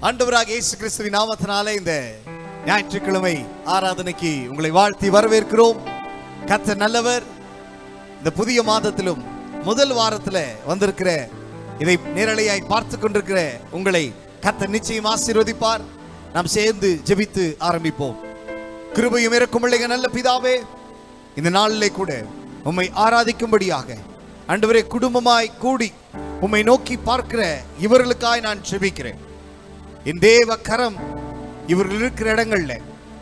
ஆண்டவராக இயேசு கிறிஸ்துவின் நாமத்தினாலே இந்த ஞாயிற்றுக்கிழமை ஆராதனைக்கு உங்களை வாழ்த்தி வரவேற்கிறோம். கர்த்தர் நல்லவர். இந்த புதிய மாதத்திலும் முதல் வாரத்தில் வந்திருக்கிற இதை நேரலையாய் பார்த்து கொண்டிருக்கிற உங்களை கர்த்தர் நிச்சயம் ஆசீர்வதிப்பார். நாம் சேர்ந்து ஜெபித்து ஆரம்பிப்போம். கிருபையும் இரக்கமுள்ள நல்ல பிதாவே, இந்த நாளிலே கூட உம்மை ஆராதிக்கும்படியாக ஆண்டவரே குடும்பமாய் கூடி உம்மை நோக்கி பார்க்கிற இவர்களுக்காய் நான் ஜெபிக்கிறேன். என் தேவ கரம் இவர்கள் இருக்கிற இடங்கள்ல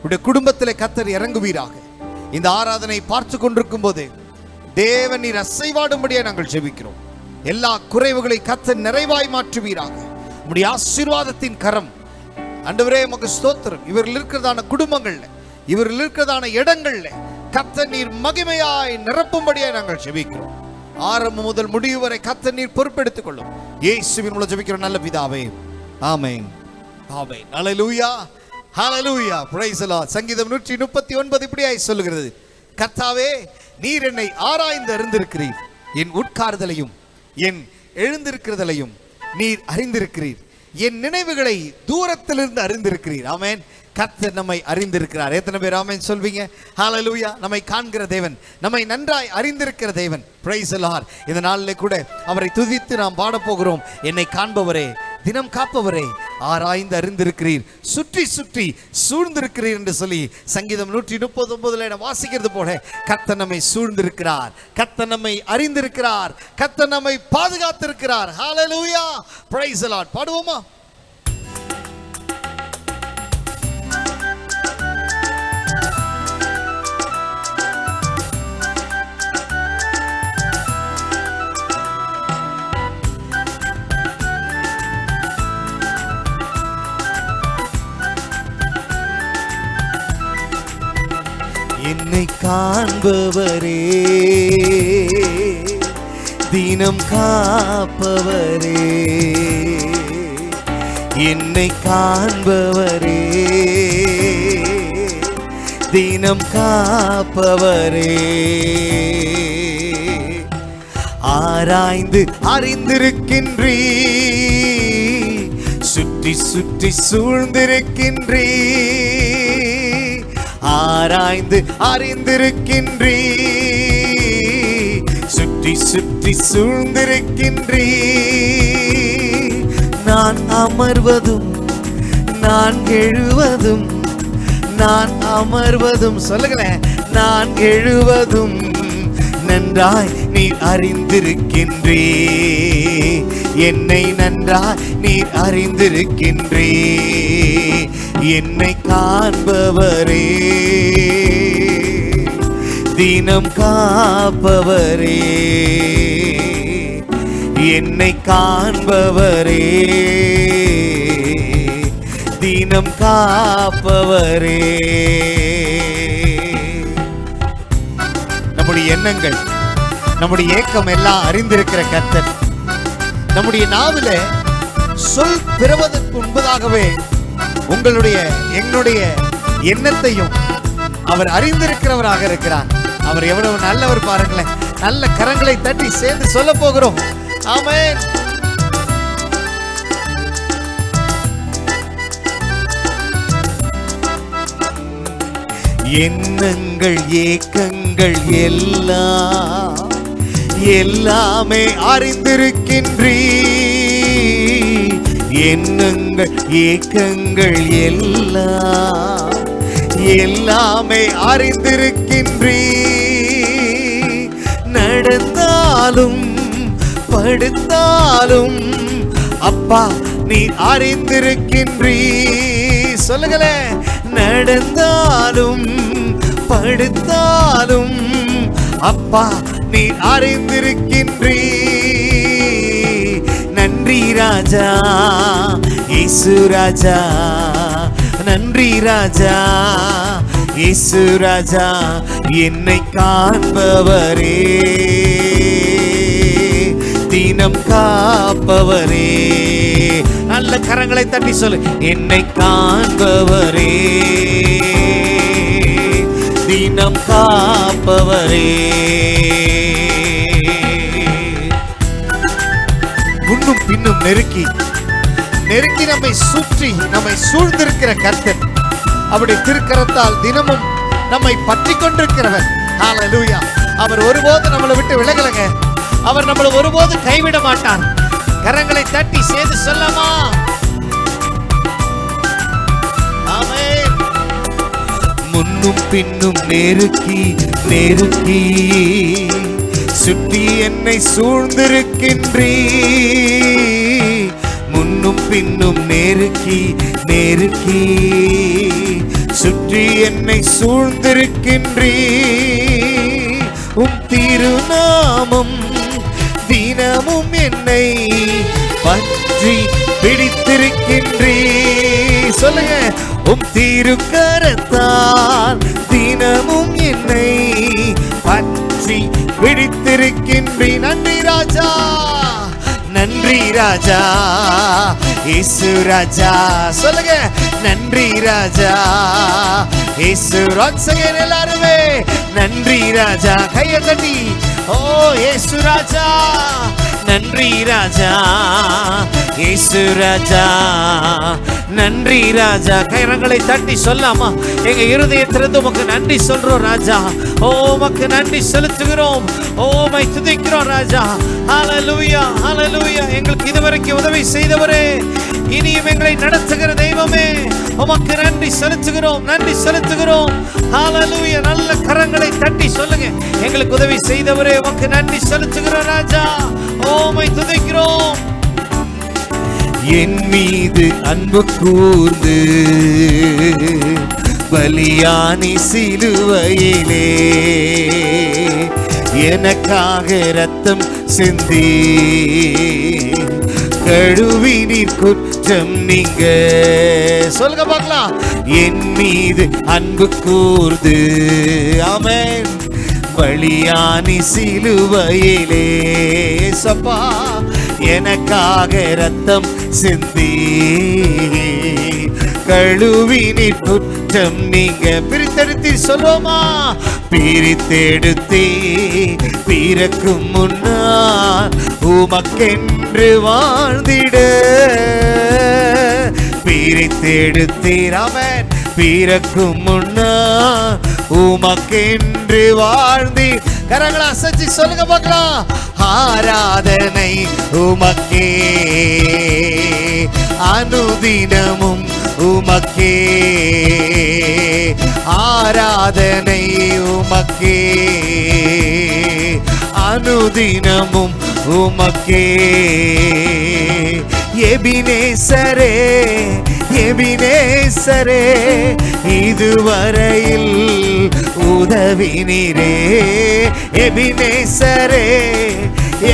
உடைய குடும்பத்தில் கர்த்தர் இறங்குவீராக. இந்த ஆராதனை பார்த்து கொண்டிருக்கும் போது தேவன் நீர் அசைவாடும்படியா நாங்கள் ஜெபிக்கிறோம். எல்லா குறைவுகளை கர்த்தர் நிறைவாய் மாற்றுவீராக. உம்முடைய ஆசீர்வாதத்தின் கரம் ஆண்டவரே உமக்கு ஸ்தோத்திரம். இவர்கள் இருக்கிறதான குடும்பங்கள்ல, இவர்கள் இருக்கிறதான இடங்கள்ல கர்த்தர் நீர் மகிமையாய் நிரப்பும்படியா நாங்கள் ஜெபிக்கிறோம். ஆரம்பம் முதல் முடிவு வரை கர்த்தர் நீர் பொறுப்பெடுத்துக் கொள்ளும். இயேசுவின் மூலம் ஜெபிக்கிறோம் நல்ல பிதாவே, ஆமென். ஆமென். ஹல்லேலூயா, ஹல்லேலூயா, பிரைஸ் தி லார்ட். சங்கீதம் 139 இப்படியாய் சொல்லுகிறது, கர்த்தாவே நீர் என்னை ஆராய்ந்து அறிந்திருக்கிறீர், என் உட்கார்தலையும் என் எழுந்திருக்கிறதலையும் நீர் அறிந்திருக்கிறீர், என் நினைவுகளை தூரத்திலிருந்து அறிந்திருக்கிறீர். ஆமென். கர்த்தர் நம்மை அறிந்திருக்கிறார். எத்தனை பேர் ஆமென் சொல்வீங்க? ஹல்லேலூயா. நம்மை காண்கிற தேவன், நம்மை நன்றாய் அறிந்திருக்கிற தேவன். Praise the Lord. இந்த நாளிலே கூட அவரை துதித்து நாம் பாட போகிறோம். என்னை காண்பவரே, தினம் காப்பவரே, ஆராய்ந்து அறிந்திருக்கிறீர், சுற்றி சுற்றி சூழ்ந்திருக்கிறீர் என்று சொல்லி சங்கீதம் 139 வாசிக்கிறது போல கர்த்தர் நம்மை சூழ்ந்திருக்கிறார், கர்த்தர் நம்மை அறிந்திருக்கிறார், கர்த்தர் நம்மை பாதுகாத்திருக்கிறார். ஹல்லேலூயா, பிரைஸ் தி லார்ட். பாடுவோமா? என்னை காண்பவரே, தினம் காப்பவரே, என்னை காண்பவரே, தினம் காப்பவரே, ஆராய்ந்து அறிந்திருக்கின்றீ, சுற்றி சுற்றி சூழ்ந்திருக்கின்றீ, ஆராய்ந்து அறிந்திருக்கின்றீ, சுற்றி சுற்றி சூழ்ந்திருக்கின்றீ, நான் அமர்வதும் நான் எழுவதும், நான் அமர்வதும், சொல்லுங்களேன், நான் எழுவதும் நன்றாய் நீர் அறிந்திருக்கின்றீ, என்னை நன்றாய் நீர் அறிந்திருக்கின்றீ, என்னை காண்பவரே, தினம் காப்பவரே, என்னை காண்பவரே, தினம் காப்பவரே. நம்முடைய எண்ணங்கள், நம்முடைய ஏக்கம் எல்லாம் அறிந்திருக்கிற கர்த்தர் நம்முடைய நாவில சொல் பிறவதற்கு முன்பதாகவே உங்களுடைய என்னுடைய எண்ணத்தையும் அவர் அறிந்திருக்கிறவராக இருக்கிறார். அவர் எவ்வளவு நல்லவர் பாருங்களேன். நல்ல கரங்களை தட்டி சேர்ந்து சொல்ல போகிறோம். ஆமென். எண்ணங்கள் ஏக்கங்கள் எல்லாம் எல்லாமே அறிந்திருக்கின்றீ, எண்ணங்கள் ஏக்கங்கள் எல்லாம் எல்லாமே அறிந்திருக்கின்றீ, நடந்தாலும் படுத்தாலும் அப்பா நீ அறிந்திருக்கின்றீ, சொல்லுங்களே, நடந்தாலும் படுத்தாலும் அப்பா நீ அறிந்திருக்கின்றீ, நன்றி ராஜா இயேசு ராஜா, நன்றி ராஜா இயேசு ராஜா, என்னை காண்பவரே, தினம் காப்பவரே. நல்ல கரங்களை தட்டி சொல்லு, என்னை காண்பவரே, தினம் காப்பவரே. முன்னும் பின்னும் நெருக்கி நெருங்கி நம்மை சுற்றி நம்மை சூழ்ந்திருக்கிற கர்த்தர், அவருடைய திருக்கரத்தால் தினமும் நம்மை பற்றி கொண்டிருக்கிறவர். ஹல்லேலூயா. அவர் ஒருபோது நம்மளை விட்டு விலகலங்க. அவர் நம்மளை ஒருபோது கைவிட மாட்டார். கரங்களை தட்டி சேர்ந்து சொல்லமா? ஆமென். முன்னும் பின்னும் நெருக்கி நெருக்கி சுற்றி என்னை சூழ்ந்திருக்கின்றீ. முன்னும் பின்னும் நெருக்கி நெருக்கி சுற்றி என்னை சூழ்ந்திருக்கின்றீ. உம் திருநாமம் தினமும் என்னை பற்றி பிடித்திருக்கின்றீ. சொல்லுங்க. உம் திருக்கரத்தால் தினமும் என்னை பற்றி பிடித்திருக்கின்றீ. நன்றி ராஜா, நன்றி ராஜா, இயேசு ராஜா. சொல்லுங்க. நன்றி ராஜா, இயேசு ராஜா. எல்லாருமே நன்றி ராஜா. கையை தட்டி ஓ இயேசு ராஜா, நன்றி ராஜா, இயேசு ராஜா, நன்றி ராஜா. கரங்களை தட்டி சொல்லாமா? எங்க இருதயத்திலிருந்து உமக்கு நன்றி சொல்றோம் ராஜா. ஓ உமக்கு நன்றி செலுத்துகிறோம். ஓ உம்மை துதிக்கிறோம் ராஜா. ஹல்லேலூயா, ஹல்லேலூயா. எங்களுக்கு இதுவரைக்கும் உதவி செய்தவரே, இனியும் எங்களை நடத்துகிற தெய்வமே, உமக்கு நன்றி செலுத்துகிறோம், நன்றி செலுத்துகிறோம். ஹல்லேலூயா. நல்ல கரங்களை தட்டி சொல்லுங்க. எங்களுக்கு உதவி செய்தவரே, உமக்கு நன்றி செலுத்துகிறோம் ராஜா. ஓ உம்மை துதிக்கிறோம். என் மீது அன்பு கூர்ந்து பலியானி சிலுவையிலே எனக்காக ரத்தம் சிந்தி கழுவினீர் குற்றம் நீங்க. சொல்லுங்க பார்க்கலாம். என் மீது அன்பு கூர்ந்து ஆமென் பலியானி சிலுவையிலே சப்பா எனக்காக ரத்தம் சிந்தி கழுவினீர் குற்றம் நீங்க. பிரித்தெடுத்தி சொல்லுமா? பிரித்தெடுத்தே பிறக்கும் முன்னால் உமக்கென்று வாழ்ந்திட பிரித்தெடுத்தீர். ஆமென். பிறக்கும் முன்னால் உமக்கென்று வாழ்ந்தி. கரங்களா அசைச்சு சொல்லுங்க பார்க்கலாம். ஆராதனை உமக்கே, அனுதினமும் உமக்கே, ஆராதனை உமக்கே, அனுதினமும் உமக்கே. எபினேசரே, எபினேசரே, இதுவரையில் உதவினீரே. எபினேசரே,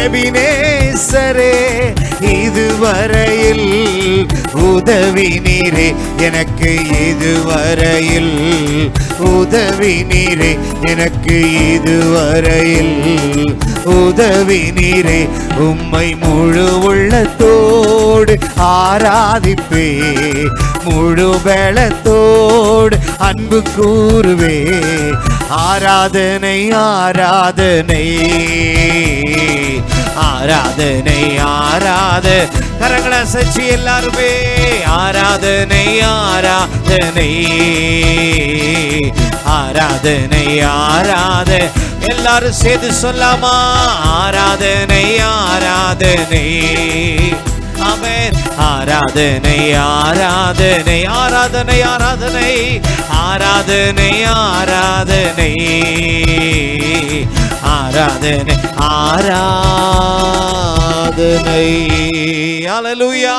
எபினேசரே, இதுவரையில் உதவினீரே. எனக்கு இதுவரையில் உதவினீரே. எனக்கு இதுவரையில் உதவினீரே. உம்மை முழு உள்ளத்தோடு ஆராதிப்பே, முழு பலத்தோடு அன்பு கூறுவே. ஆராதனை ஆராதனை ஆராதனை ஆராத. கரங்களை அசைச்சு எல்லாருமே ஆராதனை ஆராதனை ஆராதனை ஆராத. எல்லாரும் சேர்ந்து சொல்லாமா? ஆராதனை ஆராதனை ஆமென். ஆராதனை ஆராதனை ஆராதனை ஆராதனை ஆராதனை ஆராதனை ஆராதனை ஆராதனை. ஹல்லேலூயா,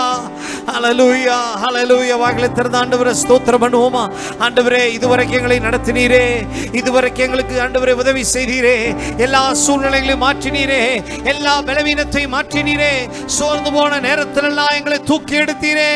ஹல்லேலூயா, ஹல்லேலூயா. வாய்களை திறந்து ஆண்டவரே ஸ்தோத்திரம் பண்ணுவோமா? ஆண்டவரே இதுவரைக்கும் எங்களை நடத்தினீரே, இதுவரைக்கும் எங்களுக்கு ஆண்டவரே உதவி செய்தீரே, எல்லா சூழ்நிலைகளையும் மாற்றினீரே, எல்லா பலவீனத்தையும் மாற்றினீரே, சோர்ந்து போன நேரத்திலெல்லாம் எங்களை தூக்கி எடுத்தீரே.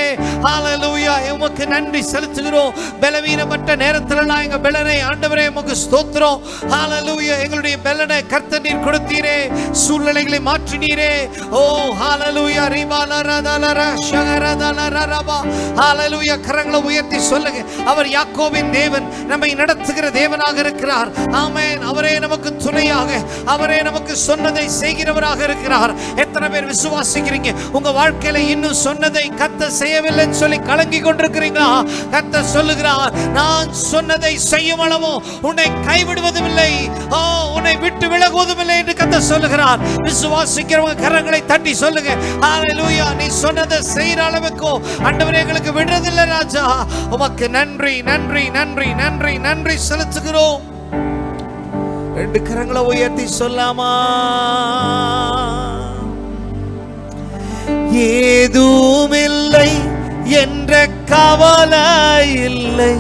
ஹல்லேலூயா. உமக்கு நன்றி செலுத்துகிறோம். பலவீனப்பட்ட நேரத்திலெல்லாம் எங்க பலனை ஆண்டவரே உமக்கு ஸ்தோத்திரம். ஹல்லேலூயா. எங்களுடைய பலனை கர்த்தர் நீர் கொடுத்தீரே, சூழ்நிலைகளை மாற்றினீரே. ஓ ஹல்லேலூயா. ரிபாலரதலர ஷகரதல ஹalleluya. கரங்களை உயர்த்தி சொல்லுங்க, அவர் யாக்கோபின் தேவன், நம்மை நடத்துகிற தேவனாக இருக்கிறார். ஆமென். அவரே நமக்கு துணையாக, அவரே நமக்கு சொன்னதை செய்கிறவராக இருக்கிறார். எத்தனை பேர் விசுவாசிக்கிறீங்க? உங்க வாழ்க்கையில இன்னும் சொன்னதை கர்த்தர் செய்யவில்லைன்னு சொல்லி கலங்கி கொண்டிருக்கிறீங்களா? கர்த்தர் சொல்லுகிறார், நான் சொன்னதை செய்யும் அளவு உன்னை கைவிடுவதும் இல்லை, உன்னை விட்டு விலகுவதும் இல்லை என்று கர்த்தர் சொல்லுகிறார். விசுவாசிக்கிறவங்க கரங்களை தட்டி சொல்லுங்க, ஹalleluya. நீ சொன்னதை செய்யற அளவுக்கு ஆண்டவரே எங்களுக்கு விடுறதில்லை ராஜா. உமக்கு நன்றி நன்றி நன்றி நன்றி நன்றி செலுத்துகிறோம். ரெண்டு கரங்களை உயர்த்தி சொல்லாமா? ஏதும் இல்லை என்ற கவலை இல்லை,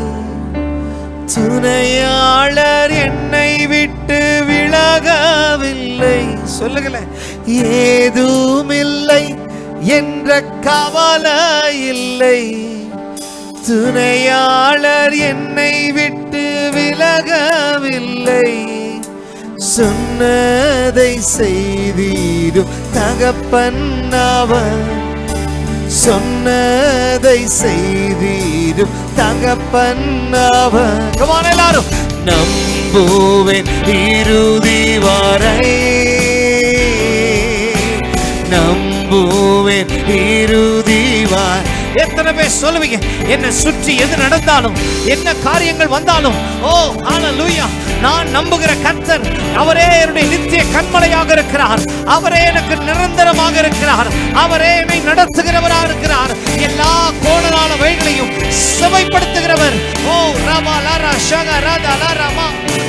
துணையாளர் என்னை விட்டு விலகவில்லை. சொல்லுங்கள, ஏதும் இல்லை என்ற கவலை இல்லை, துணையாளர் என்னை விட்டு விலகவில்லை, சொன்னதை செய்தீரும் தகப்பன் அவர், சொன்னதை செய்தீரும் தகப்பன் அவர். எல்லாரும் நம்புவேன் இறுதி வரை, நம்புவேன் இறுதி வரை. எத்தனை பேர் சொல்லுவீங்க, என்னை சுற்றி எது நடந்தாலும், என்ன காரியங்கள் வந்தாலும், ஓ ஹalleluya, நான் நம்புகிற கர்த்தர் அவரே என்னுடைய நித்திய கண்மலையாக இருக்கிறார், அவரே எனக்கு நிரந்தரமாக இருக்கிறார், அவரே என்னை நடத்துகிறவராக இருக்கிறார், எல்லா கோணலான வழிகளையும் செவைப்படுத்துகிறவர். ஓ ரமா லாரா ஷகா ராதா லாராமா.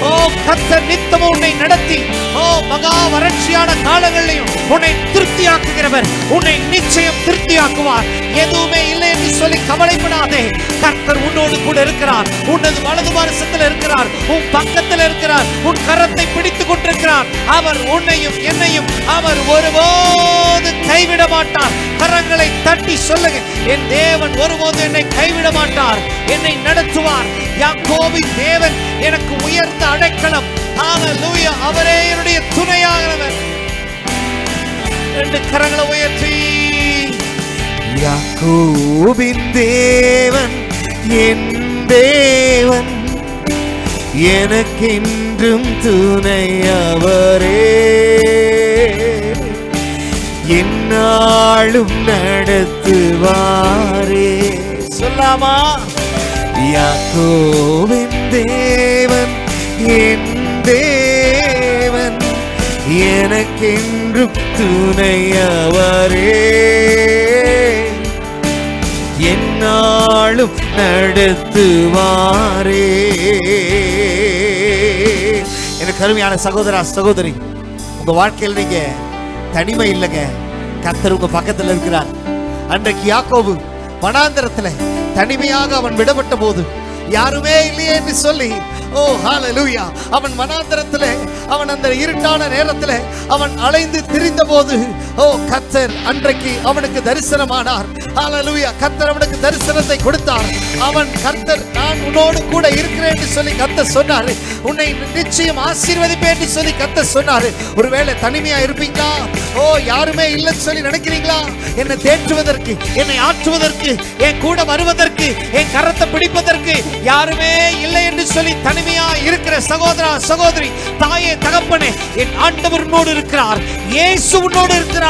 ஓ கர்த்தர் நித்தமும் உன்னை நடத்தி, ஓ மகா வறட்சியான காலங்களிலும் உன்னை திருப்தியாக்குகிறவர், உன்னை நிச்சயம் திருப்தியாக்குவார். எதுவுமே இல்லை என்று சொல்லி கவலைப்படாதே. கர்த்தர் உன்னோடு கூட இருக்கிறார், உன்னது வலது பாரசத்தில் இருக்கிறார், உன் பக்கத்தில் இருக்கிறார், உன் கரத்தை பிடித்துக் கொண்டிருக்கிறார். அவர் உன்னையும் என்னையும் அவர் ஒருபோது கைவிட மாட்டார். கரங்களை தட்டி சொல்லுங்க, என் தேவன் ஒருபோது என்னை கைவிட மாட்டார், என்னை நடத்துவார். யாக்கோபின் தேவன் எனக்கு உயர்ந்த அடைக்கலம். ஹalleluya. அவரே என்னுடைய துணையாகிறவர். ரெண்டு கரங்களை உயர்த்தி, யாக்கோபின் தேவன் என் தேவன், எனக்கென்றும் துணையவரே, என்னாலும் நடத்துவாரே. சொல்லாமா? யாக்கோபின் தேவன் என் தேவன், எனக்கென்றும் துணையவரே, என்னாலும் நடத்துவாரே. எனக்கு அருமையான சகோதரா சகோதரி, உங்க வாழ்க்கையில் நீங்க தனிமை இல்லைங்க, கர்த்தர் உங்க பக்கத்தில் இருக்கிறார். அன்றைக்கு யாக்கோபு வனாந்தரத்துல தனிமையாக அவன் விடப்பட்ட போது, யாருமே இல்லையே என்று சொல்லி, ஓ ஹalleluya, அவன் வனாந்தரத்திலே, அவன் அந்த இருட்டான நேரத்திலே அவன் அலைந்து திரிந்த போது, ஓ கர்த்தர் அன்றைக்கு அவனுக்கு தரிசனமானார். ஹalleluya. கர்த்தர் அவனுக்கு தரிசனத்தை கொடுத்தார். அவன் கர்த்தர், நான் உன்னோடு கூட இருக்கிறேன் என்று சொல்லி கர்த்தர் சொன்னார். உன்னை நிச்சயம் ஆசீர்வதிப்பேன் என்று சொல்லி கர்த்தர் சொன்னார். ஒருவேளை தனிமையா இருப்பீங்களா? ஓ யாருமே இல்லைன்னு சொல்லி நினைக்கிறீங்களா? என்னை தேற்றுவதற்கு, என்னை ஆற்றுவதற்கு, என் கூட வருவதற்கு, என் கரத்தை பிடிப்பதற்கு யாருமே இல்லை என்று சொல்லி தனிமையா இருக்கிற சகோதரா சகோதரி, தாயே தகப்பனே, என் ஆண்டவர் உன்னோடு இருக்கிறார், இயேசு உன்னோடு இருக்கிறார்.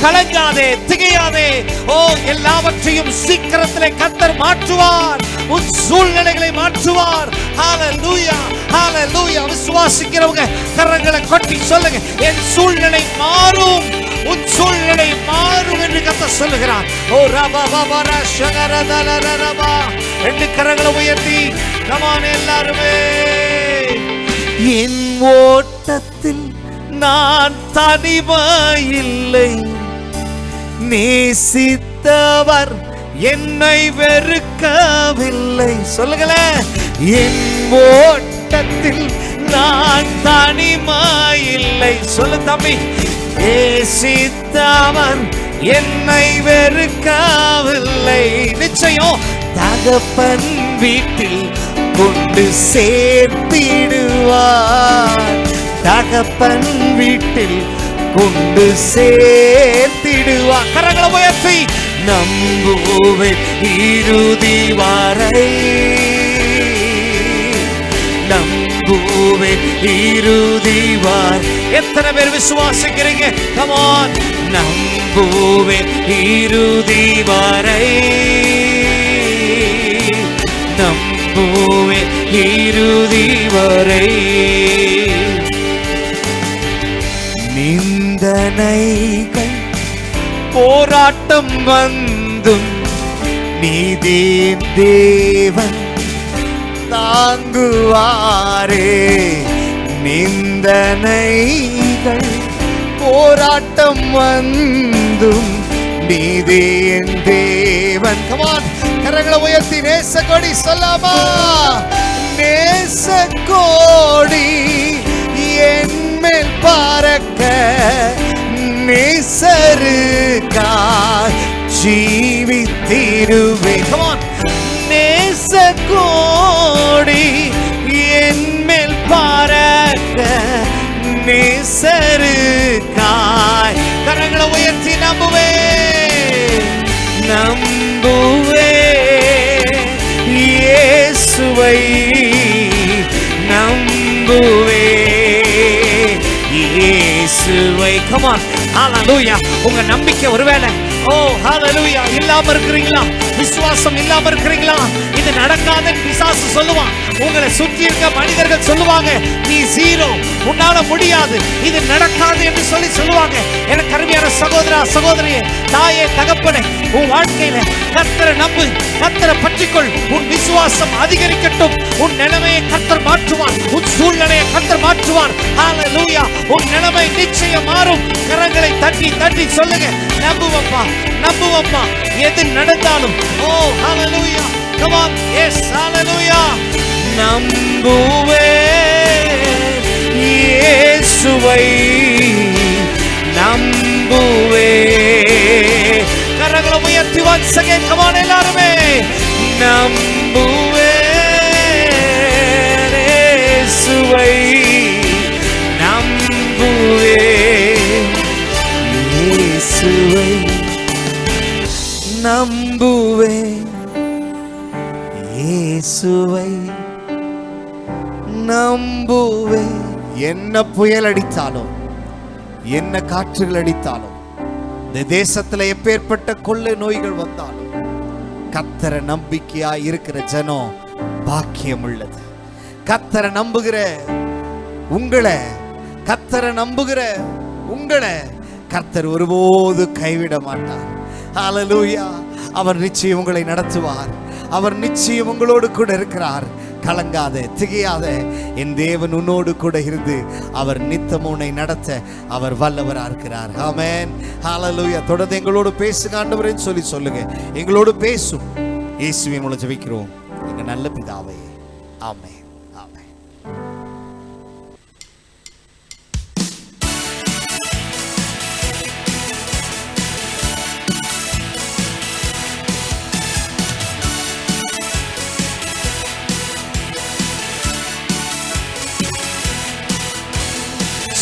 கலங்காதே, திகையாதே. ஓ எல்லாவற்றையும் சீக்கிரத்திலே கர்த்தர் மாற்றுவார், உன் சூழ்நிலைகளை மாற்றுவார். ஹalleluya, ஹalleluya. விசுவாசிக்கிறவங்க கரங்களை கொட்டி சொல்லுங்க, என் சூழ்நிலை மாறும், உன் சூழ்நிலை மாறும் என்று கர்த்தர் சொல்லுகிறார். ஓ ரபா பாபா ரஷகரதலரபா. ரெண்டு கரங்களை உயர்த்தி கமான் எல்லாருமே. என் ஓட்டத்தில் நான் தனிமையில்லை, நேசித்தவர் என்னை வெறுக்கவில்லை. சொல்லுங்களேன், என் ஓட்டத்தில் நான் தனிமையில்லை. சொல்லு தம்பி, நேசித்தவர் என்னை வெறுக்கவில்லை. நிச்சயம் தகப்பன் வீட்டில் கொண்டு சேர்த்திடுவார், தகப்பன் வீட்டில் கொண்டு சேர்த்திடுவார். கரங்களை உயர்த்தி, நம்புவேன் இறுதி வரை, நம்புவேன் இறுதி வரை. எத்தனை பேர் விசுவாசிக்கிறீங்க? Come on. நம்புவேன் இறுதி வரை, நம்புவேன் இறுதி வரை. நிந்தனைகள் போராட்டம் வந்தும் நீதியின் தேவன் தாங்குவாரே. நிந்தனைகள் போராட்டம் வந்தும் நீதியின் தேவன். Come on, கரங்களை உயர்த்தி நேசக்கோடி சொல்லாமா? நேசக்கோடி என்மேல் பறக்க நேசருக்காய் ஜீவித்திருவேன். Come on, நேசக்கோடி என்மேல் பறக்க நேசருக்காய். கரங்களை உயர்த்தி நம்புவேன், நம்புவேன் இயேசுவை, நம்புவேன் இயேசுவை. Come on, hallelujah. உங்க நம்பிக்கை ஒருவேளை ஹalleluya இல்லாம இருக்கிறீங்களா? விசுவாசம் இல்லாம இருக்கிறீங்களா? இது நடக்காதுன்னு பிசாசு சொல்லுவான். உங்களை சுற்றி இருக்க மனிதர்கள் சொல்லுவாங்க, நீ ஜீரோ, உன்னால முடியாது, இது நடக்காது என்று சொல்லுவாங்க. எனக்கு அருமையான சகோதரா சகோதரியே, தாயே தகப்பனே, உன் வாழ்க்கையில கர்த்தரை நம்பு, கர்த்தரை பற்றிக்கொள். உன் விசுவாசம் அதிகரிக்கட்டும். உன் நிலைமையை கர்த்தர் மாற்றுவார், உன் சூழ்நிலையை கர்த்தர் மாற்றுவார். ஹalleluya. உன் நிலைமை நிச்சயம் மாறும். கரங்களை தட்டி தட்டி சொல்லுங்க, நம்புவப்பா, நம்புவப்பா. எது நடந்தாலும் ஹalleluya. Come on, yes, hallelujah. நம்புவேன் இயேசுவை, நம்புவேன். கரங்களை உயர்த்தி once again. Come on, எல்லாருமே நம்புவேன் இயேசுவை, நம்புவேன் இயேசுவை, நம்புவேன் இயேசுவை, நம்புவேன். என்ன புயல் அடித்தாலும், என்ன காற்றுகள் அடித்தாலும், இந்த தேசத்துல எப்பேற்பட்ட கொள்ளை நோய்கள் வந்தாலும், கர்த்தரை நம்பிக்கையா இருக்கிற ஜனம் பாக்கியம் உள்ளது. கர்த்தரை நம்புகிற உங்களை, கர்த்தரை நம்புகிற உங்களை கர்த்தர் ஒருபோது கைவிட மாட்டார். ஹalleluya. அவர் நிச்சயம் உங்களை நடத்துவார். அவர் நிச்சயம் உங்களோடு கூட இருக்கிறார். கலங்காத, திகையாத, என் தேவன் உன்னோடு கூட இருந்து அவர் நித்தம் உன்னை நடத்த அவர் வல்லவராக இருக்கிறார். ஆமென், ஹalleluya. தொடர்ந்து எங்களோடு பேசுங்க ஆண்டவரே சொல்லி சொல்லுங்க. எங்களோடு பேசும் இயேசுவின் மூலம் ஜெபிக்கிறோம் எங்க நல்ல பிதாவே. ஆமென்.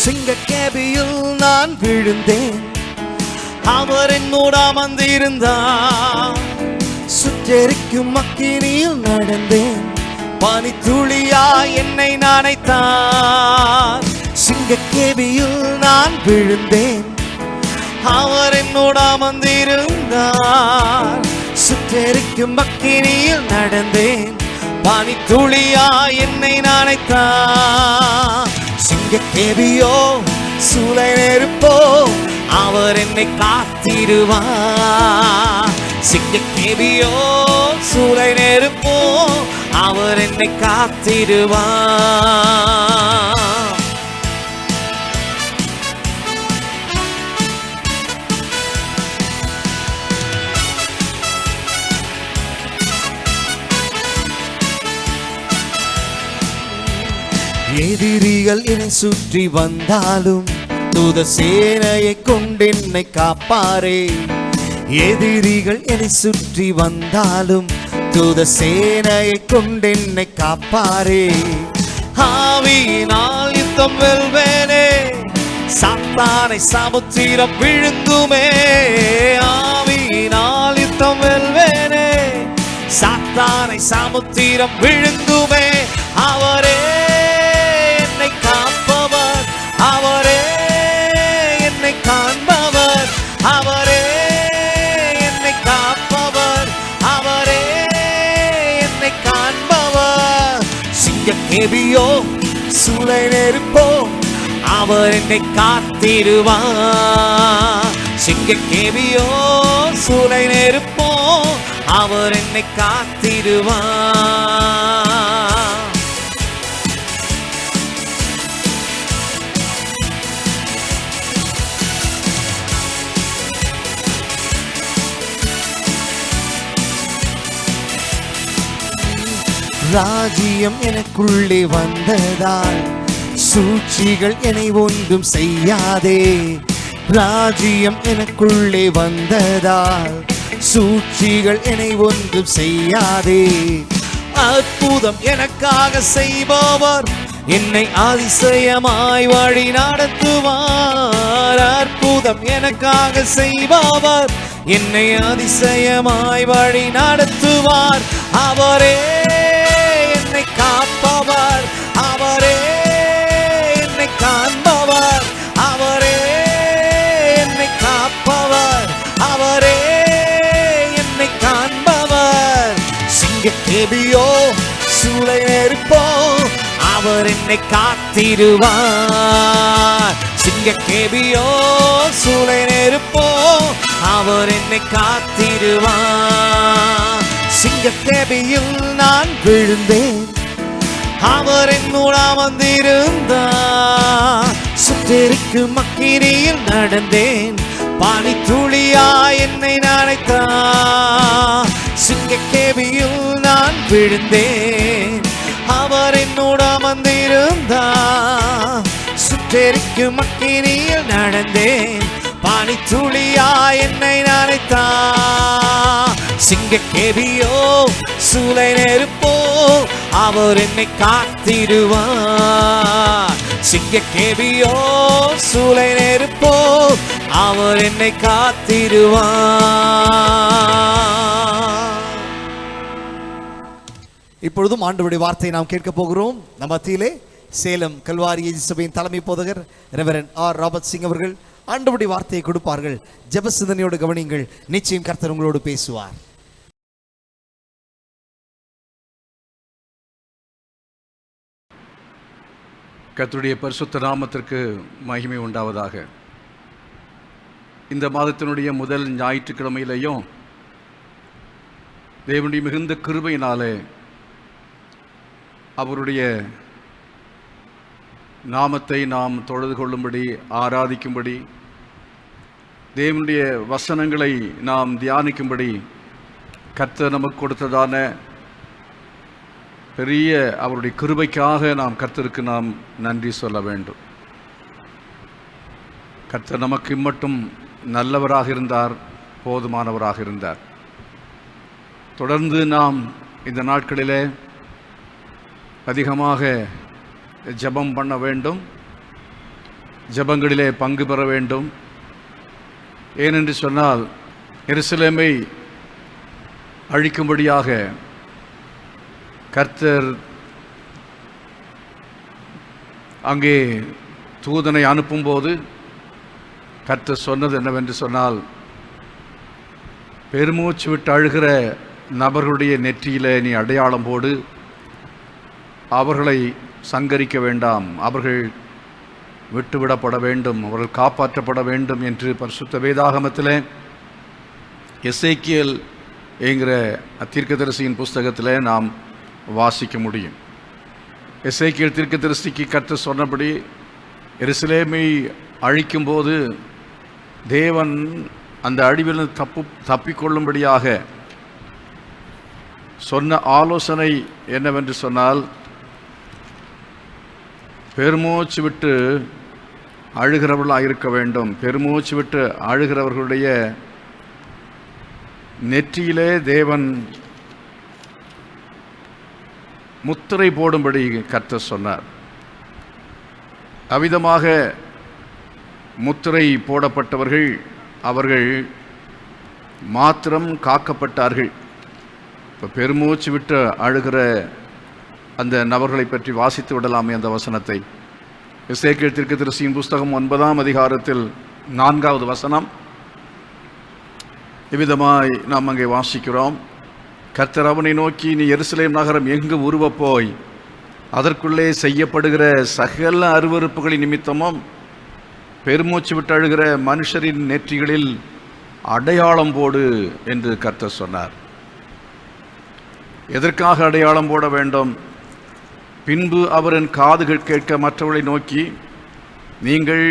சிங்கக்கேபியில் நான் விழுந்தேன், அவர் என்னோடு அமர்ந்திருந்தார். சுற்றெரிக்கும் அக்கினியில் நடந்தேன், பனித்துளியா என்னை நனைத்தார். சிங்கக்கேபியில் நான் விழுந்தேன், அவர் என்னோடு அமர்ந்திருந்தார். சுற்றெரிக்கும் அக்கினியில் நடந்தேன், பனித்துளியா என்னை நனைத்தார். சிங்கக்கேபியோ சூளை நெருப்போ அவர் என்னை காத்திடுவார். சிங்கக்கேபியோ சூளை நெருப்போ அவர் என்னை காத்திடுவார். எதிரிகள் என்னை சுற்றி வந்தாலும் தூத சேனையை கொண்டு என்னை காப்பாரே. எதிரிகள் என்னை சுற்றி வந்தாலும் தூத சேனையை கொண்டு என்னை காப்பாரே. ஆவியினால் யுத்தம் வெல்வேனே, சாத்தானை சமுத்திரம் விழுங்குமே. ஆவியினால் யுத்தம் வெல்வேனே. சாத்தானை சமுத்திரம் விழுங்குமே. அவரே என்னை காப்பவர், அவரே என்னை காண்பவர், அவரே என்னை காப்பவர், அவரே என்னை காண்பவர். சிங்கக்கேபியோ சூளை நெருப்போ அவர் என்னை காத்திடுவார். சிங்கக்கேபியோ சூளை நெருப்போ அவர் என்னை காத்திடுவார். ராஜ்யம் எனக்குள்ளே வந்ததால் சூழ்ச்சிகள் என்னை ஒன்றும் செய்யாதே. ராஜ்யம் எனக்குள்ளே வந்ததால் சூழ்ச்சிகள் என்னை ஒன்றும் செய்யாதே. அற்புதம் எனக்காக செய்பவர் என்னை அதிசயமாய் வழி நடத்துவார். அற்புதம் எனக்காக செய்பவர் என்னை அதிசயமாய் வழி நடத்துவார். அவரே என்னை காப்பவர், அவரே என்னை காண்பவர், அவரே என்னை காப்பவர், அவரே என்னை காண்பவர். சிங்கக்கேபியோ சூளை நெருப்போ அவர் என்னை காத்திடுவார். சிங்கக்கேபியோ சூளை நெருப்போ அவர் என்னை காத்திடுவார். சிங்கக்கேபியில் நான் விழுந்தேன், அவர் என்னோடு அமர்ந்திருந்தார். சுட்டெரிக்கும் அக்கினியில் நடந்தேன், பனி துளியாய் என்னை நனைத்தார். சிங்கக்கேபியில் நான் விழுந்தேன், அவர் என்னோடு அமர்ந்திருந்தார். சுட்டெரிக்கும் அக்கினியில் நடந்தேன், பனி துளியாய் என்னை நனைத்தார். சிங்கக்கேபியோ சூளை நெருப்போ அவர் என்னை காத்திடுவார். சிங்கக்கேபியோ சூளை நெருப்போ அவர் என்னை காத்திடுவார். இப்பொழுதும் ஆண்டவருடைய வார்த்தையை நாம் கேட்க போகிறோம். நம்ம மத்தியிலே சேலம் கல்வாரி சபையின் தலைமை போதகர் ரெவரண்ட் ஆர் ராபர்ட் சிங் அவர்கள் ஆண்டவருடைய வார்த்தையை கொடுப்பார்கள். ஜெப சிந்தனையோடு கவனியுங்கள். நிச்சயம் கர்த்தர் உங்களோடு பேசுவார். கர்த்தருடைய பரிசுத்த நாமத்திற்கு மகிமை உண்டாவதாக. இந்த மாதத்தினுடைய முதல் ஞாயிற்றுக்கிழமையிலையும் தேவனுடைய மிகுந்த கிருபையினாலே அவருடைய நாமத்தை நாம் தொழுது கொள்ளும்படி, ஆராதிக்கும்படி, தேவனுடைய வசனங்களை நாம் தியானிக்கும்படி கர்த்தர் நமக்கு கொடுத்ததான பெரிய அவருடைய கிருபைக்காக நாம் கர்த்தருக்கு நாம் நன்றி சொல்ல வேண்டும். கர்த்தர் நமக்கு இம்மட்டும் நல்லவராக இருந்தார், போதுமானவராக இருந்தார். தொடர்ந்து நாம் இந்த நாட்களிலே அதிகமாக ஜெபம் பண்ண வேண்டும், ஜெபங்களிலே பங்கு பெற வேண்டும். ஏனென்று சொன்னால் எருசலேமை அழிக்கும்படியாக கர்த்தர் அங்கே தூதனை அனுப்பும்போது கர்த்தர் சொன்னது என்னவென்று சொன்னால், பெருமூச்சு விட்டு அழுகிற நபர்களுடைய நெற்றியிலே நீ அடையாளம் போடு, அவர்களை சங்கரிக்க வேண்டாம், அவர்கள் விட்டுவிடப்பட வேண்டும், அவர்கள் காப்பாற்றப்பட வேண்டும் என்று பரிசுத்த வேதாகமத்தில் எசேக்கியேல் என்கிற தீர்க்கதரிசியின் புஸ்தகத்தில் நாம் வாசிக்க முடியும். எசேக்கியேல் தீர்க்கதரிசிக்கு கர்த்தர் சொன்னபடி எருசலேமை அழிக்கும்போது தேவன் அந்த அழிவில் தப்பிக்கொள்ளும்படியாக சொன்ன ஆலோசனை என்னவென்று சொன்னால், பெருமூச்சு விட்டு அழுகிறவர்களாக இருக்க வேண்டும். பெருமூச்சு விட்டு அழுகிறவர்களுடைய நெற்றியிலே தேவன் முத்திரை போடும்படி கர்த்தர் சொன்னார். அவ்விதமாக முத்திரை போடப்பட்டவர்கள் அவர்கள் மாத்திரம் காக்கப்பட்டார்கள். இப்போ பெருமூச்சு விட்டு அழுகிற அந்த நபர்களை பற்றி வாசித்து விடலாமே அந்த வசனத்தை. எசேக்கியேல் தீர்க்கதரிசியின் புஸ்தகம் 9ஆம் அதிகாரத்தில் 4வது வசனம். இவ்விதமாய் நாம் அங்கே வாசிக்கிறோம். கர்த்தர் அவனை நோக்கி, நீ எருசலேம் நகரம் எங்கு உருவப்போய் அதற்குள்ளே செய்யப்படுகிற சகல அருவருப்புகளின் நிமித்தமும் பெருமூச்சு விட்டு அழுகிற மனுஷரின் நெற்றிகளில் அடையாளம் போடு என்று கர்த்தர் சொன்னார். எதற்காக அடையாளம் போட வேண்டும்? பின்பு அவரின் காதுகள் கேட்க மற்றவர்களை நோக்கி, நீங்கள்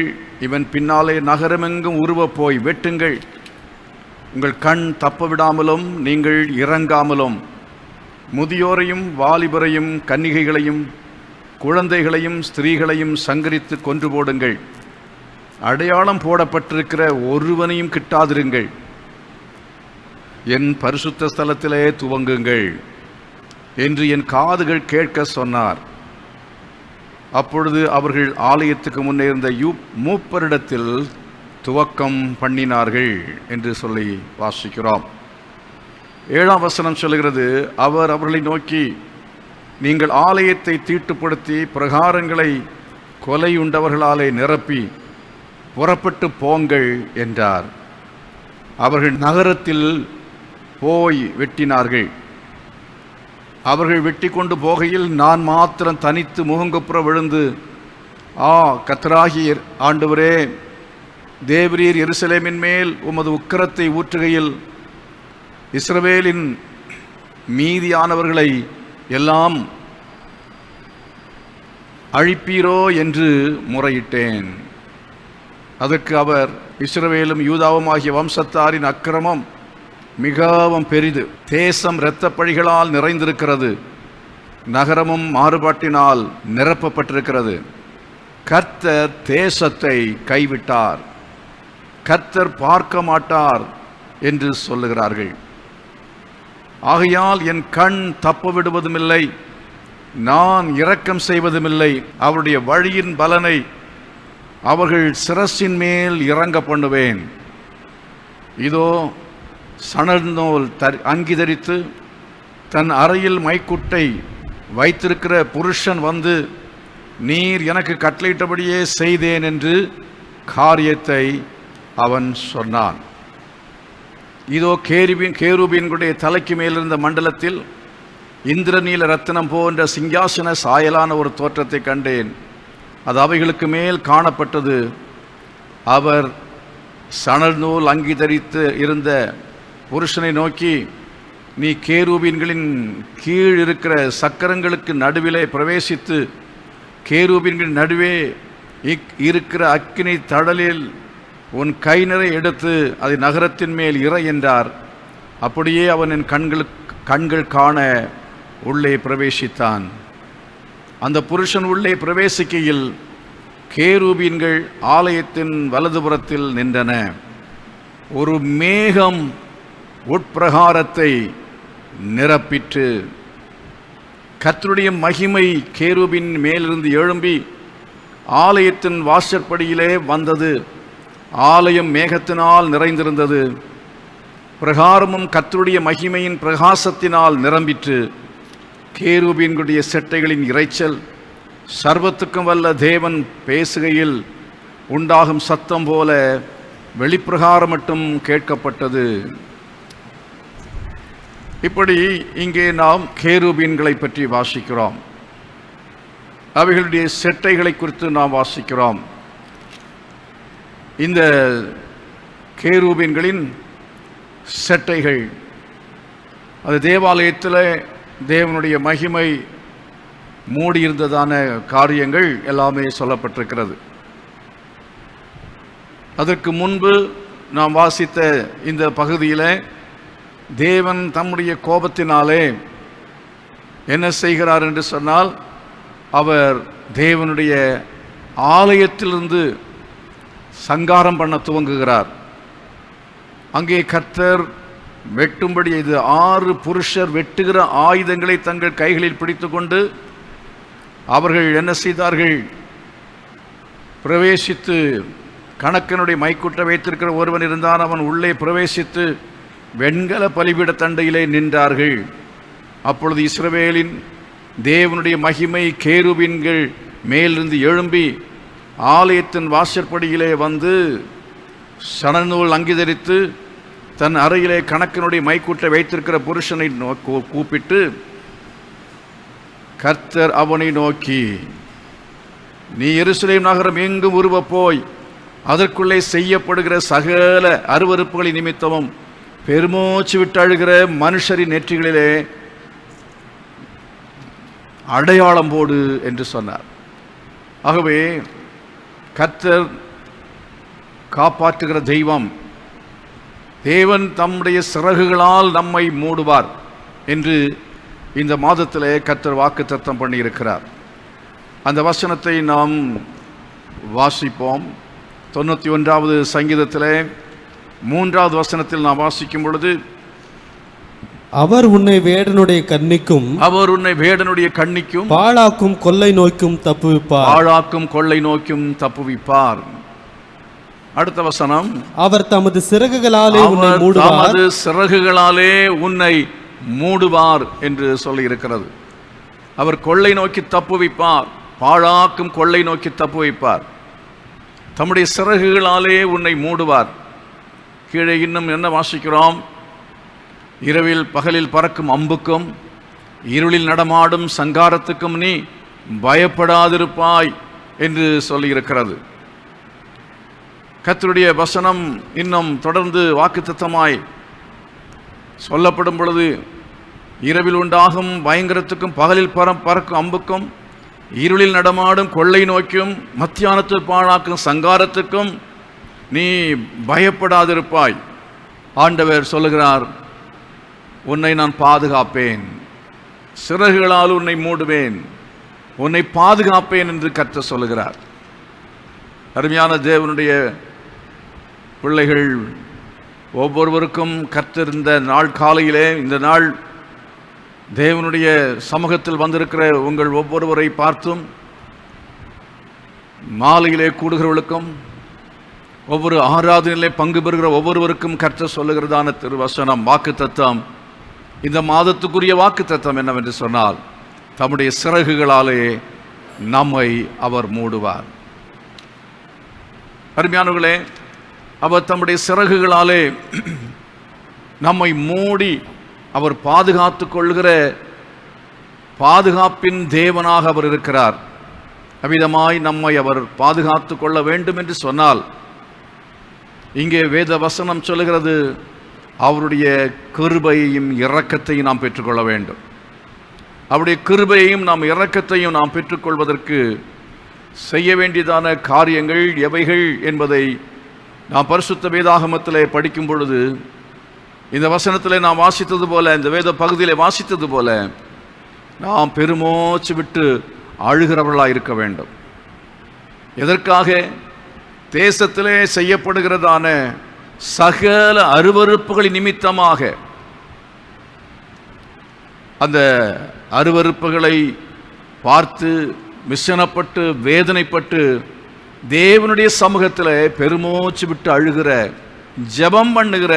இவன் பின்னாலே நகரமெங்கும் உருவ போய் வெட்டுங்கள், உங்கள் கண் தப்ப விடாமலும் நீங்கள் இறங்காமலும் முதியோரையும் வாலிபரையும் கன்னிகைகளையும் குழந்தைகளையும் ஸ்திரீகளையும் சங்கரித்து கொன்று போடுங்கள், அடையாளம் போடப்பட்டிருக்கிற ஒருவனையும் கிட்டாதிருங்கள், என் பரிசுத்த ஸ்தலத்திலே துவங்குங்கள் என்று என் காதுகள் கேட்க சொன்னார். அப்பொழுது அவர்கள் ஆலயத்துக்கு முன்னே இருந்த மூப்பரிடத்தில் துவக்கம் பண்ணினார்கள் என்று சொல்லி வாசிக்கிறோம். 7ஆம் வசனம் சொல்கிறது, அவர் அவர்களை நோக்கி, நீங்கள் ஆலயத்தை தீட்டுப்படுத்தி பிரகாரங்களை கொலையுண்டவர்களாலே நிரப்பி புறப்பட்டு போங்கள் என்றார். அவர்கள் நகரத்தில் போய் வெட்டினார்கள். அவர்கள் வெட்டி கொண்டு போகையில் நான் மாத்திரம் தனித்து முகங்குப்புற விழுந்து, கர்த்தராகிய ஆண்டவரே, தேவரீர் எருசலேமின் மேல் உமது உக்கிரத்தை ஊற்றுகையில் இஸ்ரவேலின் மீதியானவர்களை எல்லாம் அழிப்பீரோ என்று முறையிட்டேன். அதற்கு அவர், இஸ்ரவேலும் யூதாவும் ஆகிய வம்சத்தாரின் அக்கிரமம் மிகவும் பெரிது, தேசம் இரத்த பழிகளால் நிறைந்திருக்கிறது, நகரமும் மாறுபாட்டினால் நிரப்பப்பட்டிருக்கிறது. கர்த்தர் தேசத்தை கைவிட்டார், கர்த்தர் பார்க்க மாட்டார் என்று சொல்லுகிறார்கள். ஆகையால் என் கண் தப்ப விடுவதுமில்லை, நான் இரக்கம் செய்வதுமில்லை. அவருடைய வழியின் பலனை அவர்கள் சிரசின் மேல் இறங்க பண்ணுவேன். இதோ சணல் நூல் அங்கி தரித்து தன் அறையில் மைக்குட்டை வைத்திருக்கிற புருஷன் வந்து, நீர் எனக்கு கட்டளையிட்டபடியே செய்தேன் என்று காரியத்தை அவன் சொன்னான். இதோ கேருபீன்களுடைய தலைக்கு மேலிருந்த மண்டலத்தில் இந்திரநீல ரத்தினம் போன்ற சிங்காசன சாயலான ஒரு தோற்றத்தை கண்டேன். அது அவைகளுக்கு மேல் காணப்பட்டது. அவர் சணல் நூல் அங்கி தரித்து இருந்த புருஷனை நோக்கி, நீ கேருபீன்களின் கீழ் இருக்கிற சக்கரங்களுக்கு நடுவிலே பிரவேசித்து கேருபீன்களின் நடுவே இருக்கிற அக்கினி தழலில் உன் கை நிறை எடுத்து அதை நகரத்தின் மேல் இறை என்றார். அப்படியே அவன் என் கண்கள் காண உள்ளே பிரவேசித்தான். அந்த புருஷன் உள்ளே பிரவேசிக்கையில் கேருபீன்கள் ஆலயத்தின் வலதுபுறத்தில் நின்றன. ஒரு மேகம் உட்பிரகாரத்தை நிரப்பிற்று. கர்த்தருடைய மகிமை கேருபின் மேலிருந்து எழும்பி ஆலயத்தின் வாசற்படியிலே வந்தது. ஆலயம் மேகத்தினால் நிறைந்திருந்தது. பிரகாரமும் கர்த்தருடைய மகிமையின் பிரகாசத்தினால் நிரம்பிற்று. கேருபீன்களுடைய செட்டைகளின் இரைச்சல் சர்வத்துக்கும் வல்ல தேவன் பேசுகையில் உண்டாகும் சத்தம் போல வெளிப்பிரகாரம் மட்டும் கேட்கப்பட்டது. இப்படி இங்கே நாம் கேருபீன்களை பற்றி வாசிக்கிறோம். அவைகளுடைய செட்டைகளை குறித்து நாம் வாசிக்கிறோம். இந்த கேருபீன்களின் செட்டைகள் அது தேவாலயத்தில் தேவனுடைய மகிமை மூடியிருந்ததான காரியங்கள் எல்லாமே சொல்லப்பட்டிருக்கிறது. அதற்கு முன்பு நாம் வாசித்த இந்த பகுதியில் தேவன் தம்முடைய கோபத்தினாலே என்ன செய்கிறார் என்று சொன்னால், அவர் தேவனுடைய ஆலயத்திலிருந்து சங்காரம் பண்ண துவங்குகிறார். அங்கே கர்த்தர் வெட்டும்படி இது 6 புருஷர் வெட்டுகிற ஆயுதங்களை தங்கள் கைகளில் பிடித்து கொண்டு அவர்கள் என்ன செய்தார்கள்? பிரவேசித்து கணக்கனுடைய மைக்குட்ட வைத்திருக்கிற ஒருவன் இருந்தான். அவன் உள்ளே பிரவேசித்து வெண்கல பலிபீட தண்டையிலே நின்றார்கள். அப்பொழுது இஸ்ரவேலின் தேவனுடைய மகிமை கேருபீன்கள் மேலிருந்து எழும்பி ஆலயத்தின் வாசற்படியிலே வந்து சணநூல் அங்கீகரித்து தன் அறையிலே கணக்கனுடைய மைக்கூட்டை வைத்திருக்கிற புருஷனை கூப்பிட்டு, கர்த்தர் அவனை நோக்கி, நீ எருசலேம் நகரம் எங்கும் உருவ போய் அதற்குள்ளே செய்யப்படுகிற சகல அருவருப்புகளின் நிமித்தமும் பெருமூச்சு விட்டு அழுகிற மனுஷரின் நெற்றிகளிலே அடையாளம் போடு என்று சொன்னார். ஆகவே கர்த்தர் காப்பாற்றுகிற தெய்வம். தேவன் தம்முடைய சிறகுகளால் நம்மை மூடுவார் என்று இந்த மாதத்திலே கர்த்தர் வாக்குத்தத்தம் பண்ணியிருக்கிறார். அந்த வசனத்தை நாம் வாசிப்போம். 91வது சங்கீதத்திலே 3வது வசனத்தில் நாம் வாசிக்கும் பொழுது, அவர் உன்னை வேடனுடைய கண்ணிக்கும் பாழாக்கும் கொள்ளை நோய்க்கும் தப்புவிப்பார். அடுத்த வசனம், அவர் தமது சிறகுகளாலே உன்னை மூடுவார் என்று சொல்லி இருக்கிறது. அவர் கொள்ளை நோக்கி தப்புவிப்பார், பாழாக்கும் கொள்ளை நோக்கி தப்புவிப்பார். தம்முடைய சிறகுகளாலே உன்னை மூடுவார். கீழே இன்னும் என்ன வாசிக்கிறோம்? இரவில் பகலில் பறக்கும் அம்புக்கும் இருளில் நடமாடும் சங்காரத்துக்கும் நீ பயப்படாதிருப்பாய் என்று சொல்லியிருக்கிறது. கர்த்தருடைய வசனம் இன்னும் தொடர்ந்து வாக்குத்தத்தமாய் சொல்லப்படும் பொழுது, இரவில் உண்டாகும் பயங்கரத்துக்கும் பகலில் பறக்கும் அம்புக்கும் இருளில் நடமாடும் கொள்ளை நோக்கியும் மத்தியானத்தில் பாழாக்கும் சங்காரத்துக்கும் நீ பயப்படாதிருப்பாய். ஆண்டவர் சொல்லுகிறார், உன்னை நான் பாதுகாப்பேன், சிறகுகளால் உன்னை மூடுவேன், உன்னை பாதுகாப்பேன் என்று கர்த்தர் சொல்லுகிறார். அருமையான தேவனுடைய பிள்ளைகள் ஒவ்வொருவருக்கும் கர்த்தர் இந்த நாள் காலையிலே, இந்த நாள் தேவனுடைய சமூகத்தில் வந்திருக்கிற உங்கள் ஒவ்வொருவரை பார்த்தும், மாலையிலே கூடுகிறவர்களுக்கும் ஒவ்வொரு ஆராதனையிலே பங்கு பெறுகிற ஒவ்வொருவருக்கும் கர்த்தர் சொல்லுகிறதான திருவசனம், வாக்குத்தத்தம். இந்த மாதத்துக்குரிய வாக்குத்தத்தம் என்னவென்று சொன்னால், தம்முடைய சிறகுகளாலே நம்மை அவர் மூடுவார். அருமையானவர்களே, அவர் தம்முடைய சிறகுகளாலே நம்மை மூடி அவர் பாதுகாத்து கொள்கிற பாதுகாப்பின் தேவனாக அவர் இருக்கிறார். அவ்விதமாய் நம்மை அவர் பாதுகாத்து கொள்ள வேண்டும் என்று சொன்னால், இங்கே வேத வசனம் சொல்லுகிறது, அவருடைய கிருபையையும் இரக்கத்தையும் நாம் பெற்றுக்கொள்ள வேண்டும். அவருடைய கிருபையையும் நாம் இரக்கத்தையும் நாம் பெற்றுக்கொள்வதற்கு செய்ய வேண்டியதான காரியங்கள் எவைகள் என்பதை நாம் பரிசுத்த வேதாகமத்திலே படிக்கும் பொழுது, இந்த வசனத்தில் நாம் வாசித்தது போல, இந்த வேத பகுதியிலே வாசித்தது போல, நாம் பெருமூச்சு விட்டு அழுகிறவர்களாக இருக்க வேண்டும். எதற்காக? தேசத்திலே செய்யப்படுகிறதான சகல அருவருப்புகளின் நிமித்தமாக. அந்த அருவருப்புகளை பார்த்து மிஷனப்பட்டு வேதனைப்பட்டு தேவனுடைய சமூகத்தில் பெருமூச்சு விட்டு அழுகிற, ஜெபம் பண்ணுகிற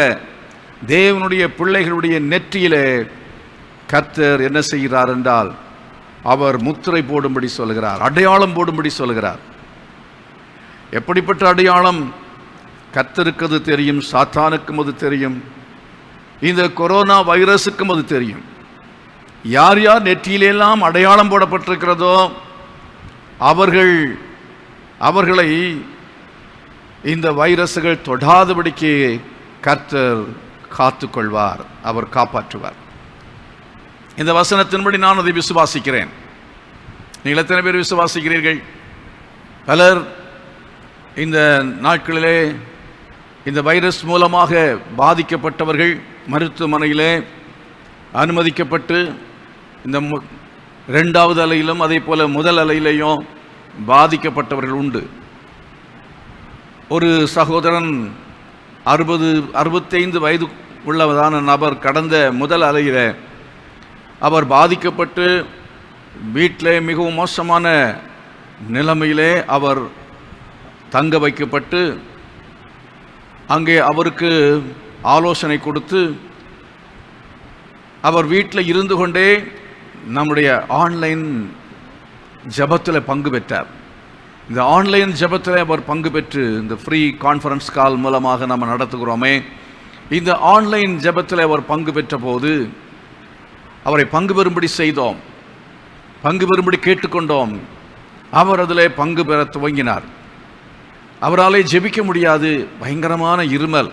தேவனுடைய பிள்ளைகளுடைய நெற்றியிலே கர்த்தர் என்ன செய்கிறார் என்றால், அவர் முத்திரை போடும்படி சொல்கிறார், அடையாளம் போடும்படி சொல்கிறார். எப்படிப்பட்ட அடையாளம்? கர்த்தருக்கு அது தெரியும், சாத்தானுக்கும் அது தெரியும், இந்த கொரோனா வைரஸுக்கும் அது தெரியும். யார் யார் நெற்றியிலெல்லாம் அடையாளம் போடப்பட்டிருக்கிறதோ அவர்களை இந்த வைரஸுகள் தொடாதபடிக்கு கர்த்தர் காத்துக்கொள்வார், அவர் காப்பாற்றுவார். இந்த வசனத்தின்படி நான் அதை விசுவாசிக்கிறேன். நீங்கள் எத்தனை பேர் விசுவாசிக்கிறீர்கள்? பலர் இந்த நாட்களிலே இந்த வைரஸ் மூலமாக பாதிக்கப்பட்டவர்கள் மருத்துவமனையிலே அனுமதிக்கப்பட்டு, இந்த 2வது அலையிலும் அதே போல முதல் அலையிலையும் பாதிக்கப்பட்டவர்கள் உண்டு. ஒரு சகோதரன் 65 வயது உள்ளதான நபர் கடந்த முதல் அலையில் அவர் பாதிக்கப்பட்டு வீட்டிலே மிகவும் மோசமான நிலைமையிலே அவர் தங்க வைக்கப்பட்டு அங்கே அவருக்கு ஆலோசனை கொடுத்து அவர் வீட்டில் இருந்து கொண்டே நம்முடைய ஆன்லைன் ஜெபத்தில் பங்கு பெற்றார். இந்த ஆன்லைன் ஜெபத்தில் அவர் பங்கு பெற்று, இந்த ஃப்ரீ கான்ஃபரன்ஸ் கால் மூலமாக நம்ம நடத்துகிறோமே, இந்த ஆன்லைன் ஜெபத்தில் அவர் பங்கு பெற்ற போது அவரை பங்கு பெறும்படி செய்தோம், பங்கு பெறும்படி கேட்டுக்கொண்டோம். அவர் அதில் பங்கு பெற துவங்கினார். அவராலே ஜெபிக்க முடியாது, பயங்கரமான இருமல்,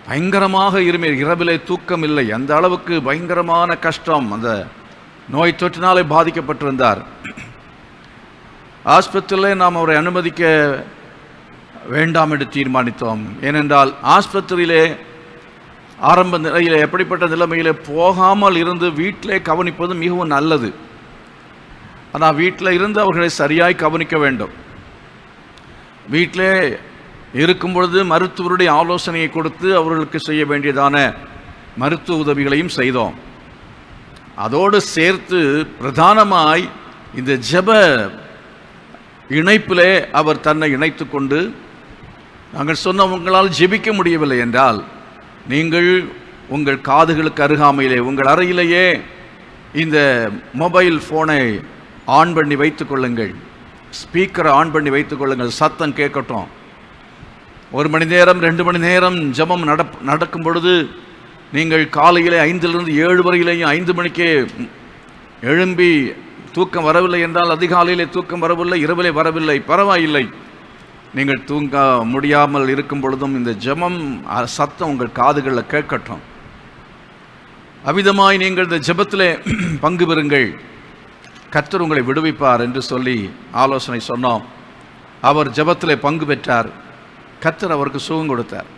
பயங்கரமாக இருமல், இரவிலே தூக்கம் இல்லை, அந்த அளவுக்கு பயங்கரமான கஷ்டம். அந்த நோய் தொற்றினாலே பாதிக்கப்பட்டிருந்தார். ஆஸ்பத்திரியில் நாம் அவரை அனுமதிக்க வேண்டாம் என்று தீர்மானித்தோம். ஏனென்றால் ஆஸ்பத்திரியிலே ஆரம்ப நிலையில் எப்படிப்பட்ட நிலைமையிலே போகாமல் இருந்து வீட்டிலே கவனிப்பது மிகவும் நல்லது. ஆனால் வீட்டில் இருந்து அவர்களை சரியாய் கவனிக்க வேண்டும். வீட்டிலே இருக்கும் பொழுது மருத்துவருடைய ஆலோசனையை கொடுத்து அவர்களுக்கு செய்ய வேண்டியதான மருத்துவ உதவிகளையும் செய்தோம். அதோடு சேர்த்து பிரதானமாய் இந்த ஜெப இணைப்பிலே அவர் தன்னை இணைத்து கொண்டு, நாங்கள் சொன்ன உங்களால் ஜெபிக்க முடியவில்லை என்றால் நீங்கள் உங்கள் காதுகளுக்கு அருகாமையிலே உங்கள் அறையிலேயே இந்த மொபைல் ஃபோனை ஆன் பண்ணி வைத்து கொள்ளுங்கள், ஸ்பீக்கரை ஆன் பண்ணி வைத்து கொள்ளுங்கள், சத்தம் கேட்கட்டும். 1 மணி நேரம் 2 மணி நேரம் ஜெபம் நடக்கும் பொழுது நீங்கள் காலையிலே 5லிருந்து 7 வரையிலேயும் 5 மணிக்கே எழும்பி தூக்கம் வரவில்லை என்றால், அதிகாலையிலே தூக்கம் வரவில்லை, இரவிலே வரவில்லை, பரவாயில்லை. நீங்கள் தூங்க முடியாமல் இருக்கும் பொழுதும் இந்த ஜெபம் சத்தம் உங்கள் காதுகளில் கேட்கட்டும். அவ்விதமாய் நீங்கள் இந்த ஜெபத்திலே பங்கு பெறுங்கள், கர்த்தர் உங்களை விடுவிப்பார் என்று சொல்லி ஆலோசனை சொன்னோம். அவர் ஜெபத்திலே பங்கு பெற்றார். கர்த்தர் அவருக்கு சுகம் கொடுத்தார்.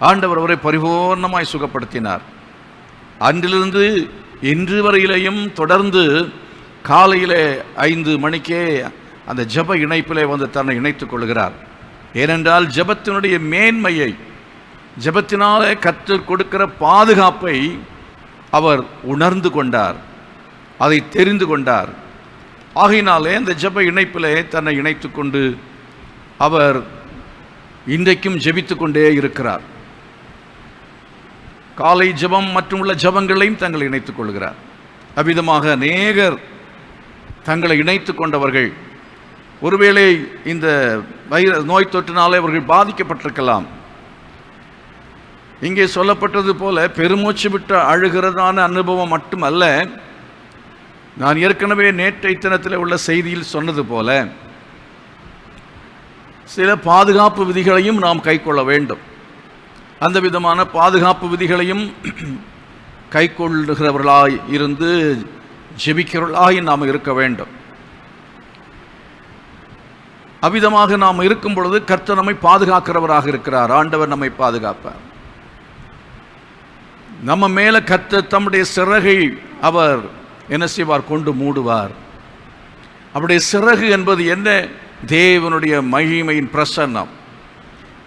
ஆண்டவர் அவரை பரிபூர்ணமாய் சுகப்படுத்தினார். அன்றிலிருந்து இன்று வரையிலேயும் தொடர்ந்து காலையிலே 5 மணிக்கே அந்த ஜெப இணைப்பிலே வந்து தன்னை இணைத்துக் கொள்கிறார். ஏனென்றால் ஜெபத்தினுடைய மேன்மையை, ஜெபத்தினாலே கர்த்தர் கொடுக்கிற பாதுகாப்பை அவர் உணர்ந்து கொண்டார், அதை தெரிந்து கொண்டார். ஆகையினாலே அந்த ஜெப இணைப்பிலே தன்னை இணைத்து கொண்டு அவர் இன்றைக்கும் ஜெபித்து கொண்டே இருக்கிறார். காலை ஜெபம் மற்றும் உள்ள ஜெபங்களையும் தங்களை இணைத்துக் கொள்கிறார். அவ்விதமாக அநேகர் தங்களை இணைத்து கொண்டவர்கள் ஒருவேளை இந்த நோய் தொற்றினாலே அவர்கள் பாதிக்கப்பட்டிருக்கலாம். இங்கே சொல்லப்பட்டது போல பெருமூச்சு விட்டு அழுகிறதான அனுபவம் மட்டுமல்ல, நான் ஏற்கனவே நேற்றைய தினத்தில் உள்ள செய்தியில் சொன்னது போல சில பாதுகாப்பு விதிகளையும் நாம் கைக்கொள்ள வேண்டும். அந்த விதமான பாதுகாப்பு விதிகளையும் கைக்கொள்ளுகிறவர்களாய் இருந்து ஜெபிக்கிறவர்களாய் நாம் இருக்க வேண்டும். அவ்விதமாக நாம் இருக்கும் பொழுது கர்த்தர் நம்மை பாதுகாக்கிறவராக இருக்கிறார். ஆண்டவர் நம்மை பாதுகாப்பார். நம்ம மேல கர்த்தர் தம்முடைய சிறகை அவர் என்ன செய்வார்? கொண்டு மூடுவார். அவருடைய சிறகு என்பது என்ன? தேவனுடைய மகிமையின் பிரசன்னம்.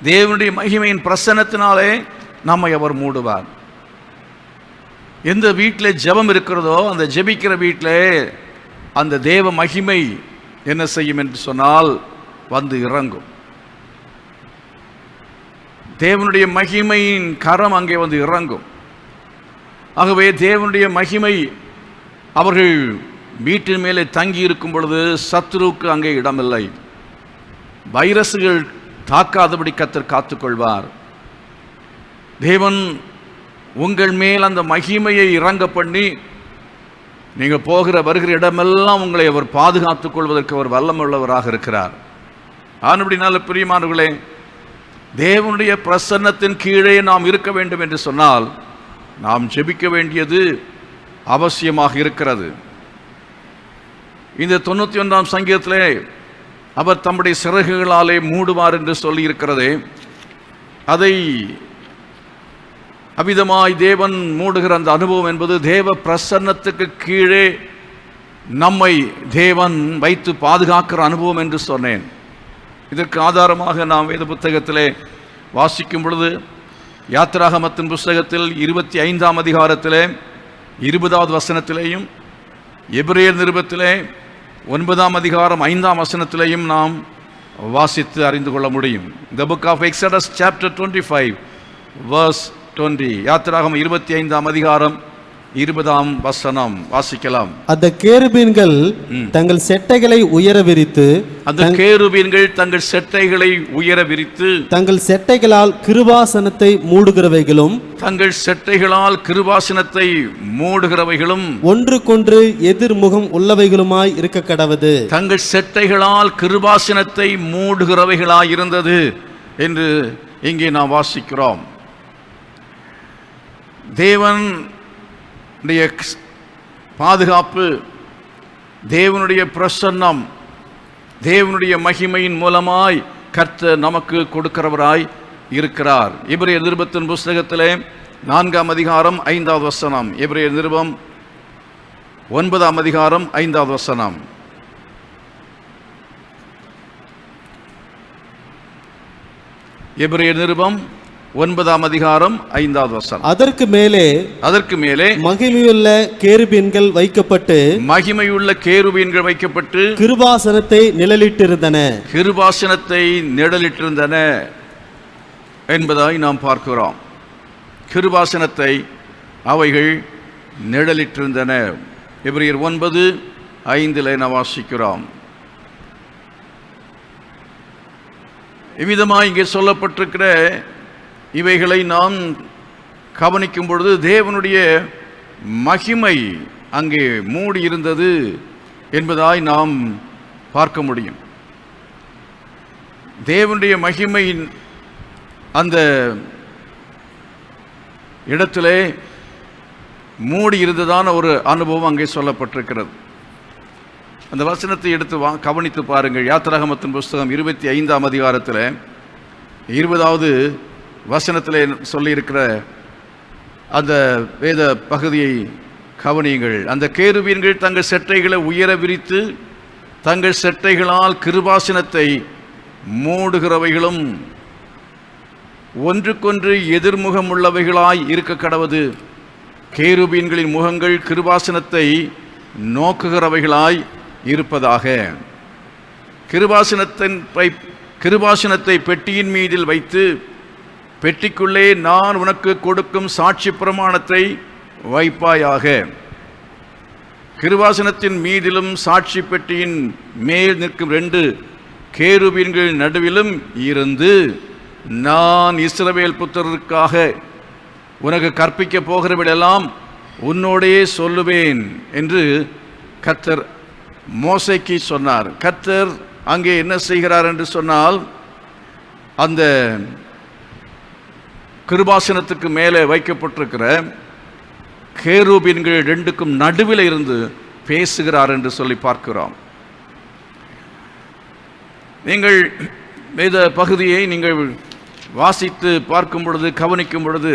தேவனுடைய மகிமையின் பிரசன்னத்தினாலே நம்மை அவர் மூடுவார். எந்த வீட்டில் ஜெபம் இருக்கிறதோ அந்த ஜெபிக்கிற வீட்டில் அந்த தேவ மகிமை என்ன செய்யும் என்று சொன்னால் வந்து இறங்கும். தேவனுடைய மகிமையின் கரம் அங்கே வந்து இறங்கும். ஆகவே தேவனுடைய மகிமை அவர்கள் வீட்டின் மேலே தங்கி இருக்கும் பொழுது சத்துருவுக்கு அங்கே இடமில்லை. வைரசுகள் தாக்காதபடி கர்த்தர் காத்துக்கொள்வார். தேவன் உங்கள் மேல் அந்த மகிமையை இறங்க பண்ணி நீங்கள் போகிற வருகிற இடமெல்லாம் உங்களை அவர் பாதுகாத்துக் கொள்வதற்கு அவர் வல்லமுள்ளவராக இருக்கிறார். ஆனபடினால பிரியமானவர்களே, தேவனுடைய பிரசன்னத்தின் கீழே நாம் இருக்க வேண்டும் என்று சொன்னால் நாம் ஜெபிக்க வேண்டியது அவசியமாக இருக்கிறது. இந்த 91ஆம் சங்கீதத்திலே அவர் தம்முடைய சிறகுகளாலே மூடுவார் என்று சொல்லி இருக்கிறதே, அதை அவ்விதமாய் தேவன் மூடுகிற அந்த அனுபவம் என்பது தேவ பிரசன்னத்துக்கு கீழே நம்மை தேவன் வைத்து பாதுகாக்கிற அனுபவம் என்று சொன்னேன். இதற்கு ஆதாரமாக நாம் வேத புத்தகத்திலே வாசிக்கும் பொழுது யாத்திராகமத்தின் புஸ்தகத்தில் 25ஆம் அதிகாரத்திலே 20வது வசனத்திலேயும் எபிரேயர் நிருபத்திலே 9ஆம் அதிகாரம் 5ஆம் வசனத்திலேயும் நாம் வாசித்து அறிந்து கொள்ள முடியும். The book of Exodus chapter 25 verse 20. யாத்திராகமம் 25ஆம் அதிகாரம் 20ஆம் வசனம் வாசிக்கலாம். அந்த கேருபீன்கள் தங்கள் செட்டைகளை உயர விரித்து தங்கள் செட்டைகளால் கிருபாசனத்தை மூடுகிறவைகளும் ஒன்றுக்கொன்று எதிர்முகம் உள்ளவைகளுமாய் இருக்க கடவது. தங்கள் செட்டைகளால் கிருபாசனத்தை மூடுகிறவைகளாய் இருந்தது என்று இங்கே நாம் வாசிக்கிறோம். தேவன் பாதுகாப்பு, தேவனுடைய பிரசன்னம், தேவனுடைய மகிமையின் மூலமாய் கர்த்தர் நமக்கு கொடுக்கிறவராய் இருக்கிறார். எபிரேயர் நிருபத்தின் புஸ்தகத்திலே 4ஆம் அதிகாரம் 5வது வசனம். எபிரேயர் நிருபம் 9ஆம் அதிகாரம் 5வது வசனம். எபிரேயர் நிருபம் 9ஆம் அதிகாரம் 5வது வசனம். அதற்கு மேலே மகிமையுள்ள கேருபீன்கள் வைக்கப்பட்டு கிருபாசனத்தை நிழலிட்டிருந்தன என்பதாய் நாம் பார்க்கிறோம். கிருபாசனத்தை அவைகள் நிழலிட்டிருந்தன. எபிரேயர் 9:5 நாம் வாசிக்கிறோம். இவ்விதமாக இங்கே சொல்லப்பட்டிருக்கிற இவைகளை நாம் கவனிக்கும் பொழுது தேவனுடைய மகிமை அங்கே மூடி இருந்தது என்பதாய் நாம் பார்க்க முடியும். தேவனுடைய மகிமையின் அந்த இடத்திலே மூடி இருந்ததான ஒரு அனுபவம் அங்கே சொல்லப்பட்டிருக்கிறது. அந்த வசனத்தை எடுத்து கவனித்து பாருங்கள். யாத்திராகமத்தின் புஸ்தகம் 25ஆம் அதிகாரத்தில் 20வது வசனத்திலே சொல்லியிருக்கிற அந்த வேத பகுதியை கவனியுங்கள். அந்த கேருபீன்கள் தங்கள் செட்டைகளை உயர விரித்து தங்கள் செட்டைகளால் கிருபாசனத்தை மூடுகிறவைகளும் ஒன்றுக்கொன்று எதிர்முகம் உள்ளவைகளாய் இருக்க கடவது. கேருபீன்களின் முகங்கள் கிருபாசனத்தை நோக்குகிறவைகளாய் இருப்பதாக. கிருபாசனத்தை பெட்டியின் மீதில் வைத்து பெட்டிக்குள்ளே நான் உனக்கு கொடுக்கும் சாட்சி பிரமாணத்தை வைப்பாயாக. கிருபாசனத்தின் மீதிலும் சாட்சி பெட்டியின் மேல் நிற்கும் 2 கேருபீன்கள் நடுவிலும் இருந்து நான் இஸ்ரவேல் புத்திரருக்காக உனக்கு கற்பிக்க போகிறவர்களெல்லாம் உன்னோடையே சொல்லுவேன் என்று கர்த்தர் மோசேக்கு சொன்னார். கர்த்தர் அங்கே என்ன செய்கிறார் என்று சொன்னால், அந்த கிருபாசனத்துக்கு மேலே வைக்கப்பட்டிருக்கிற கேருபீன்கள் 2க்கும் நடுவில் இருந்து பேசுகிறார் என்று சொல்லி பார்க்கிறோம். நீங்கள் வேத பகுதியை நீங்கள் வாசித்து பார்க்கும் பொழுது, கவனிக்கும் பொழுது,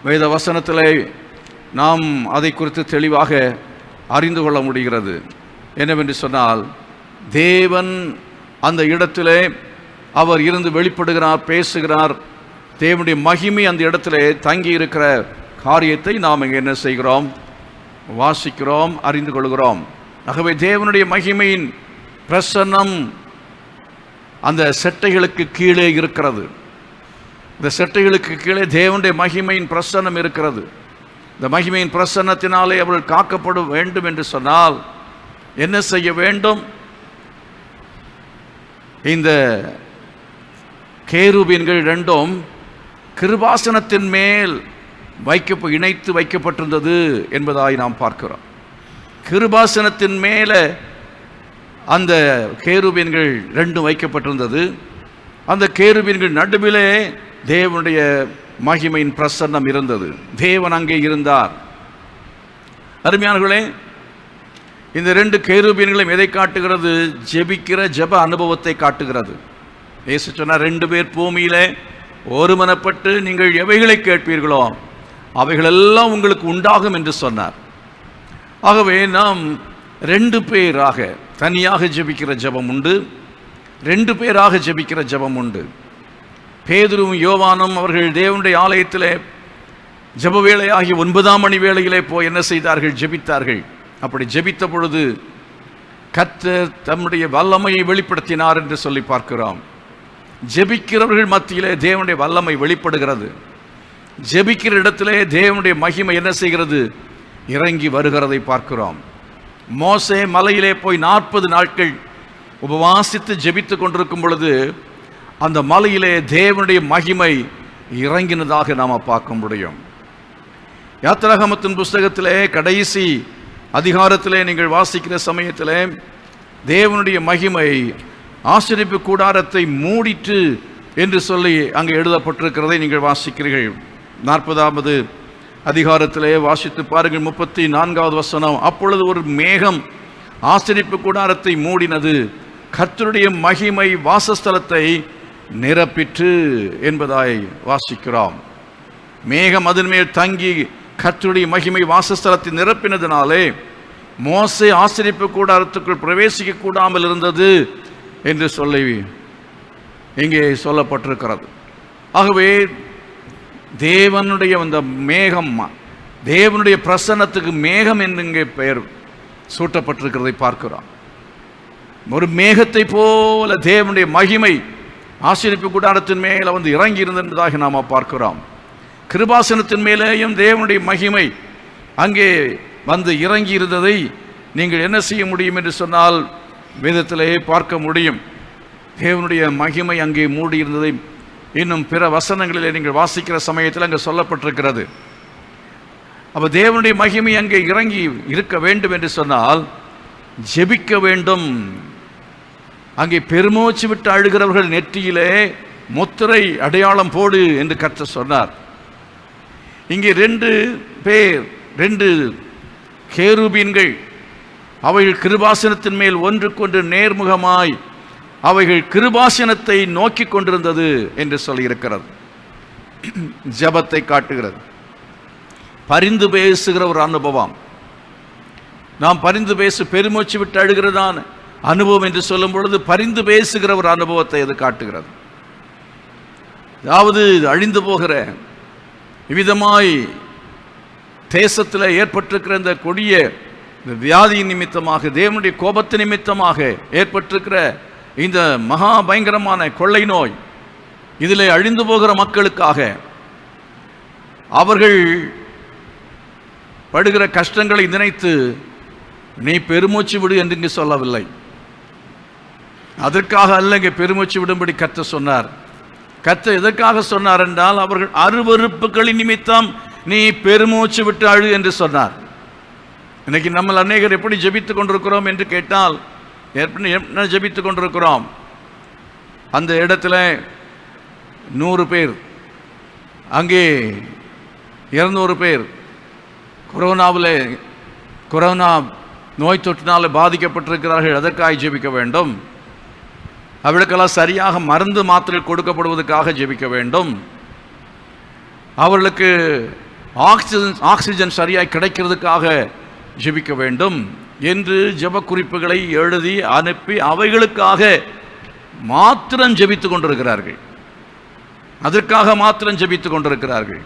வேத வசனத்தில் நாம் அதை குறித்து தெளிவாக அறிந்து கொள்ள முடிகிறது. என்னவென்று சொன்னால், தேவன் அந்த இடத்திலே அவர் இருந்து வெளிப்படுகிறார், பேசுகிறார். தேவனுடைய மகிமை அந்த இடத்துல தங்கி இருக்கிற காரியத்தை நாம் இங்கே என்ன செய்கிறோம்? வாசிக்கிறோம், அறிந்து கொள்கிறோம். ஆகவே தேவனுடைய மகிமையின் பிரசன்னம் அந்த செட்டைகளுக்கு கீழே இருக்கிறது. இந்த செட்டைகளுக்கு கீழே தேவனுடைய மகிமையின் பிரசன்னம் இருக்கிறது. இந்த மகிமையின் பிரசன்னத்தினாலே அவர்கள் காக்கப்பட வேண்டும் என்று சொன்னால் என்ன செய்ய வேண்டும்? இந்த கேருபீன்கள் 2ம் கிருபாசனத்தின் மேல் இணைத்து வைக்கப்பட்டிருந்தது என்பதாய் நாம் பார்க்கிறோம். கிருபாசனத்தின் மேலே அந்த கேருபீன்கள் 2 வைக்கப்பட்டிருந்தது. அந்த கேருபீன்கள் நடுவிலே தேவனுடைய மகிமையின் பிரசன்னம் இருந்தது. தேவன் அங்கே இருந்தார். அருமையானவர்களே, இந்த 2 கேருபீன்களும் எதை காட்டுகிறது? ஜெபிக்கிற ஜெப அனுபவத்தை காட்டுகிறது. இயேசு சொன்னார், 2 பேர் பூமியிலே ஒருமனப்பட்டு நீங்கள் எவைகளை கேட்பீர்களோ அவைகளெல்லாம் உங்களுக்கு உண்டாகும் என்று சொன்னார். ஆகவே நாம் 2 பேராக தனியாக ஜெபிக்கிற ஜெபம் உண்டு, 2 பேராக ஜெபிக்கிற ஜெபம் உண்டு. பேதுருவும் யோவானும் அவர்கள் தேவனுடைய ஆலயத்திலே ஜெப வேளையாகி 9ஆம் மணி வேளையிலே போய் என்ன செய்தார்கள்? ஜெபித்தார்கள். அப்படி ஜெபித்த பொழுது கர்த்தர் தம்முடைய வல்லமையை வெளிப்படுத்தினார் என்று சொல்லி பார்க்கிறோம். ஜெபிக்கிறவர்கள் மத்தியிலே தேவனுடைய வல்லமை வெளிப்படுகிறது. ஜெபிக்கிற இடத்திலே தேவனுடைய மகிமை என்ன செய்கிறது? இறங்கி வருகிறதை பார்க்கிறோம். மோசே மலையிலே போய் 40 நாட்கள் உபவாசித்து ஜெபித்து கொண்டிருக்கும் பொழுது அந்த மலையிலே தேவனுடைய மகிமை இறங்கினதாக நாம் பார்க்க முடியும். யாத்திராகமத்தின் புஸ்தகத்திலே கடைசி அதிகாரத்திலே நீங்கள் வாசிக்கிற சமயத்திலே தேவனுடைய மகிமை ஆசரிப்பு கூடாரத்தை மூடிற்று என்று சொல்லி அங்கே எழுதப்பட்டிருக்கிறதை நீங்கள் வாசிக்கிறீர்கள். 40வது அதிகாரத்திலே வாசித்து பாருங்கள், 34வது வசனம். அப்பொழுது ஒரு மேகம் ஆசரிப்பு கூடாரத்தை மூடினது, கர்த்தருடைய மகிமை வாசஸ்தலத்தை நிரப்பிற்று என்பதாய் வாசிக்கிறோம். மேகம் அதன் மேல் தங்கி கர்த்தருடைய மகிமை வாசஸ்தலத்தை நிரப்பினதினாலே மோசே ஆசரிப்பு கூடாரத்துக்குள் பிரவேசிக்க கூடாமல் இருந்தது என்று சொல்லி இங்கே சொல்லப்பட்டிருக்கிறது. ஆகவே தேவனுடைய அந்த மேகம், தேவனுடைய பிரசன்னத்துக்கு மேகம் என்று இங்கே பெயர் சூட்டப்பட்டிருக்கிறதை பார்க்கிறோம். ஒரு மேகத்தை போல தேவனுடைய மகிமை ஆசரிப்பு கூடாரத்தின் மேலே வந்து இறங்கி இருந்ததாக நாம் பார்க்கிறோம். கிருபாசனத்தின் மேலேயும் தேவனுடைய மகிமை அங்கே வந்து இறங்கி இருந்ததை நீங்கள் என்ன செய்ய முடியும் என்று சொன்னால் வேதத்திலே பார்க்க முடியும். தேவனுடைய மகிமை அங்கே மூடியிருந்ததை இன்னும் பிற வசனங்களிலே நீங்கள் வாசிக்கிற சமயத்தில் அங்கே சொல்லப்பட்டிருக்கிறது. அப்போ தேவனுடைய மகிமை அங்கே இறங்கி இருக்க வேண்டும் என்று சொன்னால் ஜெபிக்க வேண்டும். அங்கே பெருமூச்சு விட்டு அழுகிறவர்கள் நெற்றியிலே முத்திரை அடையாளம் போடு என்று கர்த்தர் சொன்னார். இங்கே 2 கேருபீன்கள், அவைகள் கிருபாசனத்தின் மேல் ஒன்றுக்கொன்று நேர்முகமாய் அவைகள் கிருபாசனத்தை நோக்கி கொண்டிருந்தது என்று சொல்லியிருக்கிறது. ஜபத்தை காட்டுகிறது. பரிந்து பேசுகிற ஒரு அனுபவம். நாம் பரிந்து பெருமூச்சு விட்டு அழுகிறதான அனுபவம் என்று சொல்லும் பொழுது பரிந்து பேசுகிற ஒரு அனுபவத்தை அது காட்டுகிறது. அதாவது அழிந்து போகிற விதமாய் தேசத்தில் ஏற்பட்டிருக்கிற இந்த கொடிய வியாதியின் நிமித்தமாக, தேவனுடைய கோபத்து நிமித்தமாக ஏற்பட்டிருக்கிற இந்த மகா பயங்கரமான கொள்ளை நோய், இதில் அழிந்து போகிற மக்களுக்காக அவர்கள் படுகிற கஷ்டங்களை நினைத்து நீ பெருமூச்சு விடு என்று இங்கு சொல்லவில்லை. அதற்காக அல்ல இங்கே பெருமூச்சு விடும்படி கர்த்தர் சொன்னார். கர்த்தர் எதற்காக சொன்னார் என்றால், அவர்கள் அருவருப்புகளின் நிமித்தம் நீ பெருமூச்சு விட்டு அழு என்று சொன்னார். இன்னைக்கு நம்ம அநேகர் எப்படி ஜெபித்துக் கொண்டிருக்கிறோம் என்று கேட்டால், என்ன ஜெபித்துக் கொண்டிருக்கிறோம்? அந்த இடத்துல 100 பேர், அங்கே 200 பேர் கொரோனா நோய் தொற்றினால் பாதிக்கப்பட்டிருக்கிறார்கள், அதற்காக ஜெபிக்க வேண்டும். அவர்களுக்கெல்லாம் சரியாக மருந்து மாத்திரை கொடுக்கப்படுவதற்காக ஜெபிக்க வேண்டும். அவர்களுக்கு ஆக்சிஜன் சரியாக கிடைக்கிறதுக்காக ஜெபிக்க வேண்டும் என்று ஜெப குறிப்புகளை எழுதி அனுப்பி அவைகளுக்காக மாத்திரம் ஜெபித்துக் கொண்டிருக்கிறார்கள். அதற்காக மாத்திரம் ஜெபித்துக் கொண்டிருக்கிறார்கள்.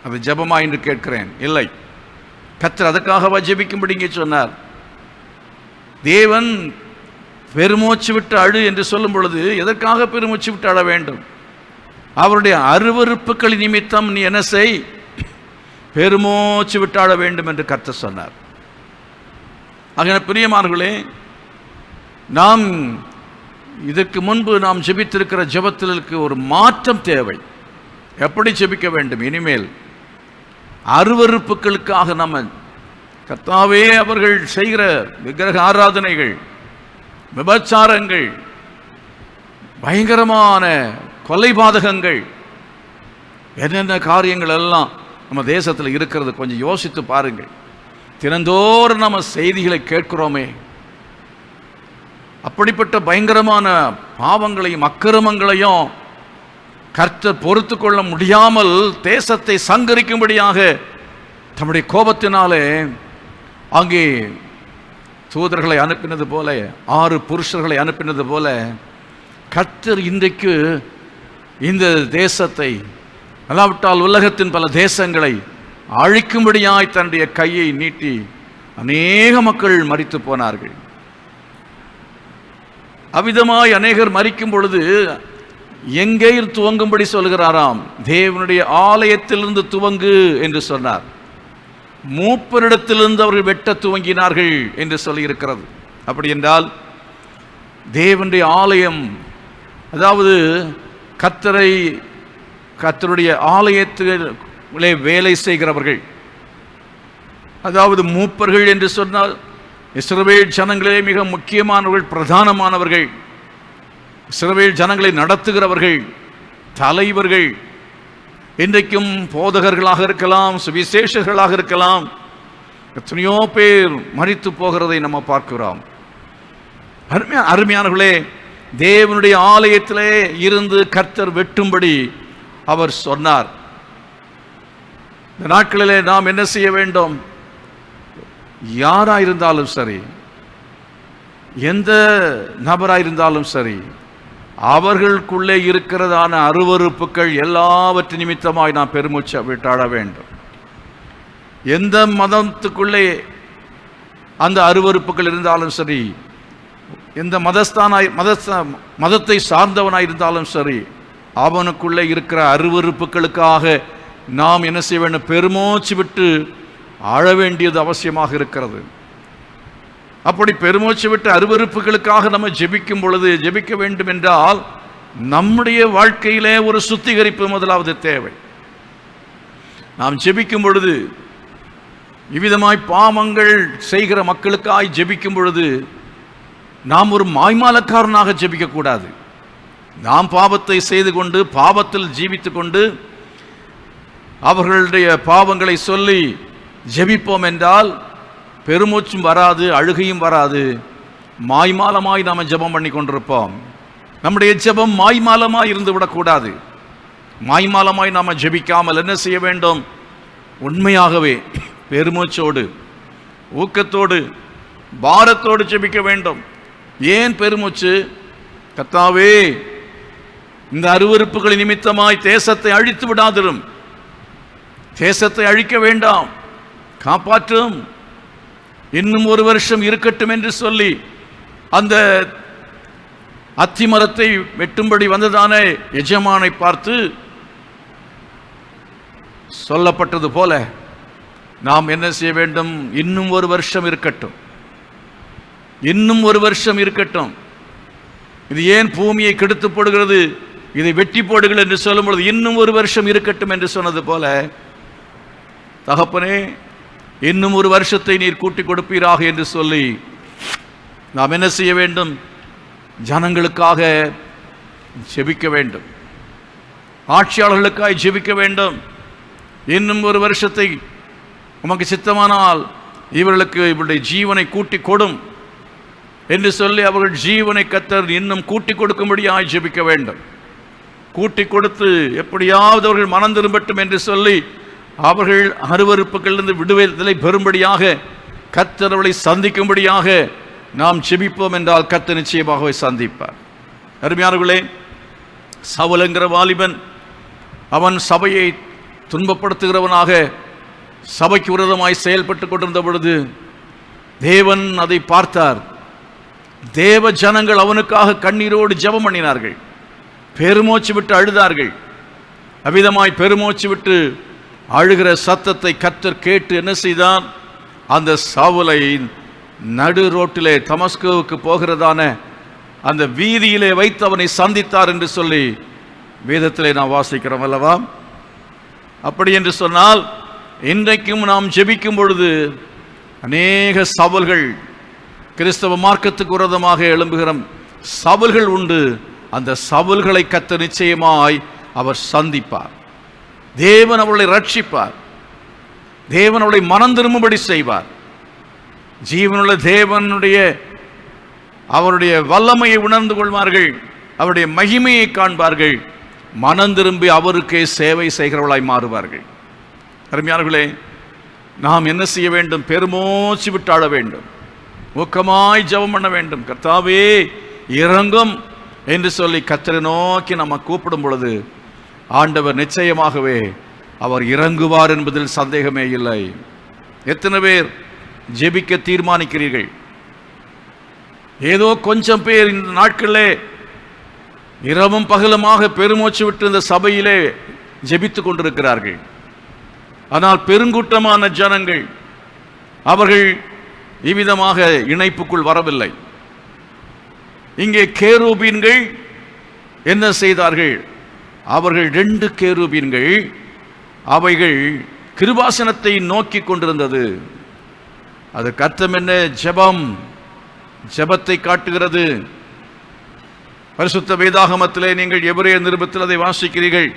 அது ஜெபமா என்று கேட்கிறேன். இல்லை, கர்த்தர் அதற்காகவா ஜெபிக்கும்படி இங்கே சொன்னார்? தேவன் பெருமூச்சு விட்டு அழு என்று சொல்லும் பொழுது எதற்காக பெருமூச்சு விட்டு அழ வேண்டும்? அவருடைய அருவருப்புகளின் நிமித்தம் நீ என்ன செய்? பெருமூச்சு விட்டு அழ வேண்டும் என்று கர்த்தர் சொன்னார். ஆக பிரியமானவர்களே, நாம் இதற்கு முன்பு நாம் ஜெபித்திருக்கிற ஜெபத்திற்கு ஒரு மாற்றம் தேவை. எப்படி ஜெபிக்க வேண்டும்? இனிமேல் அருவருப்புகளுக்காக நம்ம கர்த்தாவே, அவர்கள் செய்கிற விக்கிரக ஆராதனைகள், விபச்சாரங்கள், பயங்கரமான கொலைபாதகங்கள், என்னென்ன காரியங்கள் எல்லாம் நம்ம தேசத்தில் இருக்கிறது கொஞ்சம் யோசித்து பாருங்கள். தினந்தோறும் நம்ம செய்திகளை கேட்கிறோமே. அப்படிப்பட்ட பயங்கரமான பாவங்களையும் அக்கிரமங்களையும் கர்த்தர் பொறுத்து கொள்ள முடியாமல் தேசத்தை சங்கரிக்கும்படியாக தம்முடைய கோபத்தினாலே அங்கே தூதர்களை அனுப்பினது போல, 6 புருஷர்களை அனுப்பினது போல கர்த்தர் இன்றைக்கு இந்த தேசத்தை, அல்லாவிட்டால் உலகத்தின் பல தேசங்களை அழிக்கும்படியாய் தன்னுடைய கையை நீட்டி அநேக மக்கள் மரித்து போனார்கள். அவ்விதமாய் அநேகர் மரிக்கும் பொழுது எங்கே துவங்கும்படி சொல்கிறாராம். தேவனுடைய ஆலயத்திலிருந்து துவங்கு என்று சொன்னார். மூப்பரிடத்திலிருந்து அவர்கள் வெட்ட துவங்கினார்கள் என்று சொல்லியிருக்கிறது. அப்படி என்றால் தேவனுடைய ஆலயம், அதாவது கர்த்தருடைய ஆலயத்திலே வேலை செய்கிறவர்கள், அதாவது மூப்பர்கள் என்று சொன்னால் இஸ்ரவேல் ஜனங்களே மிக முக்கியமானவர்கள், பிரதானமானவர்கள், இஸ்ரவேல் ஜனங்களை நடத்துகிறவர்கள், தலைவர்கள். இன்றைக்கும் போதகர்களாக இருக்கலாம், சுவிசேஷகர்களாக இருக்கலாம், எத்தனையோ பேர் மரித்து போகிறதை நம்ம பார்க்கிறோம். அருமையானவர்களே, தேவனுடைய ஆலயத்திலே இருந்து கர்த்தர் வெட்டும்படி அவர் சொன்னார். இந்த நாட்களிலே நாம் என்ன செய்ய வேண்டும்? யாராயிருந்தாலும் சரி, எந்த நபராயிருந்தாலும் சரி, அவர்களுக்குள்ளே இருக்கிறதான அருவருப்புகள் எல்லாவற்றின் நிமித்தமாய் நாம் பெருமூச்சை விட்டாட வேண்டும். எந்த மதத்துக்குள்ளே அந்த அருவருப்புகள் இருந்தாலும் சரி, எந்த மதத்தை சார்ந்தவனாய் இருந்தாலும் சரி, அவனுக்குள்ளே இருக்கிற அருவருப்புகளுக்காக நாம் என்ன செய்ய வேண்டும்? பெருமூச்சு விட்டு ஆழ வேண்டியது அவசியமாக இருக்கிறது. அப்படி பெருமூச்சு விட்டு அருவருப்புகளுக்காக நம்ம ஜெபிக்கும் பொழுது, ஜெபிக்க வேண்டும் என்றால் நம்முடைய வாழ்க்கையிலே ஒரு சுத்திகரிப்பு முதலாவது தேவை. நாம் ஜெபிக்கும் பொழுது, இவ்விதமாய் பாவங்கள் செய்கிற மக்களுக்காய் ஜெபிக்கும் பொழுது, நாம் ஒரு மாய்மாலக்காரனாக ஜெபிக்கக்கூடாது. நாம் பாவத்தை செய்து கொண்டு, பாவத்தில் ஜீவித்து கொண்டு, அவர்களுடைய பாவங்களை சொல்லி ஜெபிப்போம் என்றால் பெருமூச்சும் வராது, அழுகையும் வராது. மாய்மாலமாய் நாம் ஜெபம் பண்ணி கொண்டிருப்போம். நம்முடைய ஜெபம் மாய்மாலமாய் இருந்து விடக்கூடாது. மாய்மாலமாய் நாம் ஜெபிக்காமல் என்ன செய்ய வேண்டும்? உண்மையாகவே பெருமூச்சோடு, ஊக்கத்தோடு, பாரத்தோடு ஜெபிக்க வேண்டும். ஏன் பெருமூச்சு? கர்த்தாவே, இந்த அருவருப்புகளின் நிமித்தமாய் தேசத்தை அழித்து விடாதிரும், தேசத்தை அழிக்க வேண்டாம், காப்பாற்றும், இன்னும் ஒரு வருஷம் இருக்கட்டும் என்று சொல்லி அந்த அத்திமரத்தை வெட்டும்படி வந்ததான எஜமானை பார்த்து சொல்லப்பட்டது போல நாம் என்ன செய்ய வேண்டும்? இன்னும் ஒரு வருஷம் இருக்கட்டும், இன்னும் ஒரு வருஷம் இருக்கட்டும். இது ஏன் பூமியை கெடுத்து போடுகிறது, இதை வெட்டி போடுங்கள் என்று சொல்லும் பொழுது இன்னும் ஒரு வருஷம் இருக்கட்டும் என்று சொன்னது போல, தகப்பனே, இன்னும் ஒரு வருஷத்தை நீர் கூட்டி கொடுப்பீராக என்று சொல்லி நாம் என்ன செய்ய வேண்டும்? ஜனங்களுக்காக ஜெபிக்க வேண்டும், ஆட்சியாளர்களுக்காக ஜெபிக்க வேண்டும். இன்னும் ஒரு வருஷத்தை உமக்கு சித்தமானால் இவர்களுக்கு இவருடைய ஜீவனை கூட்டி கொடும் என்று சொல்லி அவர்கள் ஜீவனை கர்த்தர் இன்னும் கூட்டி கொடுக்கும்படியாய் ஜெபிக்க வேண்டும். கூட்டி கொடுத்து எப்படியாவது அவர்கள் மனம் திரும்பட்டும் என்று சொல்லி அவர்கள் அருவருப்புகளிலிருந்து விடுதலை பெறும்படியாக, கர்த்தர் அவர்களை சந்திக்கும்படியாக நாம் ஜெபிப்போம் என்றால் கர்த்தர் நிச்சயமாகவே சந்திப்பார். அருமையானவர்களே, சவுல் என்கிற வாலிபன் அவன் சபையை துன்பப்படுத்துகிறவனாக சபைக்கு விரோதமாய் செயல்பட்டு கொண்டிருந்த பொழுது தேவன் அதை பார்த்தார். தேவ ஜனங்கள் அவனுக்காக கண்ணீரோடு ஜெபம் பண்ணினார்கள், பெருமூச்சு விட்டு அழுதார்கள். அவ்விதமாய் பெருமூச்சு விட்டு அழுகிற சத்தத்தை கர்த்தர் கேட்டு என்ன செய்தான்? அந்த சவுலை நடு ரோட்டிலே தமஸ்குவுக்கு போகிறதான அந்த வீதியிலே வைத்து அவனை சந்தித்தார் என்று சொல்லி வேதத்திலே நாம் வாசிக்கிறோம் அல்லவா? அப்படி என்று சொன்னால் இன்றைக்கும் நாம் ஜெபிக்கும் பொழுது அநேக சவுல்கள், கிறிஸ்தவ மார்க்கத்துக்கு விரோதமாக எழும்புகிற சவுல்கள் உண்டு. அந்த சவுல்களை கர்த்தர் நிச்சயமாய் அவர் சந்திப்பார். தேவன் அவர்களை ரட்சிப்பார், தேவன் அவர்களை மனம் திரும்பும்படி செய்வார். ஜீவனுள்ள தேவனுடைய அவருடைய வல்லமையை உணர்ந்து கொள்வார்கள், அவருடைய மகிமையை காண்பார்கள், மனம் திரும்பி அவருக்கே சேவை செய்கிறவர்களாய் மாறுவார்கள். அருமையானவர்களே, நாம் என்ன செய்ய வேண்டும்? பெருமூச்சு விட்டு அழ வேண்டும், ஊக்கமாய் ஜெபம் பண்ண வேண்டும். கர்த்தாவே இறங்கும் என்று சொல்லி கர்த்தரை நோக்கி நம்ம கூப்பிடும் பொழுது ஆண்டவர் நிச்சயமாகவே அவர் இறங்குவார் என்பதில் சந்தேகமே இல்லை. எத்தனை பேர் ஜெபிக்க தீர்மானிக்கிறீர்கள்? ஏதோ கொஞ்சம் பேர் இந்த நாட்களிலே இரவும் பகலுமாக பெருமூச்சு விட்டு இந்த சபையிலே ஜெபித்துக் கொண்டிருக்கிறார்கள். ஆனால் பெருங்கூட்டமான ஜனங்கள் அவர்கள் இவ்விதமாக இணைப்புக்குள் வரவில்லை. இங்கே கேருபீன்கள் என்ன செய்தார்கள்? அவர்கள் 2 கேருபீன்கள் அவைகள் கிருபாசனத்தை நோக்கி கொண்டிருந்தது. அதற்கு அர்த்தம் என்ன? ஜெபம், ஜெபத்தை காட்டுகிறது. பரிசுத்த வேதாகமத்திலே நீங்கள் எபிரேய நிருபத்தில் அதை வாசிக்கிறீர்கள்.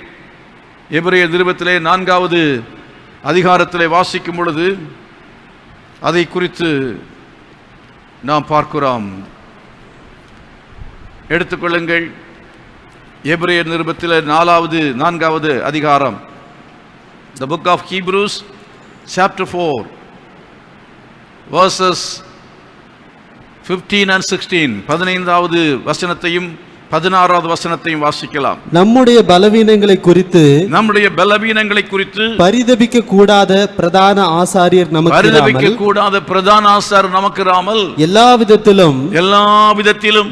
எபிரேய நிருபத்திலே 4வது அதிகாரத்திலே வாசிக்கும் பொழுது அதை குறித்து நாம் பார்க்கிறோம். எடுத்துக்கொள்ளுங்கள். எபிரேய நிருபத்தில் 4வது அதிகாரம், The book of Hebrews chapter 4 verses 15 and 16, 15வது வசனத்தையும் 16வது வசனத்தையும் வாசிக்கலாம். நம்முடைய பலவீனங்களை குறித்து பரிதபிக்க கூடாத பிரதான ஆசாரியர் நமக்கு இராமல் எல்லா விதத்திலும்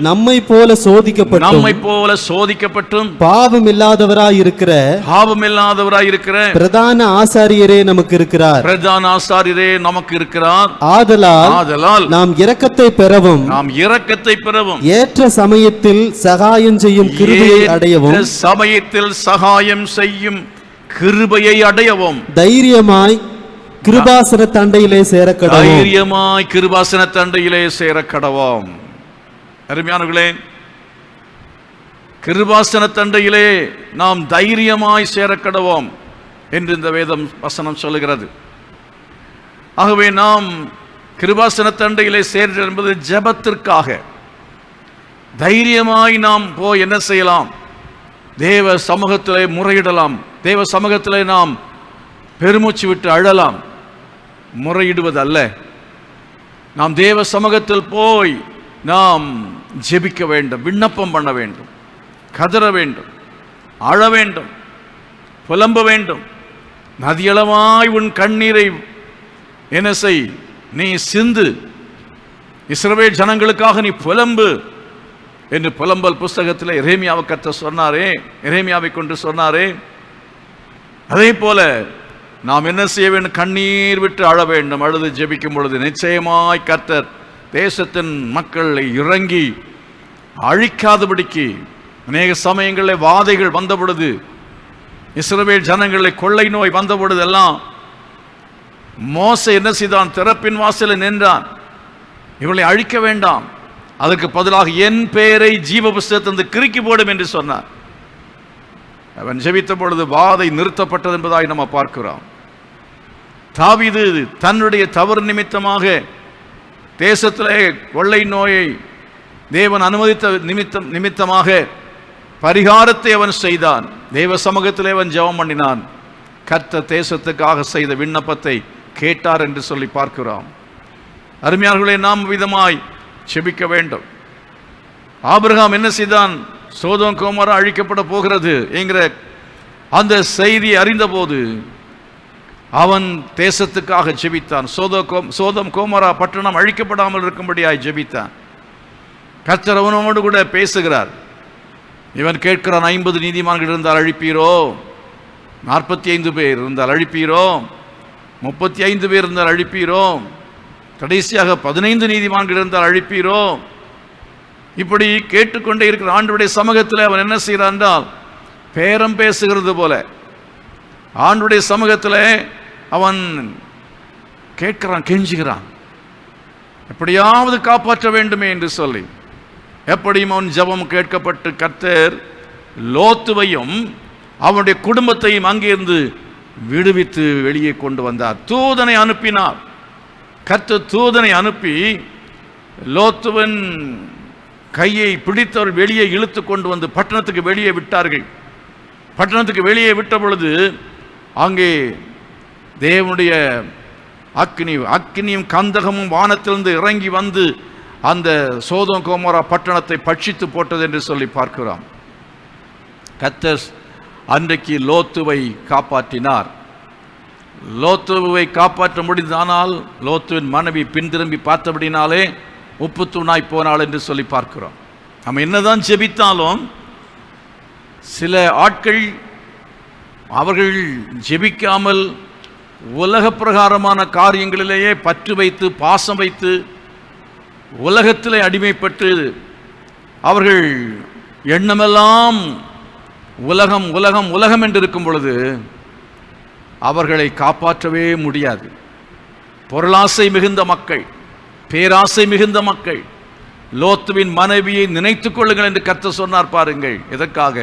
நம்மை போல சோதிக்கப்பட்டும் பாவம் இல்லாதவராய் இருக்கிற பிரதான ஆசாரியரே நமக்கு இருக்கிறார். ஆதலால் நாம் இரக்கத்தை பெறவும் ஏற்ற சமயத்தில் சகாயம் செய்யும் கிருபையை அடையவும் தைரியமாய் கிருபாசன தண்டையிலே சேரக்கடவோம். அருமையானவர்களே, கிருபாசன தண்டையிலே நாம் தைரியமாய் சேரக்கடவோம் என்று இந்த வேதம் வசனம் சொல்லுகிறது. ஆகவே நாம் கிருபாசன தண்டையிலே சேர்றது என்பது ஜெபத்திற்காக. தைரியமாய் நாம் போய் என்ன செய்யலாம்? தேவ சமூகத்திலே முறையிடலாம். தேவ சமூகத்திலே நாம் பெருமூச்சு விட்டு அழலாம். முறையிடுவதல்ல, நாம் தேவ சமூகத்தில் போய் நாம் ஜெபிக்க வேண்டும், விண்ணப்பம் பண்ண வேண்டும், கதற வேண்டும், அழ வேண்டும், புலம்ப வேண்டும். நதியளவாய் உன் கண்ணீரை என்ன செய், நீ சிந்து, இஸ்ரவேல் ஜனங்களுக்காக நீ புலம்பு என்று புலம்பல் புஸ்தகத்தில் எரேமியாவை கர்த்தர் சொன்னாரே, எரேமியாவை கொண்டு சொன்னாரே. அதே போல நாம் என்ன செய்ய வேண்டும்? கண்ணீர் விட்டு அழ வேண்டும். அழுது ஜெபிக்கும் பொழுது நிச்சயமாய் கர்த்தர் தேசத்தின் மக்களை இறங்கி அழிக்காதபடிக்கு, அநேக சமயங்களில் வாதைகள் வந்த பொழுது, இஸ்ரவேல் ஜனங்களை கொள்ளை நோய் வந்த பொழுதெல்லாம் மோசே என்ன செய்தான்? திறப்பின் வாசலில் நின்றான். இவளை அழிக்க வேண்டாம், அதற்கு பதிலாக என் பெயரை ஜீவ புஸ்தகத்திலிருந்து கிறுக்கி போடும் என்று சொன்னார். அவன் ஜெபித்த பொழுது வாதை நிறுத்தப்பட்டது என்பதாய் நம்ம பார்க்கிறோம். தாவீது தன்னுடைய தவறு நிமித்தமாக தேசத்திலே கொள்ளை நோயை தேவன் அனுமதித்த நிமித்தமாக பரிகாரத்தை அவன் செய்தான். தேவ சமூகத்திலே அவன் ஜெபம் பண்ணினான். கர்த்தர் தேசத்துக்காக செய்த விண்ணப்பத்தை கேட்டார் என்று சொல்லி பார்க்கிறோம். அருமையானவர்களே, நாம் விதமாய் செபிக்க வேண்டும். ஆபிரகாம் என்ன செய்தான்? சோதோம் கோமோரா அழிக்கப்பட போகிறது என்கிற அந்த செய்தி அறிந்தபோது அவன் தேசத்துக்காக ஜெபித்தான். சோதோம் கோமோரா பட்டணம் அழிக்கப்படாமல் இருக்கும்படியாய் ஜெபித்தான். கர்த்தர் அவனோடு கூட பேசுகிறார். இவன் கேட்கிறான், 50 நீதிமான்கள் இருந்தால் அழிப்பீரோ? 45 பேர் இருந்தால் அழிப்பீரோ? 35 பேர் இருந்தால் அழிப்பீரோ? கடைசியாக 15 நீதிமான்கள் இருந்தால் அழிப்பீரோ? இப்படி கேட்டுக்கொண்டே இருக்கிற ஆண்டவருடைய சமூகத்தில் அவன் என்ன செய்கிறான் என்றால், பேரம் பேசுகிறது போல ஆண்டவருடைய சமூகத்தில் அவன் கேட்கிறான், கெஞ்சுகிறான், எப்படியாவது காப்பாற்ற வேண்டுமே என்று சொல்லி. எப்படியும் அவன் ஜெபம் கேட்கப்பட்டு கர்த்தர் லோத்துவையும் அவனுடைய குடும்பத்தையும் அங்கிருந்து விடுவித்து வெளியே கொண்டு வந்தார். தூதனை அனுப்பினார். கர்த்தர் தூதனை அனுப்பி லோத்துவன் கையை பிடித்தவர் வெளியே இழுத்து கொண்டு வந்து பட்டணத்துக்கு வெளியே விட்டார்கள். பட்டணத்துக்கு வெளியே விட்ட பொழுது அங்கே தேவனுடைய அக்கினியும் கந்தகமும் வானத்திலிருந்து இறங்கி வந்து அந்த சோதோம் கோமோரா பட்டணத்தை பட்சித்து போட்டது என்று சொல்லி பார்க்கிறோம். கர்த்தர் அன்றைக்கு லோத்துவை காப்பாற்றினார். லோத்துவை காப்பாற்ற முடிந்ததானால் லோத்துவின் மனைவி பின்திரும்பி பார்த்தபடினாலே உப்பு தூணாய் போனாள் என்று சொல்லி பார்க்கிறோம். நம்ம என்னதான் ஜெபித்தாலும் சில ஆட்கள் அவர்கள் ஜெபிக்காமல் உலக பிரகாரமான காரியங்களிலேயே பற்று வைத்து பாசம் வைத்து உலகத்திலே அடிமைப்பட்டு அவர்கள் எண்ணமெல்லாம் உலகம் உலகம் உலகம் என்று இருக்கும் பொழுது அவர்களை காப்பாற்றவே முடியாது. பொருளாசை மிகுந்த மக்கள், பேராசை மிகுந்த மக்கள். லோத்துவின் மனைவியை நினைத்துக் கொள்ளுங்கள் என்று கர்த்தர் சொன்னார் பாருங்கள். எதற்காக?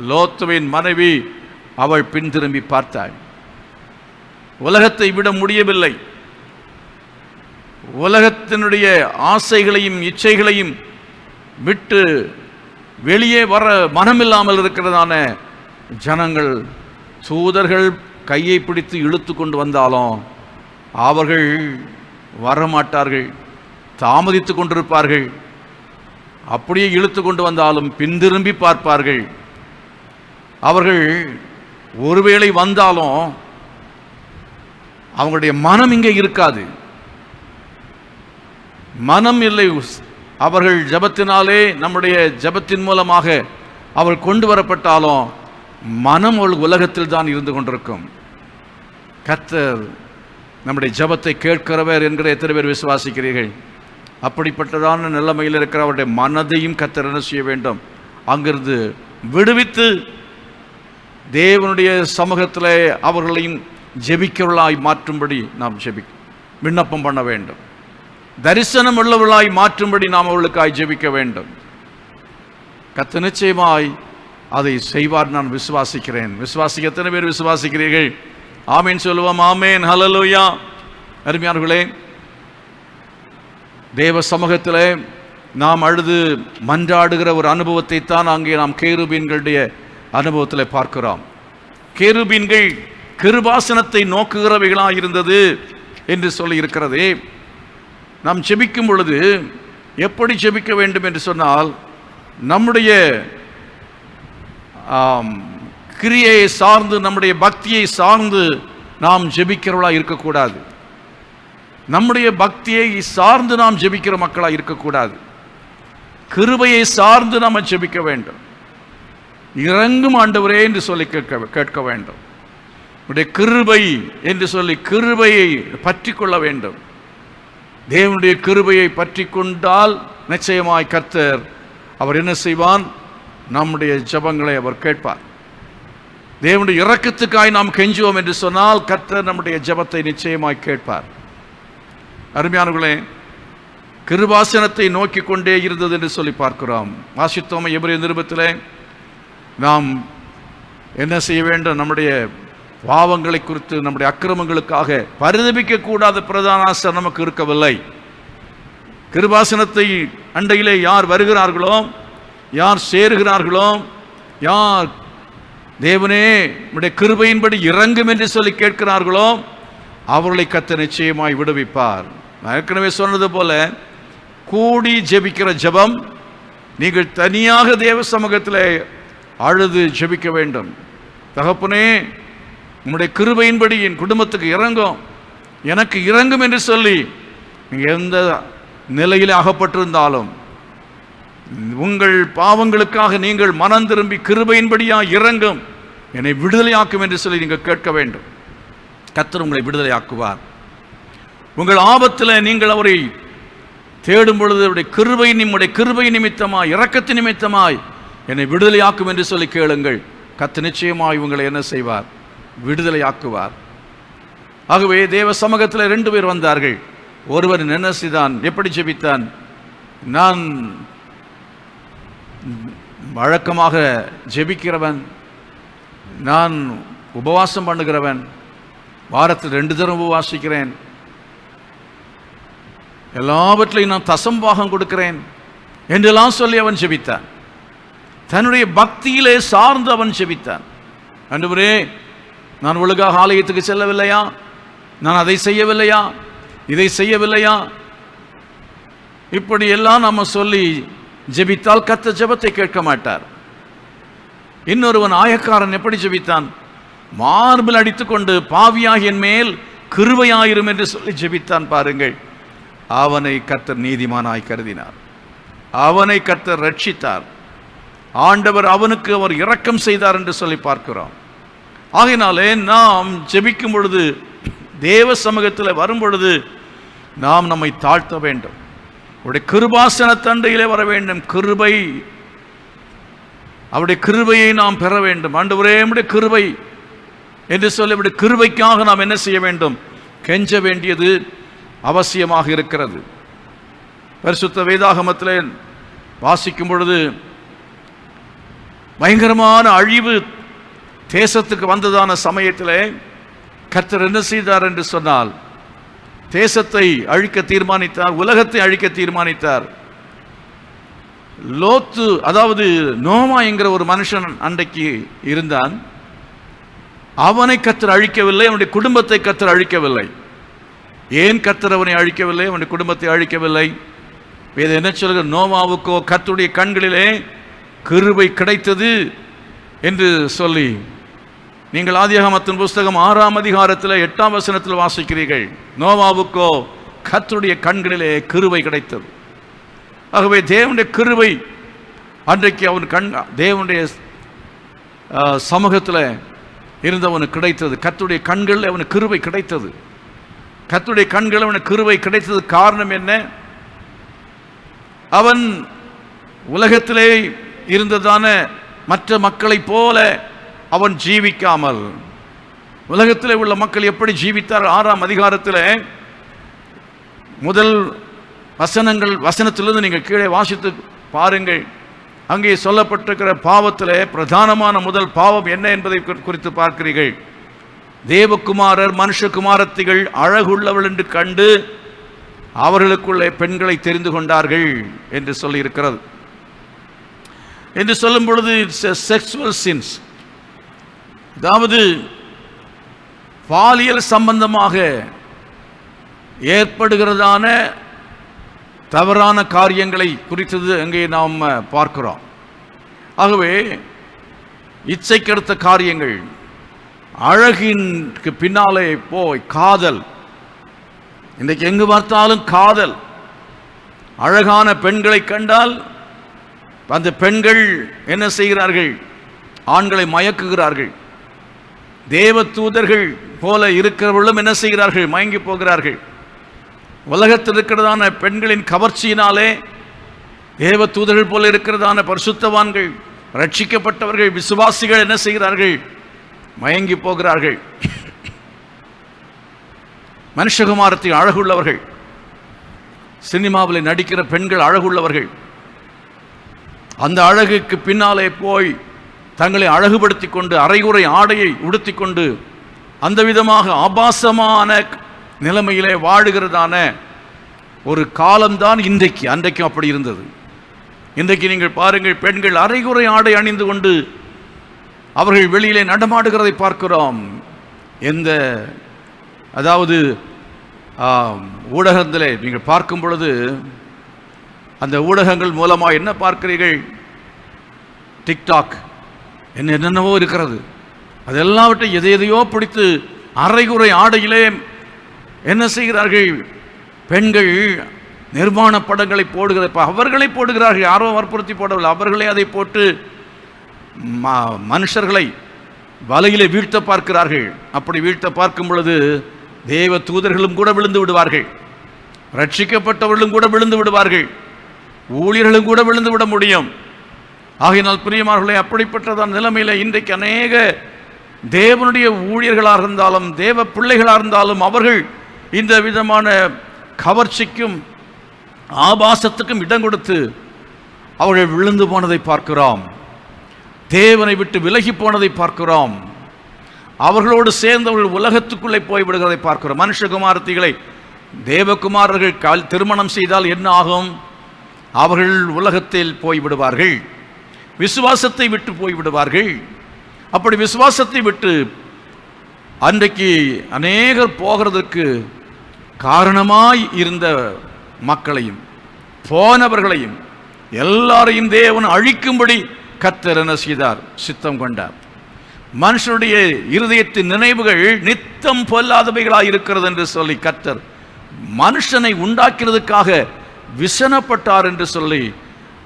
லோத்துவின் மனைவி அவள் பின் திரும்பி பார்த்தாள். உலகத்தை விட முடியவில்லை. உலகத்தினுடைய ஆசைகளையும் இச்சைகளையும் விட்டு வெளியே வர மனமில்லாமல் இருக்கிறதான ஜனங்கள், தூதர்கள் கையை பிடித்து இழுத்து கொண்டு வந்தாலும் அவர்கள் வரமாட்டார்கள், தாமதித்து கொண்டிருப்பார்கள். அப்படியே இழுத்து கொண்டு வந்தாலும் பின்திரும்பி பார்ப்பார்கள். அவர்கள் ஒருவேளை வந்தாலும் அவங்களுடைய மனம் இங்கே இருக்காது. மனம் இல்லை. அவர்கள் ஜபத்தினாலே, நம்முடைய ஜபத்தின் மூலமாக அவர்கள் கொண்டு வரப்பட்டாலும் மனம் ஒரு உலகத்தில் தான் இருந்து கொண்டிருக்கும். கர்த்தர் நம்முடைய ஜபத்தை கேட்கிறவர் என்கிற எத்தனை பேர் விசுவாசிக்கிறீர்கள்? அப்படிப்பட்டதான நிலைமையில் இருக்கிற அவருடைய மனதையும் கர்த்தர் என்ன செய்ய வேண்டும்? அங்கிருந்து விடுவித்து தேவனுடைய சமூகத்தில் அவர்களையும் ஜெபிக்கிறவர்களாய் மாற்றும்படி நாம் விண்ணப்பம் பண்ண வேண்டும். தரிசனம் உள்ளவர்களாய் மாற்றும்படி நாம் அவர்களுக்காய் ஜெபிக்க வேண்டும். கர்த்தர் நிச்சயமாய் அதை செய்வார் நான் விசுவாசிக்கிறேன். விசுவாசிக்க எத்தனை பேர் விசுவாசிக்கிறீர்கள்? ஆமேன் சொல்லுவோம். ஆமேன், ஹல்லேலூயா. அருமையானவர்களே, தேவ சமூகத்தில் நாம் அழுது மன்றாடுகிற ஒரு அனுபவத்தை தான் அங்கே நாம் கேருபீன்களுடைய அனுபவத்தில் பார்க்கிறோம். கேருபீன்கள் கிருபாசனத்தை நோக்குகிறவைகளாக இருந்தது என்று சொல்லி இருக்கிறது. நாம் ஜெபிக்கும் பொழுது எப்படி ஜெபிக்க வேண்டும் என்று சொன்னால், நம்முடைய கிரியையை சார்ந்து, நம்முடைய பக்தியை சார்ந்து நாம் ஜெபிக்கிறவர்களாக இருக்கக்கூடாது. நம்முடைய பக்தியை சார்ந்து நாம் ஜெபிக்கிற மக்களாக இருக்கக்கூடாது. கிருபையை சார்ந்து நாம் ஜெபிக்க வேண்டும். இறங்கும் ஆண்டவரே என்று சொல்லி கேட்க வேண்டும். உடைய கிருபை என்று சொல்லி கிருபையை பற்றி கொள்ள வேண்டும். தேவனுடைய கிருபையை பற்றி கொண்டால் நிச்சயமாய் கர்த்தர் அவர் என்ன செய்வான்? நம்முடைய ஜெபங்களை அவர் கேட்பார். தேவனுடைய இரக்கத்துக்காய் நாம் கெஞ்சுவோம் என்று சொன்னால் கர்த்தர் நம்முடைய ஜெபத்தை நிச்சயமாய் கேட்பார். அருமையானவர்களே, கிருபாசனத்தை நோக்கி கொண்டே இருந்தது என்று சொல்லி பார்க்கிறோம். வாசித்தோம் எபிரேயர் நிருபத்திலே. நாம் என்ன செய்ய வேண்டும்? நம்முடைய பாவங்களை குறித்து, நம்முடைய அக்கிரமங்களுக்காக பரிதபிக்க கூடாத பிரதான ஆசாரியர் நமக்கு இருக்கவில்லை. கிருபாசனத்தை அண்டையிலே யார் வருகிறார்களோ, யார் சேருகிறார்களோ, யார் தேவனே நம்முடைய கிருபையின்படி இறங்கும் என்று சொல்லி கேட்கிறார்களோ அவர்களை கர்த்தர் நிச்சயமாய் விடுவிப்பார். நான் ஏற்கனவே சொன்னது போல, கூடி ஜெபிக்கிற ஜெபம், நீங்கள் தனியாக தேவ சமூகத்தில் அழுது ஜெபிக்க வேண்டும். தகப்பனே, உம்முடைய கிருபையின்படி என் குடும்பத்துக்கு இறங்கும், எனக்கு இறங்கும் என்று சொல்லி நீங்கள் எந்த நிலையில் அகப்பட்டிருந்தாலும் உங்கள் பாவங்களுக்காக நீங்கள் மனம் திரும்பி கிருபையின்படியா இறங்கும், என்னை விடுதலையாக்கும் என்று சொல்லி நீங்கள் கேட்க வேண்டும். கர்த்தர் உங்களை விடுதலையாக்குவார். உங்கள் ஆபத்தில் நீங்கள் அவரை தேடும் பொழுது அவருடைய கிருபை நிமித்தமாய், இரக்கத்து நிமித்தமாய் என்னை விடுதலையாக்கும் என்று சொல்லி கேளுங்கள். கர்த்தர் நிச்சயமாய் உங்களை என்ன செய்வார்? விடுதலையாக்குவார். ஆகவே தேவ சமூகத்தில் 2 பேர் வந்தார்கள். ஒருவர் என்ன செய்தான்? எப்படி ஜெபித்தான்? நான் வழக்கமாக ஜெபிக்கிறவன், நான் உபவாசம் பண்ணுகிறவன், வாரத்தில் 2 தரம் உபவாசிக்கிறேன், எல்லாவற்றையும் நான் தசம்பாகம் கொடுக்கிறேன் என்றெல்லாம் சொல்லி அவன் ஜெபித்தான். தன்னுடைய பக்தியிலே சார்ந்து அவன் ஜெபித்தான். ஆண்டவரே, நான் ஒழுங்காக ஆலயத்துக்கு செல்லவில்லையா, நான் அதை செய்யவில்லையா, இதை செய்யவில்லையா, இப்படி எல்லாம் நம்ம சொல்லி ஜெபித்தால் கர்த்தர் ஜெபத்தை கேட்க மாட்டார். இன்னொருவன் ஆயக்காரன் எப்படி ஜெபித்தான்? மார்பில் அடித்துக்கொண்டு பாவியாகி என் மேல் கிருபையாயிரும் என்று சொல்லி ஜெபித்தான். பாருங்கள், அவனை கர்த்தர் நீதிமானாய் கருதினார், அவனை கர்த்தர் ரட்சித்தார், ஆண்டவர் அவனுக்கு அவர் இரக்கம் செய்தார் என்று சொல்லி பார்க்கிறோம். ஆகையினாலே நாம் ஜெபிக்கும் பொழுது, தேவ சமூகத்தில் வரும் பொழுது நாம் நம்மை தாழ்த்த வேண்டும். அவருடைய கிருபாசன தண்டையிலே வர வேண்டும். கிருபை, அவருடைய கிருபையை நாம் பெற வேண்டும். ஆண்டவரே நம்முடைய கிருபை என்று சொல்லி அவருடைய கிருபைக்காக நாம் என்ன செய்ய வேண்டும்? கெஞ்ச வேண்டியது அவசியமாக இருக்கிறது. பரிசுத்த வேதாகமத்திலே வாசிக்கும் பொழுது பயங்கரமான அழிவு தேசத்துக்கு வந்ததான சமயத்திலே கர்த்தர் என்ன செய்தார் என்று சொன்னால், தேசத்தை அழிக்க தீர்மானித்தார், உலகத்தை அழிக்க தீர்மானித்தார். லோத்து, அதாவது நோமா என்கிற ஒரு மனுஷன் அன்றைக்கு இருந்தான். அவனை கர்த்தர் அழிக்கவில்லை, அவனுடைய குடும்பத்தை கர்த்தர் அழிக்கவில்லை. ஏன் கர்த்தர் அவனை அழிக்கவில்லை, அவனுடைய குடும்பத்தை அழிக்கவில்லை? இது என்ன சொல்கிற? நோவாவுக்கோ கர்த்தருடைய கண்களிலே கிருபை கிடைத்தது என்று சொல்லி நீங்கள் ஆதியாகமத்தின் புஸ்தகம் 6ஆம் அதிகாரத்தில் 8ஆம் வசனத்தில் வாசிக்கிறீர்கள். நோவாவுக்கோ கர்த்தருடைய கண்களிலே கிருபை கிடைத்தது. ஆகவே தேவனுடைய கிருபை அன்றைக்கு அவன் தேவனுடைய சமூகத்தில் இருந்தவனுக்கு கிடைத்தது. கர்த்தருடைய கண்களில் அவனுக்கு கிருபை கிடைத்தது. கர்த்தருடைய கண்களில் அவனுக்கு கிருபை கிடைத்தது காரணம் என்ன? அவன் உலகத்திலே இருந்ததான மற்ற மக்களைப் போல அவன் ஜீவிக்காமல், உலகத்திலே உள்ள மக்கள் எப்படி ஜீவித்தார்? 6ஆம் அதிகாரத்தில் முதல் வசனத்திலிருந்து நீங்கள் கீழே வாசித்து பாருங்கள். அங்கே சொல்லப்பட்டிருக்கிற பாவத்தில் பிரதானமான முதல் பாவம் என்ன என்பதை குறித்து பார்க்கிறீர்கள். தேவகுமாரர் மனுஷகுமாரத்திகள் அழகுள்ளவள் என்று கண்டு அவர்களுக்குள்ளே பெண்களை தெரிந்து கொண்டார்கள் என்று சொல்லியிருக்கிறது. என்று சொல்லும் பொழுது செக்சுவல் சின்ஸ், அதாவது பாலியல் சம்பந்தமாக ஏற்படுகிறதான தவறான காரியங்களை குறித்தது அங்கே நாம் பார்க்கிறோம். ஆகவே இச்சைக்கடுத்த காரியங்கள், அழகிற்கு பின்னாலே போய் காதல், இன்றைக்கு எங்கு பார்த்தாலும் காதல். அழகான பெண்களை கண்டால் அந்த பெண்கள் என்ன செய்கிறார்கள்? ஆண்களை மயக்குகிறார்கள். தேவ தூதர்கள் போல இருக்கிறவர்களும் என்ன செய்கிறார்கள்? மயங்கி போகிறார்கள். உலகத்தில் இருக்கிறதான பெண்களின் கவர்ச்சியினாலே தேவ தூதர்கள் போல இருக்கிறதான பரிசுத்தவான்கள், ரட்சிக்கப்பட்டவர்கள், விசுவாசிகள் என்ன செய்கிறார்கள்? மயங்கி போகிறார்கள். மனுஷகுமாரத்தை அழகுள்ளவர்கள், சினிமாவில் நடிக்கிற பெண்கள் அழகுள்ளவர்கள், அந்த அழகுக்கு பின்னாலே போய் தங்களை அழகுபடுத்தி கொண்டு அரைகுறை ஆடையை உடுத்தி கொண்டு அந்த விதமாக ஆபாசமான நிலைமையிலே வாழுகிறதான ஒரு காலம்தான் இன்றைக்கு. அன்றைக்கும் அப்படி இருந்தது. இன்றைக்கு நீங்கள் பாருங்கள், பெண்கள் அரைகுறை ஆடை அணிந்து கொண்டு அவர்கள் வெளியிலே நடமாடுகிறதை பார்க்கிறோம். அதாவது ஊடகத்திலே நீங்கள் பார்க்கும் பொழுது அந்த ஊடகங்கள் மூலமாக என்ன பார்க்கிறீர்கள்? டிக்டாக் என்னென்னவோ இருக்கிறது. அதெல்லாவற்றை எதையோ பிடித்து அரைகுறை ஆடையிலே என்ன செய்கிறார்கள்? பெண்கள் நிர்மாண படங்களை அவர்களை போடுகிறார்கள். யாரோ வற்புறுத்தி போடவில்லை, அவர்களே அதை போட்டு மனுஷர்களை வலையிலே வீழ்த்த பார்க்கிறார்கள். அப்படி வீழ்த்த பார்க்கும் பொழுது தேவ தூதர்களும் கூட விழுந்து விடுவார்கள், ரட்சிக்கப்பட்டவர்களும் கூட விழுந்து விடுவார்கள், ஊழியர்களும் கூட விழுந்து விட முடியும். ஆகையினால் பிரியமானவர்களே, அப்படிப்பட்டதான நிலைமையில் இன்றைக்கு அநேக தேவனுடைய ஊழியர்களாக இருந்தாலும் தேவ பிள்ளைகளாக இருந்தாலும் அவர்கள் இந்த விதமான கவர்ச்சிக்கும் ஆபாசத்துக்கும் இடம் கொடுத்து அவர்கள் விழுந்து போனதை பார்க்கிறோம். தேவனை விட்டு விலகி போனதை பார்க்கிறோம். அவர்களோடு சேர்ந்தவர்கள் உலகத்துக்குள்ளே போய்விடுகிறதை பார்க்கிறோம். மனுஷகுமாரத்திகளை தேவகுமாரர்கள் திருமணம் செய்தால் என்ன ஆகும்? அவர்கள் உலகத்தில் போய்விடுவார்கள், விசுவாசத்தை விட்டு போய்விடுவார்கள். அப்படி விசுவாசத்தை விட்டு அன்றைக்கு அநேகர் போகிறதற்கு காரணமாய் இருந்த மக்களையும் போனவர்களையும் எல்லாரையும் தேவன் அழிக்கும்படி கர்த்தர் என்ன செய்தார்? சித்தம் கொண்டார். மனுஷனுடைய இருதயத்தின் நினைவுகள் நித்தம் பொல்லாதவைகளாய் இருக்கிறது என்று சொல்லி கர்த்தர் மனுஷனை உண்டாக்கிறதுக்காக விசனப்பட்டார் என்று சொல்லி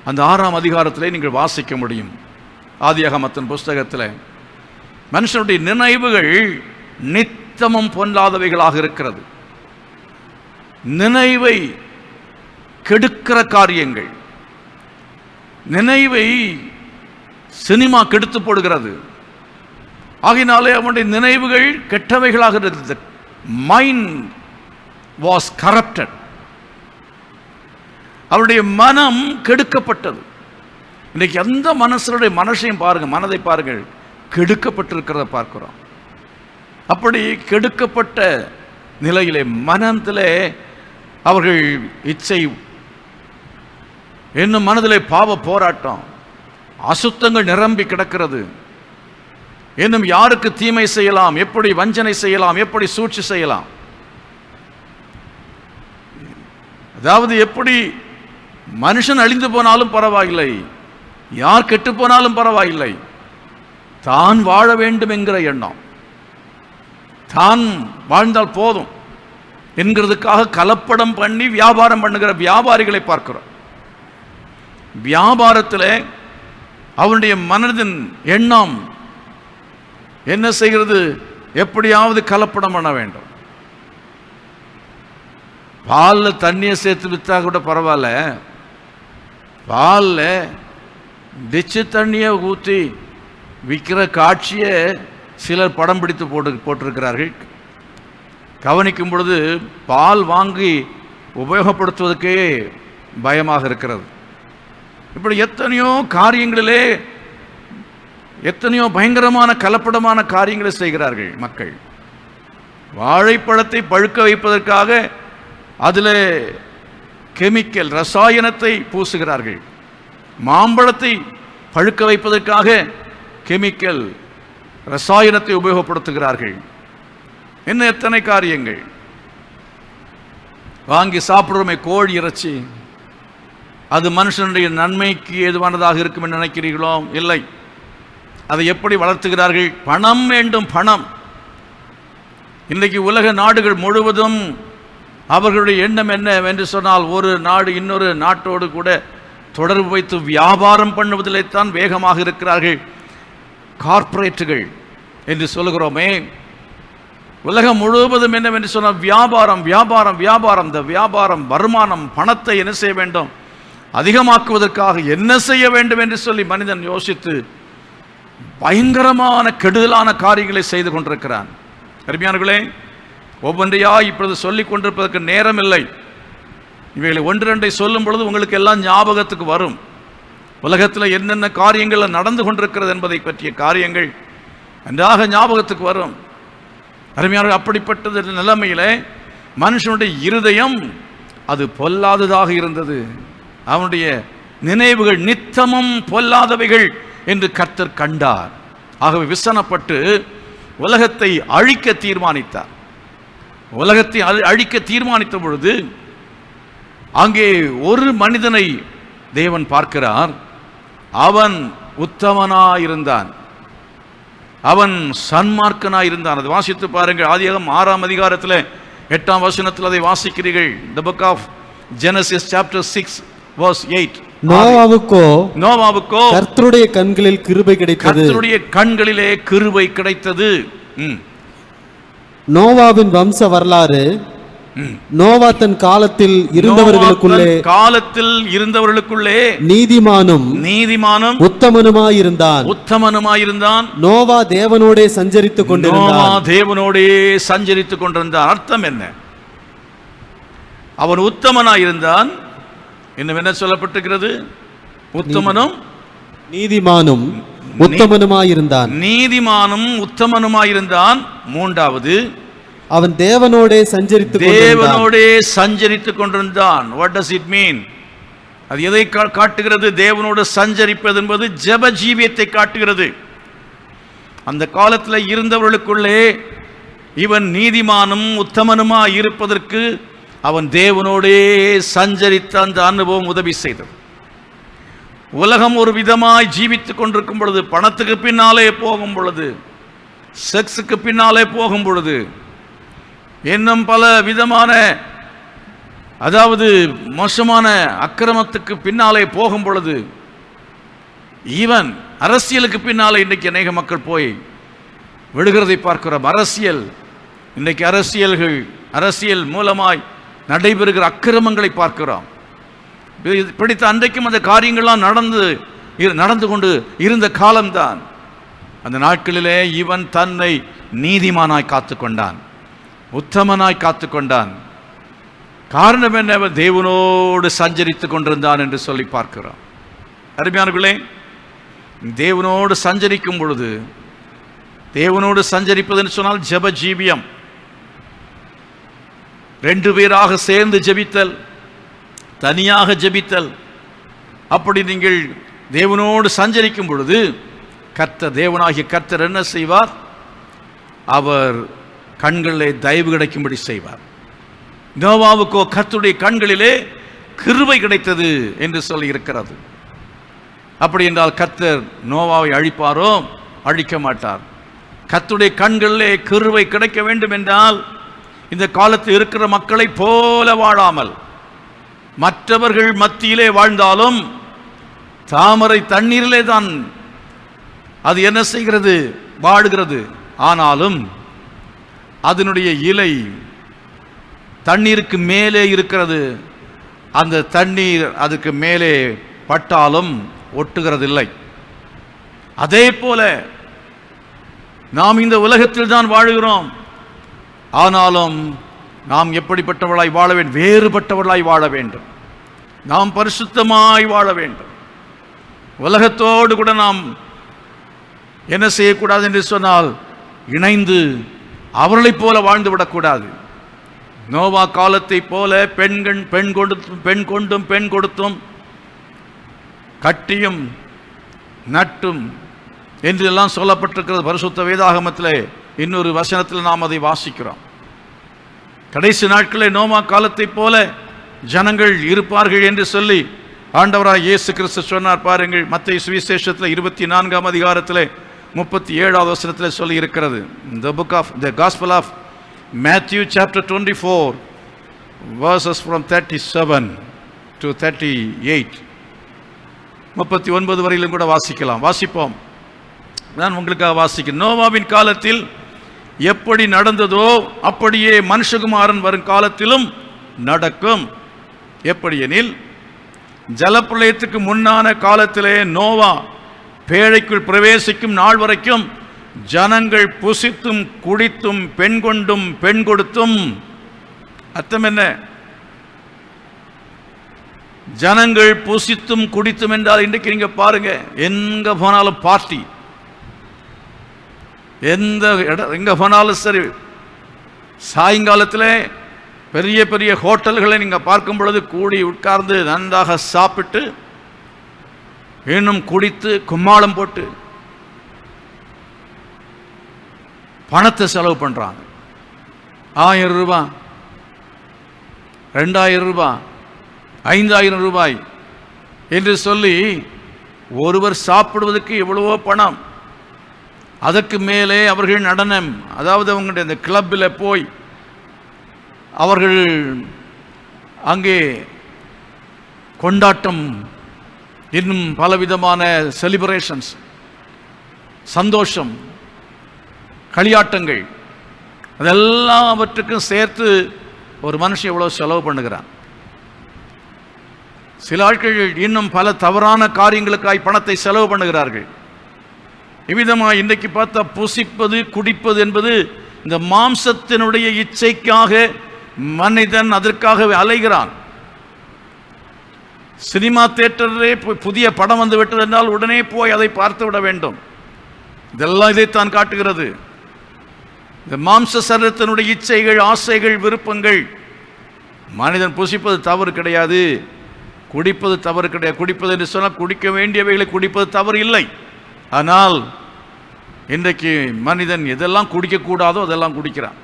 அந்த 6ஆம் அதிகாரத்திலே நீங்கள் வாசிக்க முடியும். ஆதியாகமத்தின் புஸ்தகத்தில் மனுஷனுடைய நினைவுகள் நித்தமும் பொல்லாதவைகளாக இருக்கிறது. நினைவை கெடுக்கிற காரியங்கள், நினைவை சினிமா கெடுத்து போடுகிறது. ஆகினாலே அவனுடைய நினைவுகள் கெட்டவைகளாக இருந்தது. Mind was corrupted. அவருடைய மனம் கெடுக்கப்பட்டது. இன்றைக்கு எந்த மனசனுடைய மனசையும் பாருங்க, மனதை பாருங்கள், கெடுக்கப்பட்டிருக்கிறத பார்க்கிறோம். அப்படி கெடுக்கப்பட்ட நிலையிலே மனத்திலே அவர்கள் இச்சை என்னும் மனதிலே பாவ போராட்டம், அசுத்தங்கள் நிரம்பி கிடக்கிறது. இன்னும் யாருக்கு தீமை செய்யலாம், எப்படி வஞ்சனை செய்யலாம், எப்படி சூழ்ச்சி செய்யலாம், அதாவது எப்படி மனுஷன் அழிந்து போனாலும் பரவாயில்லை, யார் கெட்டு போனாலும் பரவாயில்லை, தான் வாழ வேண்டும் என்கிற எண்ணம், தான் வாழ்ந்தால் போதும் என்கிறதுக்காக கலப்படம் பண்ணி வியாபாரம் பண்ணுகிற வியாபாரிகளை பார்க்கிறோம். வியாபாரத்தில் அவனுடைய மனதின் எண்ணம் என்ன செய்கிறது? எப்படியாவது கலப்படம் பண்ண வேண்டும். பாலில் தண்ணியை சேர்த்து விற்றா கூட பரவாயில்ல, பாலில் டிச்சு தண்ணியை ஊற்றி விற்கிற காட்சியை சிலர் படம் பிடித்து போட்டிருக்கிறார்கள். கவனிக்கும் பொழுது பால் வாங்கி உபயோகப்படுத்துவதற்கே பயமாக இருக்கிறது. இப்படி எத்தனையோ காரியங்களிலே எத்தனையோ பயங்கரமான கலப்படமான காரியங்களை செய்கிறார்கள் மக்கள். வாழைப்பழத்தை பழுக்க வைப்பதற்காக அதில் கெமிக்கல் ரசாயனத்தை பூசுகிறார்கள். மாம்பழத்தை பழுக்க வைப்பதற்காக கெமிக்கல் ரசாயனத்தை உபயோகப்படுத்துகிறார்கள். என்ன எத்தனை காரியங்கள். வாங்கி சாப்பிடுறோமே கோழி இறைச்சி, அது மனுஷனுடைய நன்மைக்கு ஏதுவானதாக இருக்கும் என்று நினைக்கிறீர்களோ? இல்லை. அதை எப்படி வளர்த்துகிறார்கள்? பணம் வேண்டும், பணம். இன்றைக்கு உலக நாடுகள் முழுவதும் அவர்களுடைய எண்ணம் என்ன என்று சொன்னால், ஒரு நாடு இன்னொரு நாட்டோடு கூட தொடர்பு வைத்து வியாபாரம் பண்ணுவதிலே தான் வேகமாக இருக்கிறார்கள். கார்ப்பரேட்டுகள் என்று சொல்லுகிறோமே, உலகம் முழுவதும் என்னவென்று சொன்னால் வியாபாரம் வியாபாரம் வியாபாரம். இந்த வியாபாரம் வருமானம் பணத்தை என்ன செய்ய வேண்டும்? அதிகமாக்குவதற்காக என்ன செய்ய வேண்டும் என்று சொல்லி மனிதன் யோசித்து பயங்கரமான கெடுதலான காரியங்களை செய்து கொண்டிருக்கிறான். அருமையானவர்களே, ஒவ்வொன்றையா இப்பொழுது சொல்லிக் கொண்டிருப்பதற்கு நேரம் இல்லை. இவைகளை ஒன்று ரெண்டை சொல்லும் பொழுது உங்களுக்கு எல்லாம் ஞாபகத்துக்கு வரும். உலகத்தில் என்னென்ன காரியங்கள் நடந்து கொண்டிருக்கிறது என்பதை பற்றிய காரியங்கள் நன்றாக ஞாபகத்துக்கு வரும். அருமையானவர்கள், அப்படிப்பட்டது நிலைமையிலே மனுஷனுடைய இருதயம் அது பொல்லாததாக இருந்தது. அவனுடைய நினைவுகள் நித்தமும் பொல்லாதவைகள் என்று கர்த்தர் கண்டார். ஆகவே விசனப்பட்டு உலகத்தை அழிக்க தீர்மானித்தார். உலகத்தை அழிக்க தீர்மானித்த பொழுது அங்கே ஒரு மனிதனை தேவன் பார்க்கிறார். அவன் உத்தமனாயிருந்தான், அவன் சன்மார்க்கனாயிருந்தான். அதை வாசித்து பாருங்கள். ஆதியாகமம் 6ஆம் அதிகாரத்தில் 8ஆம் வசனத்தில் அதை வாசிக்கிறீர்கள். The book of Genesis chapter 6 verse 8. நோவாவுக்கோ கர்த்தருடைய கண்களில் கிருபை கிடைத்தது. கர்த்தருடைய கண்களிலே கிருபை கிடைத்தது. நோவாவின் வம்ச வரலாறு. நோவா தன் காலத்தில் இருந்தவர்களுக்குள்ளே நீதிமானும் உத்தமனுமாயிருந்தான். நோவா தேவனோடே சஞ்சரித்துக் கொண்டிருந்தான். அர்த்தம் என்ன? அவன் உத்தமனாயிருந்தான். இன்னும் என்ன சொல்லப்பட்டிருக்கிறது? உத்தமனும் நீதிமானும் உத்தமனுமாயிருந்தான். மூன்றாவது, அவன் தேவனோடே சஞ்சரித்துக் கொண்டிருந்தான். What does it mean? அது எதை காட்டுகிறது? தேவனோடு சஞ்சரிப்பது என்பது ஜெப ஜீவியத்தை காட்டுகிறது. அந்த காலத்தில் இருந்தவர்களுக்குள்ளே இவன் நீதிமானும் உத்தமனுமாய் இருப்பதற்கு அவன் தேவனோடே சஞ்சரித்த அந்த அனுபவம் உதவி செய்தது. உலகம் ஒரு விதமாய் ஜீவித்துக் கொண்டிருக்கும் பொழுது, பணத்துக்கு பின்னாலே போகும் பொழுது, செக்ஸுக்கு பின்னாலே போகும் பொழுது, இன்னும் பல விதமான அதாவது மோசமான அக்கிரமத்துக்கு பின்னாலே போகும் பொழுது, ஈவன் அரசியலுக்கு பின்னாலே இன்றைக்கு அநேக மக்கள் போய் விடுகிறதை பார்க்கிறோம். அரசியல், இன்றைக்கு அரசியல் மூலமாய் நடைபெறுகிற அக்கிரமங்களை பார்க்கிறோம். பிடித்த அன்றைக்கும் அந்த காரியங்கள்லாம் நடந்து கொண்டு இருந்த காலம்தான். அந்த நாட்களிலே இவன் தன்னை நீதிமானாய் காத்து கொண்டான், உத்தமனாய் காத்து கொண்டான். காரணம் என்ன? தேவனோடு சஞ்சரித்து கொண்டிருந்தான் என்று சொல்லி பார்க்கிறோம். அருமையானவர்களே, தேவனோடு சஞ்சரிக்கும் பொழுது, தேவனோடு சஞ்சரிப்பதுன்னு சொன்னால் ஜெப ஜீவியம். 2 பேராக சேர்ந்து ஜெபித்தல், தனியாக ஜெபித்தல். அப்படி நீங்கள் தேவனோடு சஞ்சரிக்கும் பொழுது தேவனாகிய கர்த்தர் என்ன செய்வார்? அவர் கண்களிலே தயவு கிடைக்கும்படி செய்வார். நோவாவுக்கோ கர்த்தருடைய கண்களிலே கிருபை கிடைத்தது என்று சொல்லி இருக்கிறது. அப்படி என்றால் கர்த்தர் நோவாவை அழிப்பாரோ? அழிக்க மாட்டார். கர்த்தருடைய கண்களிலே கிருபை கிடைக்க வேண்டும் என்றால் இந்த காலத்தில் இருக்கிற மக்களை போல வாழாமல், மற்றவர்கள் மத்தியிலே வாழ்ந்தாலும் தாமரை தண்ணீரிலே தான் அது என்ன செய்கிறது? வாழுகிறது. ஆனாலும் அதனுடைய இலை தண்ணீருக்கு மேலே இருக்கிறது. அந்த தண்ணீர் அதுக்கு மேலே பட்டாலும் ஒட்டுகிறதில்லை. அதே போல நாம் இந்த உலகத்தில் தான் வாழுகிறோம். ஆனாலும் நாம் எப்படிப்பட்டவர்களாய் வாழ வேண்டும்? வேறுபட்டவர்களாய் வாழ வேண்டும். நாம் பரிசுத்தமாய் வாழ வேண்டும். உலகத்தோடு கூட நாம் என்ன செய்யக்கூடாது என்று சொன்னால், இணைந்து அவர்களைப் போல வாழ்ந்து விடக்கூடாது. நோவா காலத்தை போல பெண் கொடுத்தும் கட்டியும் நட்டும் என்றெல்லாம் சொல்லப்பட்டிருக்கிறது பரிசுத்த வேதாகமத்தில். இன்னொரு வசனத்தில் நாம் அதை வாசிக்கிறோம். கடைசி நாட்களில் நோவா காலத்தை போல ஜனங்கள் இருப்பார்கள் என்று சொல்லி ஆண்டவராய் இயேசு கிறிஸ்து சொன்னார். பாருங்கள், மத்தேயு சுவிசேஷத்தில் 24ஆம் அதிகாரத்தில் 37வது வசனத்தில் சொல்லி இருக்கிறது. The Gospel of Matthew chapter 24 verses from 37 to 38, 39 வரையிலும் கூட வாசிக்கலாம். வாசிப்போம். நான் உங்களுக்காக வாசிக்கிறேன். நோவாவின் காலத்தில் எப்படி நடந்ததோ அப்படியே மனுஷகுமாரன் வரும் காலத்திலும் நடக்கும். எப்படி எனில், ஜலப்பிரளயத்துக்கு முன்னான காலத்திலே நோவா பேழைக்குள் பிரவேசிக்கும் நாள் வரைக்கும் ஜனங்கள் புசித்தும் குடித்தும் பெண் கொடுத்தும். அர்த்தம் என்ன? ஜனங்கள் புசித்தும் குடித்தும் என்றால் இன்றைக்கு நீங்க பாருங்க, எங்க போனாலும் பார்ட்டி, எங்க போனாலும் சரி. சாயங்காலத்தில் பெரிய பெரிய ஹோட்டல்களை நீங்க பார்க்கும் பொழுது கூடி உட்கார்ந்து நன்றாக சாப்பிட்டு இன்னும் குடித்து கும்மாளம் போட்டு பணத்தை செலவு பண்றாங்க. 1000 ரூபாய், 2000 ரூபாய், 5000 ரூபாய் என்று சொல்லி ஒருவர் சாப்பிடுவதற்கு எவ்வளவோ பணம். அதற்கு மேலே அவர்கள் நடனம், அதாவது அவங்களுடைய அந்த கிளப்பில் போய் அவர்கள் அங்கே கொண்டாட்டம், இன்னும் பலவிதமான செலிப்ரேஷன்ஸ், சந்தோஷம், களியாட்டங்கள், அதெல்லாம் அவற்றுக்கும் சேர்த்து ஒரு மனுஷன் எவ்வளோ செலவு பண்ணுகிறான். சில ஆட்கள் இன்னும் பல தவறான காரியங்களுக்காய் பணத்தை செலவு பண்ணுகிறார்கள். இவ்விதமாக இன்றைக்கு பார்த்தா புசிப்பது குடிப்பது என்பது இந்த மாம்சத்தினுடைய இச்சைக்காக மனிதன் அதற்காகவே அலைகிறான். சினிமா தியேட்டரிலே புதிய படம் வந்து விட்டது என்றால் உடனே போய் அதை பார்த்து விட வேண்டும். இதெல்லாம் இதைத்தான் காட்டுகிறது. இந்த மாம்ச சரீரத்தினுடைய இச்சைகள், ஆசைகள், விருப்பங்கள். மனிதன் புசிப்பது தவறு கிடையாது, குடிப்பது தவறு கிடையாது. குடிப்பது என்று சொன்னால் குடிக்க வேண்டியவைகளை குடிப்பது தவறு இல்லை. ஆனால் இன்றைக்கு மனிதன் எதெல்லாம் குடிக்கக்கூடாதோ அதெல்லாம் குடிக்கிறான்.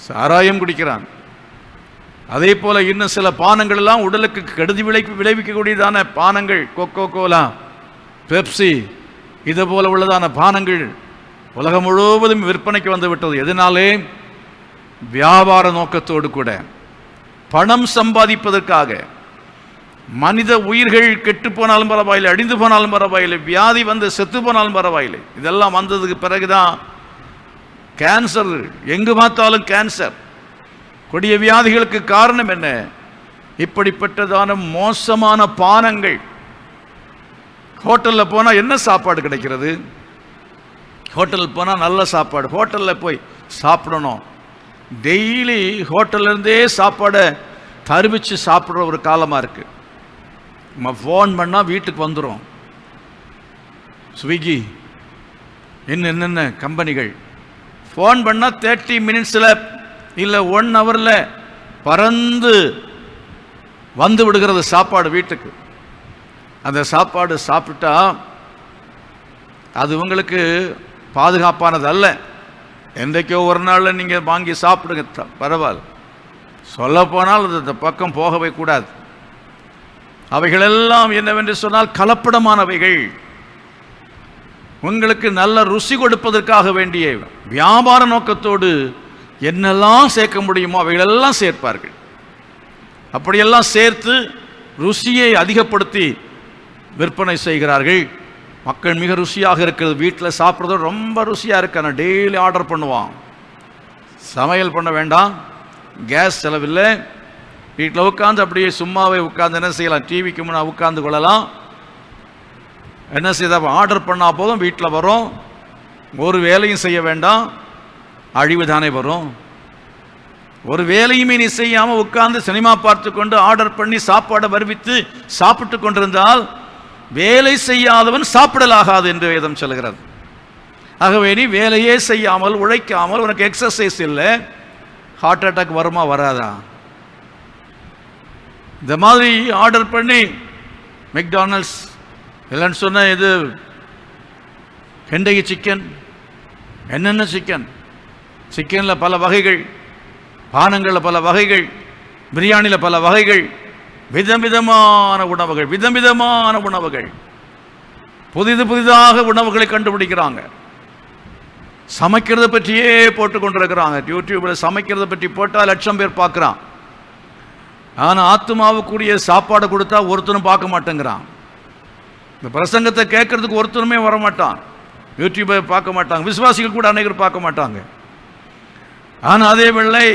சாராயம் குடிக்கிறான். அதே போல இன்னும் சில பானங்கள் எல்லாம் உடலுக்கு கெடுதி விளைவிக்கக்கூடியதான பானங்கள், கொக்கோ கோலா, பெப்சி, இது போல உள்ளதான பானங்கள் உலகம் முழுவதும் விற்பனைக்கு வந்து விட்டது. எதனாலே? வியாபார நோக்கத்தோடு கூட, பணம் சம்பாதிப்பதற்காக, மனித உயிர்கள் கெட்டு போனாலும் பரவாயில்லை, அடிந்து போனாலும் பரவாயில்லை, வியாதி வந்து செத்து போனாலும் பரவாயில்லை. இதெல்லாம் வந்ததுக்கு பிறகுதான் கேன்சர், எங்கு பார்த்தாலும் கேன்சர், கொடிய வியாதிகளுக்கு காரணம் என்ன? இப்படிப்பட்டதான மோசமான பானங்கள். ஹோட்டலில் போனால் என்ன சாப்பாடு கிடைக்கிறது? ஹோட்டலுக்கு போனால் நல்ல சாப்பாடு, ஹோட்டலில் போய் சாப்பிடணும். டெய்லி ஹோட்டல்லேருந்தே சாப்பாடை தருவிச்சு சாப்பிட்ற ஒரு காலமாக இருக்குது. நம்ம ஃபோன் பண்ணால் வீட்டுக்கு வந்துடும். ஸ்விக்கி என்னென்ன கம்பெனிகள் ஃபோன் பண்ணால் 30 மினிட்ஸில் இல்லை 1 ஹவரில் பறந்து வந்து விடுகிறது சாப்பாடு வீட்டுக்கு. அந்த சாப்பாடு சாப்பிட்டா அது உங்களுக்கு பாதுகாப்பானது அல்ல. என்றைக்கோ ஒரு நாளில் நீங்கள் வாங்கி சாப்பிடுங்க, பரவாயில்ல. சொல்லப்போனால் அது இந்த பக்கம் போகவே கூடாது. அவைகளெல்லாம் என்னவென்று சொன்னால் கலப்படமானவைகள். உங்களுக்கு நல்ல ருசி கொடுப்பதற்காக வேண்டிய வியாபார நோக்கத்தோடு என்னெல்லாம் சேர்க்க முடியுமோ அவைகளெல்லாம் சேர்ப்பார்கள். அப்படியெல்லாம் சேர்த்து ருசியை அதிகப்படுத்தி விற்பனை செய்கிறார்கள். மக்கள் மிக ருசியாக இருக்கிறது, வீட்டில் சாப்பிட்றது ரொம்ப ருசியாக இருக்கு, ஆனால் டெய்லி ஆர்டர் பண்ணுவான். சமையல் பண்ண வேண்டாம், கேஸ் செலவில்லை, வீட்டில் உட்காந்து அப்படியே சும்மாவே உட்காந்து என்ன செய்யலாம், டிவிக்கு முன்னாடி உட்காந்து கொள்ளலாம். என்ன செய்தால் ஆர்டர் பண்ணால் போதும், வீட்டில் வரும், ஒரு வேலையும் செய்ய வேண்டாம். அழிவு தானே வரும். ஒரு வேலையுமே நீ செய்யாமல் உட்கார்ந்து சினிமா பார்த்து கொண்டு ஆர்டர் பண்ணி சாப்பாடை வருவித்து சாப்பிட்டு கொண்டிருந்தால் வேலை செய்யாதவன் சாப்பிடலாகாது என்று வேதம் சொல்கிறது. ஆகவே நீ வேலையே செய்யாமல் உழைக்காமல் உனக்கு எக்ஸசைஸ் இல்லை, ஹார்ட் அட்டாக் வருமா வராதா? இந்த மாதிரி ஆர்டர் பண்ணி மெக்டானல்ட்ஸ் இல்லைன்னு சொன்ன இது கெண்டகி சிக்கன், என்னென்ன சிக்கன், சிக்கனில் பல வகைகள், பானங்களில் பல வகைகள், பிரியாணியில் பல வகைகள், விதவிதமான உணவுகள், விதவிதமான உணவுகள், புதிதாக உணவுகளை கண்டுபிடிக்கிறாங்க. சமைக்கிறத பற்றியே போட்டு கொண்டிருக்கிறாங்க. யூடியூப்பில் சமைக்கிறத பற்றி போட்டால் 1,00,000 பேர் பார்க்குறான். ஆனால் ஆத்மாவுக்குரிய சாப்பாடை கொடுத்தா ஒருத்தனும் பார்க்க மாட்டேங்கிறான். இந்த பிரசங்கத்தை கேட்கறதுக்கு ஒருத்தருமே வரமாட்டான், யூடியூப்பை பார்க்க மாட்டாங்க, விசுவாசிகள் கூட அனைவரும் பார்க்க மாட்டாங்க. ஆனால் அதே வேளை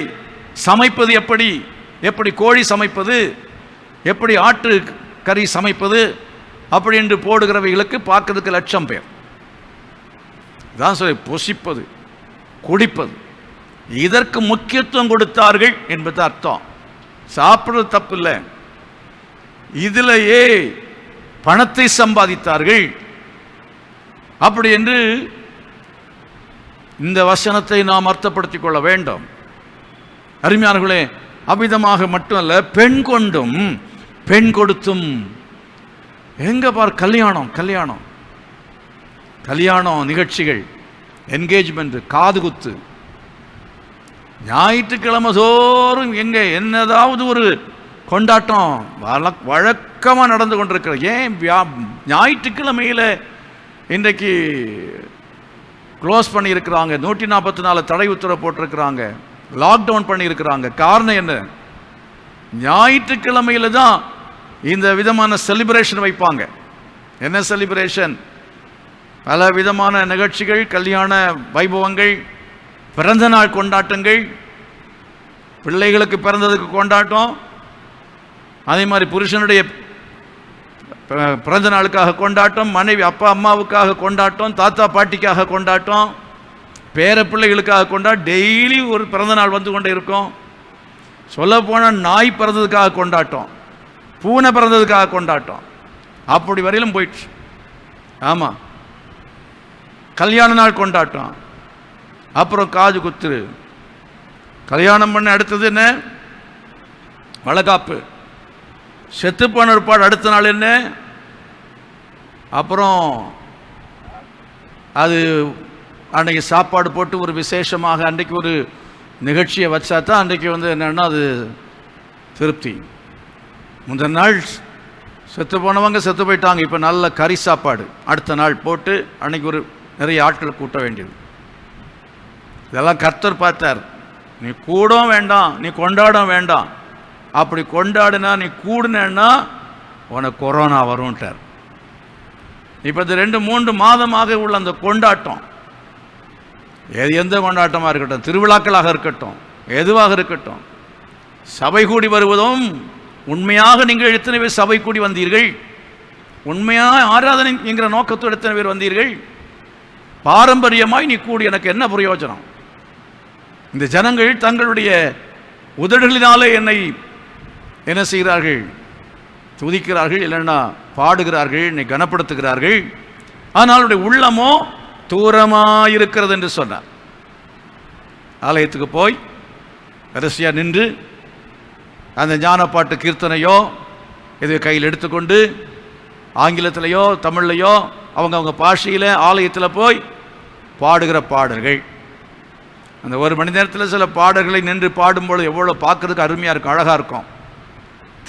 சமைப்பது எப்படி, எப்படி கோழி சமைப்பது, எப்படி ஆட்டு கறி சமைப்பது அப்படி என்று போடுகிறவைகளுக்கு பார்க்கறதுக்கு 1,00,000 பேர் தான் சொல்லி புசிப்பது குடிப்பது இதற்கு முக்கியத்துவம் கொடுத்தார்கள் என்பது அர்த்தம். சாப்பிடுறது தப்பு இல்லை, இதிலேயே பணத்தை சம்பாதித்தார்கள். அப்படி என்று இந்த வசனத்தை நாம் அர்த்தப்படுத்திக் கொள்ள வேண்டும். அருமையானவர்களே, அவ்விதமாக மட்டுமல்ல, பெண் கொண்டும் பெண் கொடுத்தும். எங்க பார் கல்யாணம் கல்யாணம் கல்யாணம் நிகழ்ச்சிகள், என்கேஜ்மெண்ட், காது குத்து, ஞாயிற்றுக்கிழமை தோறும் எங்க என்னதாவது ஒரு கொண்டாட்டம் வழக்கமாக நடந்து கொண்டிருக்கிறது. ஏன் ஞாயிற்றுக்கிழமையில் இன்றைக்கு க்ளோஸ் பண்ணியிருக்கிறாங்க, 144 தடை உத்தரவு போட்டிருக்கிறாங்க, லாக்டவுன் பண்ணியிருக்கிறாங்க. காரணம் என்ன? ஞாயிற்றுக்கிழமையில் தான் இந்த விதமான செலிப்ரேஷன் வைப்பாங்க. என்ன செலிப்ரேஷன்? பல விதமான நிகழ்ச்சிகள், கல்யாண வைபவங்கள், பிறந்த நாள் கொண்டாட்டங்கள், பிள்ளைகளுக்கு பிறந்ததுக்கு கொண்டாட்டம், அதே மாதிரி புருஷனுடைய பிறந்த நாளுக்காக கொண்டாட்டம், மனைவி அப்பா அம்மாவுக்காக கொண்டாட்டம், தாத்தா பாட்டிக்காக கொண்டாட்டம், பேர பிள்ளைகளுக்காக கொண்டாட்டம். டெய்லி ஒரு பிறந்த நாள் வந்து கொண்டே இருக்கும். சொல்ல போனால் நாய் பிறந்ததுக்காக கொண்டாட்டம், பூனை பிறந்ததுக்காக கொண்டாட்டம், அப்படி வரையிலும் போயிடுச்சு. ஆமாம், கல்யாண நாள் கொண்டாட்டம், அப்புறம் காது குத்து, கல்யாணம் பண்ண அடுத்தது என்ன? வளகாப்பு, செத்துப்போன ஏற்பாடு அடுத்த நாள் என்ன? அப்புறம் அது அன்றைக்கி சாப்பாடு போட்டு ஒரு விசேஷமாக அன்றைக்கு ஒரு நிகழ்ச்சியை வச்சா தான் அன்றைக்கி வந்து என்னென்னா அது திருப்தி. முந்தின நாள் செத்து போனவங்க செத்து போயிட்டாங்க, இப்போ நல்ல கறி சாப்பாடு அடுத்த நாள் போட்டு அன்றைக்கி ஒரு நிறைய ஆட்களை கூட்ட வேண்டியது. இதெல்லாம் கர்த்தர் பார்த்தார். நீ கூடவும் வேண்டாம், நீ கொண்டாட வேண்டாம், அப்படி கொண்டாடினா நீ கூடுனா உனக்கு கொரோனா வரும்ட்டார். இப்போ இந்த 2-3 மாதமாக உள்ள அந்த கொண்டாட்டம், எந்த கொண்டாட்டமாக இருக்கட்டும், திருவிழாக்களாக இருக்கட்டும், எதுவாக இருக்கட்டும், சபை கூடி வருவதும் உண்மையாக நீங்கள் எத்தனை பேர் சபை கூடி வந்தீர்கள்? உண்மையாக ஆராதனை என்கிற நோக்கத்தோடு எத்தனை பேர் வந்தீர்கள்? பாரம்பரியமாய் நீ கூடி எனக்கு என்ன பிரயோஜனம்? இந்த ஜனங்கள் தங்களுடைய உதடுகளினாலே என்னை என்ன செய்கிறார்கள்? துதிக்கிறார்கள், இல்லைன்னா பாடுகிறார்கள், என்னை கனப்படுத்துகிறார்கள். ஆனால் அவருடைய உள்ளமோ தூரமாக இருக்கிறது என்று சொன்னார். ஆலயத்துக்கு போய் கடைசியாக நின்று அந்த ஞானப்பாட்டு கீர்த்தனையோ இது கையில் எடுத்துக்கொண்டு ஆங்கிலத்திலையோ தமிழ்லையோ அவங்க பாஷையில் ஆலயத்தில் போய் பாடுகிற பாடல்கள். அந்த 1 மணி நேரத்தில் சில பாடல்களை நின்று பாடும்பொழுது எவ்வளோ பார்க்கறதுக்கு அருமையாக இருக்கும், அழகாக இருக்கும்.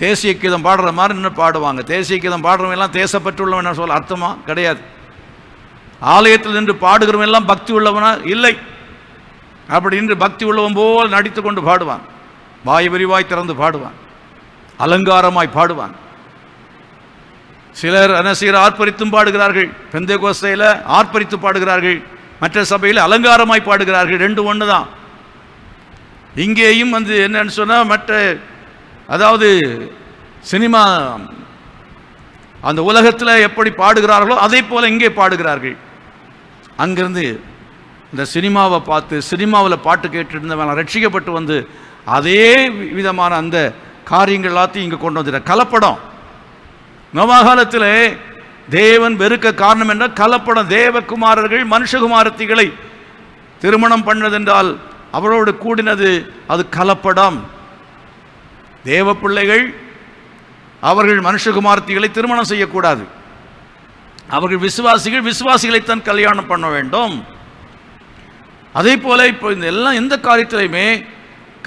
தேசிய கீதம் பாடுற மாதிரி நின்று பாடுவாங்க. தேசிய கீதம் பாடுறவங்கெல்லாம் தேசப்பற்றுள்ளவன் சொல்ல அர்த்தமா? கிடையாது. ஆலயத்தில் நின்று பாடுகிறவன் எல்லாம் பக்தி உள்ளவனா? இல்லை. அப்படி நின்று பக்தி உள்ளவன் போல் நடித்து கொண்டு பாடுவான், வாய் விரிவாய் திறந்து பாடுவான், அலங்காரமாய் பாடுவான். சிலர் அனசீர் ஆர்ப்பரித்தும் பாடுகிறார்கள், பெந்தேகோஸ்தையில் ஆர்ப்பரித்து பாடுகிறார்கள், மற்ற சபையில் அலங்காரமாய் பாடுகிறார்கள். 2 ஒன்று தான். இங்கேயும் வந்து என்னன்னு சொன்னால் மற்ற அதாவது சினிமா அந்த உலகத்தில் எப்படி பாடுகிறார்களோ அதே போல் இங்கே பாடுகிறார்கள். அங்கிருந்து இந்த சினிமாவை பார்த்து சினிமாவில் பாட்டு கேட்டுருந்தவன் ரட்சிக்கப்பட்டு வந்து அதே விதமான அந்த காரியங்கள் எல்லாத்தையும் இங்கே கொண்டு வந்துட கலப்படம். நவகாலத்தில் தேவன் வெறுக்க காரணம் என்றால் கலப்படம். தேவகுமாரர்கள் மனுஷகுமாரத்திகளை திருமணம் பண்ணதென்றால் அவரோடு கூடினது அது கலப்படம். தேவ பிள்ளைகள் அவர்கள் மனுஷகுமாரத்திகளை திருமணம் செய்யக்கூடாது. அவர்கள் விசுவாசிகளைத்தான் கல்யாணம் பண்ண வேண்டும். அதே போல இப்போ இந்த எல்லாம் எந்த காரியத்திலையுமே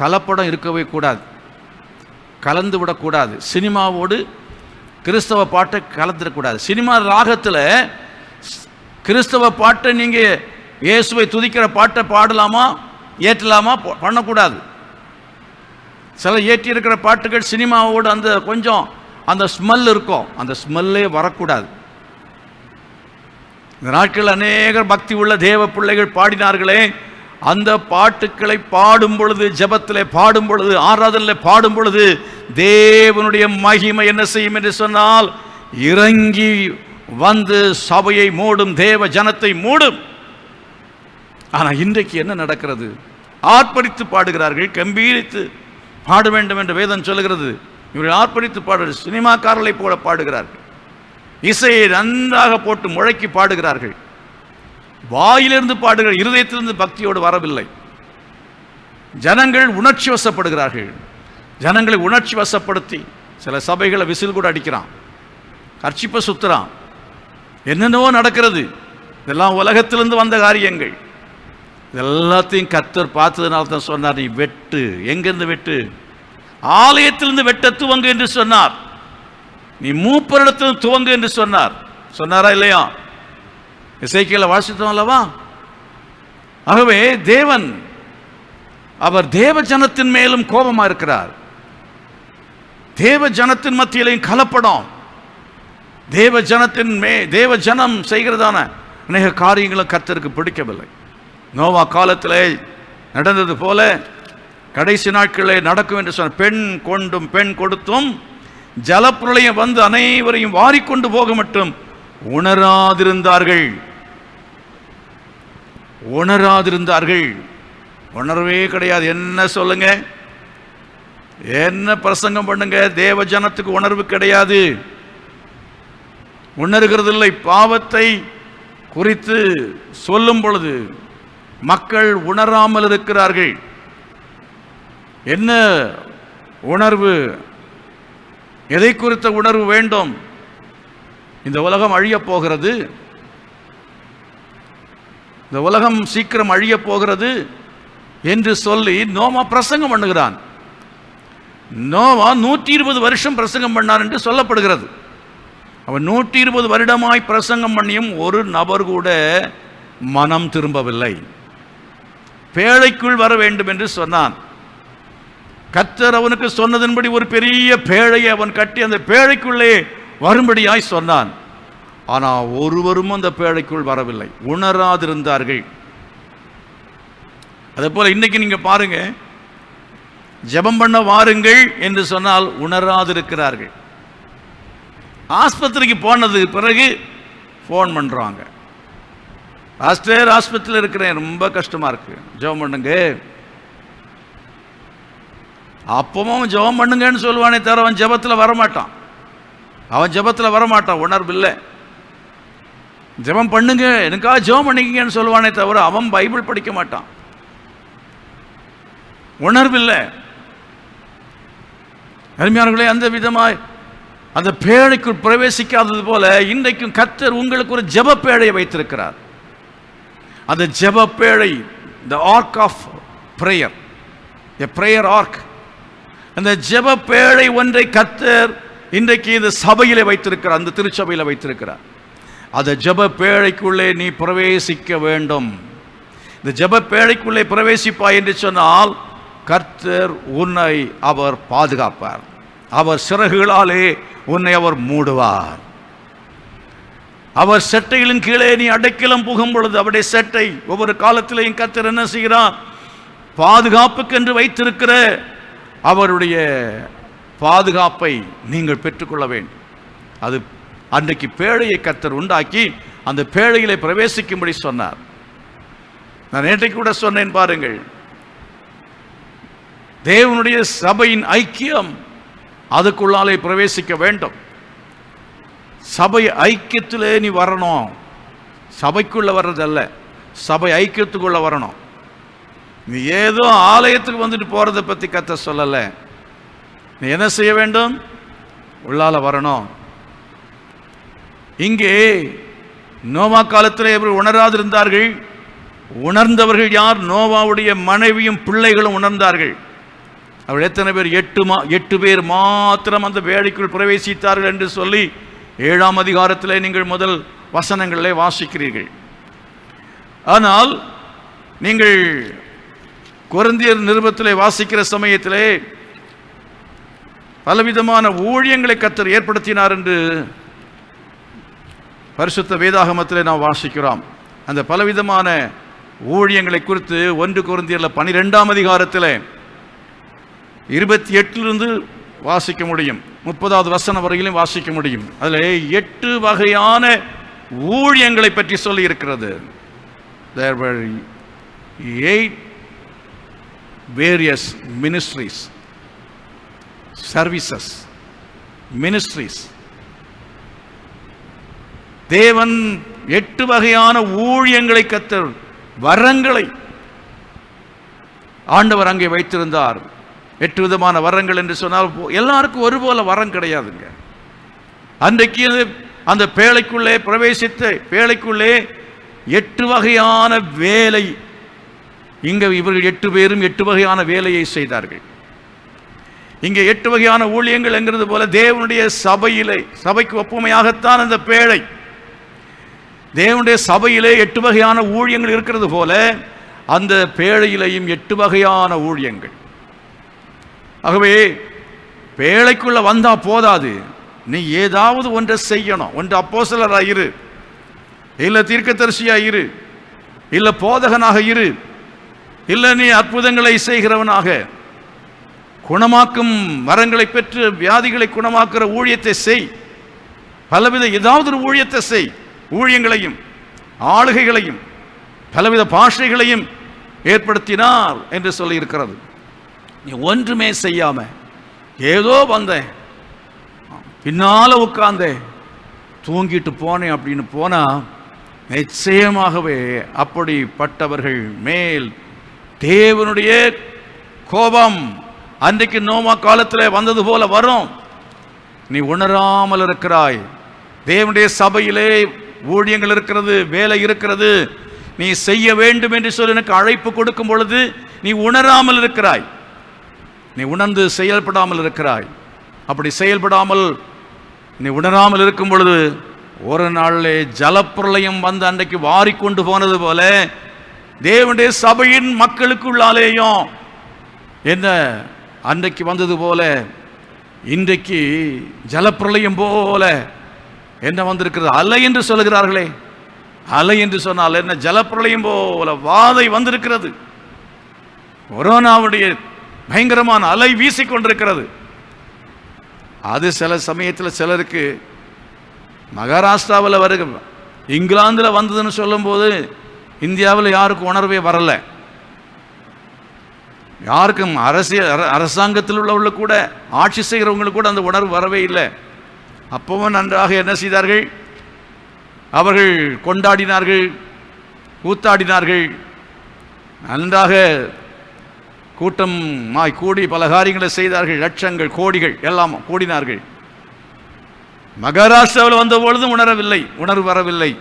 கலப்படம் இருக்கவே கூடாது, கலந்து விடக்கூடாது. சினிமாவோடு கிறிஸ்தவ பாட்டை கலந்துடக்கூடாது. சினிமா ராகத்தில் கிறிஸ்தவ பாட்டை நீங்கள் இயேசுவை துதிக்கிற பாட்டை பாடலாமா, ஏற்றலாமா? பண்ணக்கூடாது. சில ஏற்றி இருக்கிற பாட்டுகள் சினிமாவோடு அந்த கொஞ்சம் அந்த ஸ்மெல் இருக்கும், அந்த ஸ்மெல்லே வரக்கூடாது. இந்த நாட்கள் அநேகர் பக்தி உள்ள தேவ பிள்ளைகள் பாடினார்களே, அந்த பாட்டுக்களை பாடும் பொழுது, ஜெபத்தில் பாடும் பொழுது, ஆராதனையில் பாடும் பொழுது தேவனுடைய மகிமை என்ன செய்யும் என்று சொன்னால் இறங்கி வந்து சபையை மூடும், தேவ ஜனத்தை மூடும். ஆனால் இன்றைக்கு என்ன நடக்கிறது? ஆர்ப்பரித்து பாடுகிறார்கள், கம்பீரித்து பாட வேண்டும் என்று வேதம் சொல்லுகிறது. இவர்கள் ஆர்ப்பரித்து பாடுகிற சினிமாக்காரர்களை போல பாடுகிறார்கள், இசையை நன்றாக போட்டு முழக்கி பாடுகிறார்கள். வாயிலிருந்து பாடுகிற இருதயத்திலிருந்து பக்தியோடு வரவில்லை. ஜனங்கள் உணர்ச்சி வசப்படுகிறார்கள். ஜனங்களை உணர்ச்சி வசப்படுத்தி சில சபைகளை விசில் கூட அடிக்கிறான், கர்ச்சிப்பை சுத்துறான், என்னென்னவோ நடக்கிறது. இதெல்லாம் உலகத்திலிருந்து வந்த காரியங்கள். எல்லாத்தையும் கர்த்தர் பார்த்ததுனால தான் சொன்னார், நீ வெட்டு. எங்கிருந்து வெட்டு? ஆலயத்திலிருந்து வெட்ட துவங்கு என்று சொன்னார். நீ மூப்பரிடத்திலிருந்து துவங்கு என்று சொன்னார். சொன்னாரா இல்லையா? எசேக்கியேலை வாசித்தோம் அல்லவா? ஆகவே தேவன் அவர் தேவ ஜனத்தின் மேலும் கோபமாக இருக்கிறார். தேவ ஜனத்தின் மத்தியிலையும் கலப்படம். தேவ ஜனம் செய்கிறதான அநேக காரியங்களும் கர்த்தருக்கு பிடிக்கவில்லை. நோவா காலத்திலே நடந்தது போல கடைசி நாட்களே நடக்கும் என்று சொன்ன பெண் கொண்டும் பெண் கொடுத்தும் ஜலப்பிரளயம் வந்து அனைவரையும் வாரிக்கொண்டு போக மட்டும் உணராதிருந்தார்கள். உணர்வே கிடையாது. என்ன சொல்லுங்க, என்ன பிரசங்கம் பண்ணுங்க, தேவ ஜனத்துக்கு உணர்வு கிடையாது, உணர்கிறது இல்லை. பாவத்தை குறித்து சொல்லும் பொழுது மக்கள் உணராமல் இருக்கிறார்கள். என்ன உணர்வு? எதை குறித்த உணர்வு வேண்டும்? இந்த உலகம் அழியப் போகிறது, இந்த உலகம் சீக்கிரம் அழியப் போகிறது என்று சொல்லி நோவா பிரசங்கம் பண்ணுகிறான். நோவா 120 வருஷம் பிரசங்கம் பண்ணார் என்று சொல்லப்படுகிறது. அவன் 120 வருடமாய் பிரசங்கம் பண்ணியும் ஒரு நபர் கூட மனம் திரும்பவில்லை. பேழைக்குள் வர வேண்டும் என்று சொன்னான். கர்த்தர் அவனுக்கு சொன்னதன்படி ஒரு பெரிய பேழையை அவன் கட்டி அந்த பேழைக்குள்ளே வரும்படியாய் சொன்னான். ஆனால் ஒருவரும் அந்த பேழைக்குள் வரவில்லை, உணராதிருந்தார்கள். அதே போல இன்னைக்கு நீங்க பாருங்க, ஜெபம் பண்ண வாருங்கள் என்று சொன்னால் உணராதிருக்கிறார்கள். ஆஸ்பத்திரிக்கு போனது பிறகு ஃபோன் பண்றாங்க, பாஸ்டர் ஆஸ்பத்திரியில் இருக்கிறேன், ரொம்ப கஷ்டமா இருக்கு, ஜெபம் பண்ணுங்க. அப்பவும் ஜெபம் பண்ணுங்கன்னு சொல்லுவானே தவிர அவன் ஜெபத்தில் வரமாட்டான். உணர்வு இல்லை. ஜெபம் பண்ணுங்க, எனக்காக ஜெபம் பண்ணிக்கங்கன்னு சொல்லுவானே தவிர அவன் பைபிள் படிக்க மாட்டான். உணர்வில்லை. அருமையானவர்களே, அந்த விதமாய் அந்த பேழைக்குள் பிரவேசிக்காதது போல இன்றைக்கும் கர்த்தர் உங்களுக்கு ஒரு ஜெப பேழையை வைத்திருக்கிறார். அந்த ஜெப பேழை, the ark of prayer, a prayer ark. அந்த ஜெப பேழை ஒன்றை கர்த்தர் இன்றைக்கு இந்த சபையிலே வைத்திருக்கிறார், அந்த திருச்சபையில் வைத்திருக்கிறார். அந்த ஜெப பேழைக்குள்ளே நீ பிரவேசிக்க வேண்டும். இந்த ஜெப பேழைக்குள்ளே பிரவேசிப்பாய் என்று சொன்னால் கர்த்தர் உன்னை அவர் பாதுகாப்பார். அவர் சிறகுகளாலே உன்னை அவர் மூடுவார். அவர் செட்டைகளின் கீழே நீ அடைக்கலம் புகும் பொழுது அவருடைய செட்டை ஒவ்வொரு காலத்திலையும் கர்த்தர் என்ன செய்கிறார்? பாதுகாப்புக்கு என்று வைத்திருக்கிற அவருடைய பாதுகாப்பை நீங்கள் பெற்றுக்கொள்ள வேண்டும். அது அன்றைக்கு பேழையை கர்த்தர் உண்டாக்கி அந்த பேழையிலே பிரவேசிக்கும்படி சொன்னார். நான் நேற்றைக்கு கூட சொன்னேன் பாருங்கள், தேவனுடைய சபையின் ஐக்கியம் அதுக்குள்ளாலே பிரவேசிக்க வேண்டும். சபை ஐக்கியத்திலே நீ வரணும். சபைக்குள்ள வர்றதல்ல, சபை ஐக்கியத்துக்குள்ள வரணும். நீ ஏதோ ஆலயத்துக்கு வந்துட்டு போறதை பத்தி கர்த்தர் சொல்லல. நீ என்ன செய்ய வேண்டும்? உள்ளால வரணும். இங்கே நோவா காலத்தில் இவர்கள் உணராதிருந்தார்கள். உணர்ந்தவர்கள் யார்? நோவாவுடைய மனைவியும் பிள்ளைகளும் உணர்ந்தார்கள். அவர்கள் எத்தனை பேர்? 8 பேர் மாத்திரம் அந்த வேலைக்குள் பிரவேசித்தார்கள் என்று சொல்லி 7ஆம் அதிகாரத்திலே நீங்கள் முதல் வசனங்களிலே வாசிக்கிறீர்கள். ஆனால் நீங்கள் கொரிந்தியர் நிருபத்திலே வாசிக்கிற சமயத்திலே பலவிதமான ஊழியங்களை கர்த்தர் ஏற்படுத்தினார் என்று பரிசுத்த வேதாகமத்திலே நாம் வாசிக்கிறோம். அந்த பலவிதமான ஊழியங்களை குறித்து 1 கொரிந்தியரில் 12ஆம் அதிகாரத்தில் 28 வாசிக்க முடியும், 30வது வசனம் வரையிலும் வாசிக்க முடியும். அதில் 8 வகையான ஊழியங்களை பற்றி சொல்லி இருக்கிறது. There were 8 various ministries, services, ministries. தேவன் 8 வகையான ஊழியங்களை கர்த்தர், வரங்களை ஆண்டவர் அங்கே வைத்திருந்தார். 8 விதமான வரங்கள் என்று சொன்னால் எல்லாருக்கும் ஒரு போல வரம் கிடையாதுங்க. அன்றைக்கு அந்த பேழைக்குள்ளே பிரவேசித்த பேழைக்குள்ளே 8 வகையான வேலை. இங்கே இவர்கள் 8 பேரும் 8 வகையான வேலையை செய்தார்கள். இங்கே 8 வகையான ஊழியங்கள் என்கிறது போல தேவனுடைய சபையிலே, சபைக்கு ஒப்புமையாகத்தான் அந்த பேழை. தேவனுடைய சபையிலே 8 வகையான ஊழியங்கள் இருக்கிறது போல அந்த பேழையிலேயும் 8 வகையான ஊழியங்கள். ஆகவே பேழைக்குள்ள வந்தா போதாது, நீ ஏதாவது ஒன்றை செய்யணும். ஒன்று அப்போஸ்தலராக இரு, இல்ல தீர்க்கதரிசியாக இரு, இல்ல போதகனாக இரு, இல்ல நீ அற்புதங்களை செய்கிறவனாக, குணமாக்கும் வரங்களை பெற்று வியாதிகளை குணமாக்குற ஊழியத்தை செய். பலவித ஏதாவது ஒரு ஊழியத்தை செய். ஊழியங்களையும் ஆளுகைகளையும் பலவித பாஷைகளையும் ஏற்படுத்தினார் என்று சொல்லி இருக்கிறது. நீ ஒன்றுமே செய்யாம ஏதோ வந்தேன், பின்னால உட்கார்ந்தேன், தூங்கிட்டு போனேன் அப்படின்னு போனா நிச்சயமாகவே அப்படிப்பட்டவர்கள் மேல் தேவனுடைய கோபம் அன்றைக்கு நோவா காலத்தில் வந்தது போல வரும். நீ உணராமல் இருக்கிறாய். தேவனுடைய சபையிலே ஊழியங்கள் இருக்கிறது, வேலை இருக்கிறது, நீ செய்ய வேண்டும் என்று சொல்லி எனக்கு அழைப்பு கொடுக்கும் பொழுது நீ உணராமல் இருக்கிறாய். நீ உணர்ந்து செயல்படாமல் இருக்கிறாய். அப்படி செயல்படாமல் நீ உணராமல் இருக்கும் பொழுது ஒரு நாளிலே ஜலப்பிரளயம் வந்து அன்றைக்கு வாரிக்கொண்டு போனது போல தேவனுடைய சபையின் மக்களுக்குள்ளாலேயும் என்ன அன்றைக்கு வந்தது போல இன்றைக்கு ஜலப்பிரளயம் போல என்ன வந்திருக்கிறது? அலை என்று சொல்லுகிறார்களே, அலை என்று சொன்னால் என்ன? ஜலப்பிரளயம் போல வாதை வந்திருக்கிறது. கொரோனாவுடைய பயங்கரமான அலை வீசிக்கொண்டிருக்கிறது. அது சில சமயத்தில் சிலருக்கு மகாராஷ்டிராவில் வருக, இங்கிலாந்தில் வந்ததுன்னு சொல்லும்போது இந்தியாவில் யாருக்கும் உணர்வே வரலை. யாருக்கும் அரசாங்கத்தில் உள்ளவர்களுக்கு கூட, ஆட்சி செய்கிறவங்களுக்கு கூட அந்த உணர்வு வரவே இல்லை. அப்பவும் நன்றாக என்ன செய்தார்கள்? அவர்கள் கொண்டாடினார்கள், கூத்தாடினார்கள், நன்றாக கூட்டமாய் கூடி பல காரியங்களை செய்தார்கள். லட்சங்கள் கோடிகள் எல்லாம் கூடினார்கள். மகாராஷ்டிராவில் வந்த பொழுதும் உணர்வு வரவில்லை.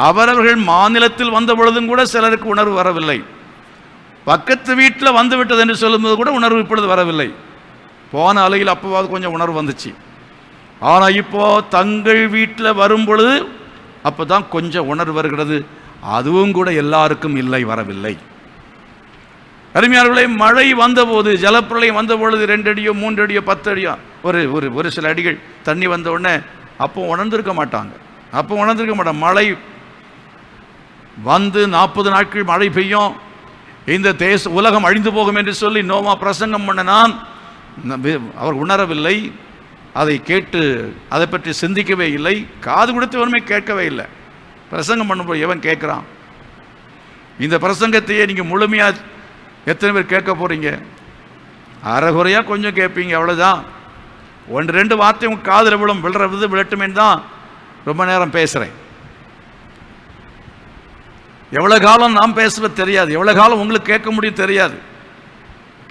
அவரவர்கள் மாநிலத்தில் வந்த பொழுதும் கூட சிலருக்கு உணர்வு வரவில்லை. பக்கத்து வீட்டில் வந்து விட்டது என்று சொல்லும்போது கூட உணர்வு இப்பொழுது வரவில்லை. போன அலையில் அப்போவாது கொஞ்சம் உணர்வு வந்துச்சு. ஆனால் இப்போ தங்கள் வீட்டில் வரும் பொழுது அப்போ தான் கொஞ்சம் உணர்வு வருகிறது. அதுவும் கூட எல்லாருக்கும் இல்லை, வரவில்லை. அருமையானவர்களே, மழை வந்தபோது, ஜலப்பிரளயம் வந்த பொழுது 2 அடியோ 3 அடியோ 10 அடியோ ஒரு சில அடிகள் தண்ணி வந்த உடனே அப்போ உணர்ந்திருக்க மாட்டாங்க. மழை வந்து 40 நாட்கள் மழை பெய்யும், இந்த உலகம் அழிந்து போகும் என்று சொல்லி நோவா பிரசங்கம் பண்ணினான். அவர் உணரவில்லை, அதை கேட்டு அதை பற்றி சிந்திக்கவே இல்லை, காது கொடுத்தவனுமே கேட்கவே இல்லை. பிரசங்கம் பண்ணும்போது எவன் கேட்குறான்? இந்த பிரசங்கத்தையே நீங்கள் முழுமையாக எத்தனை பேர் கேட்க போகிறீங்க? அரைகுறையாக கொஞ்சம் கேட்பீங்க, அவ்வளோதான். 1-2 வார்த்தை உங்கள் காதில் விழட்டுமேன்னு தான் ரொம்ப நேரம் பேசுகிறேன். எவ்வளோ காலம் நாம் பேசுவது தெரியாது, எவ்வளோ காலம் உங்களுக்கு கேட்க முடியும் தெரியாது.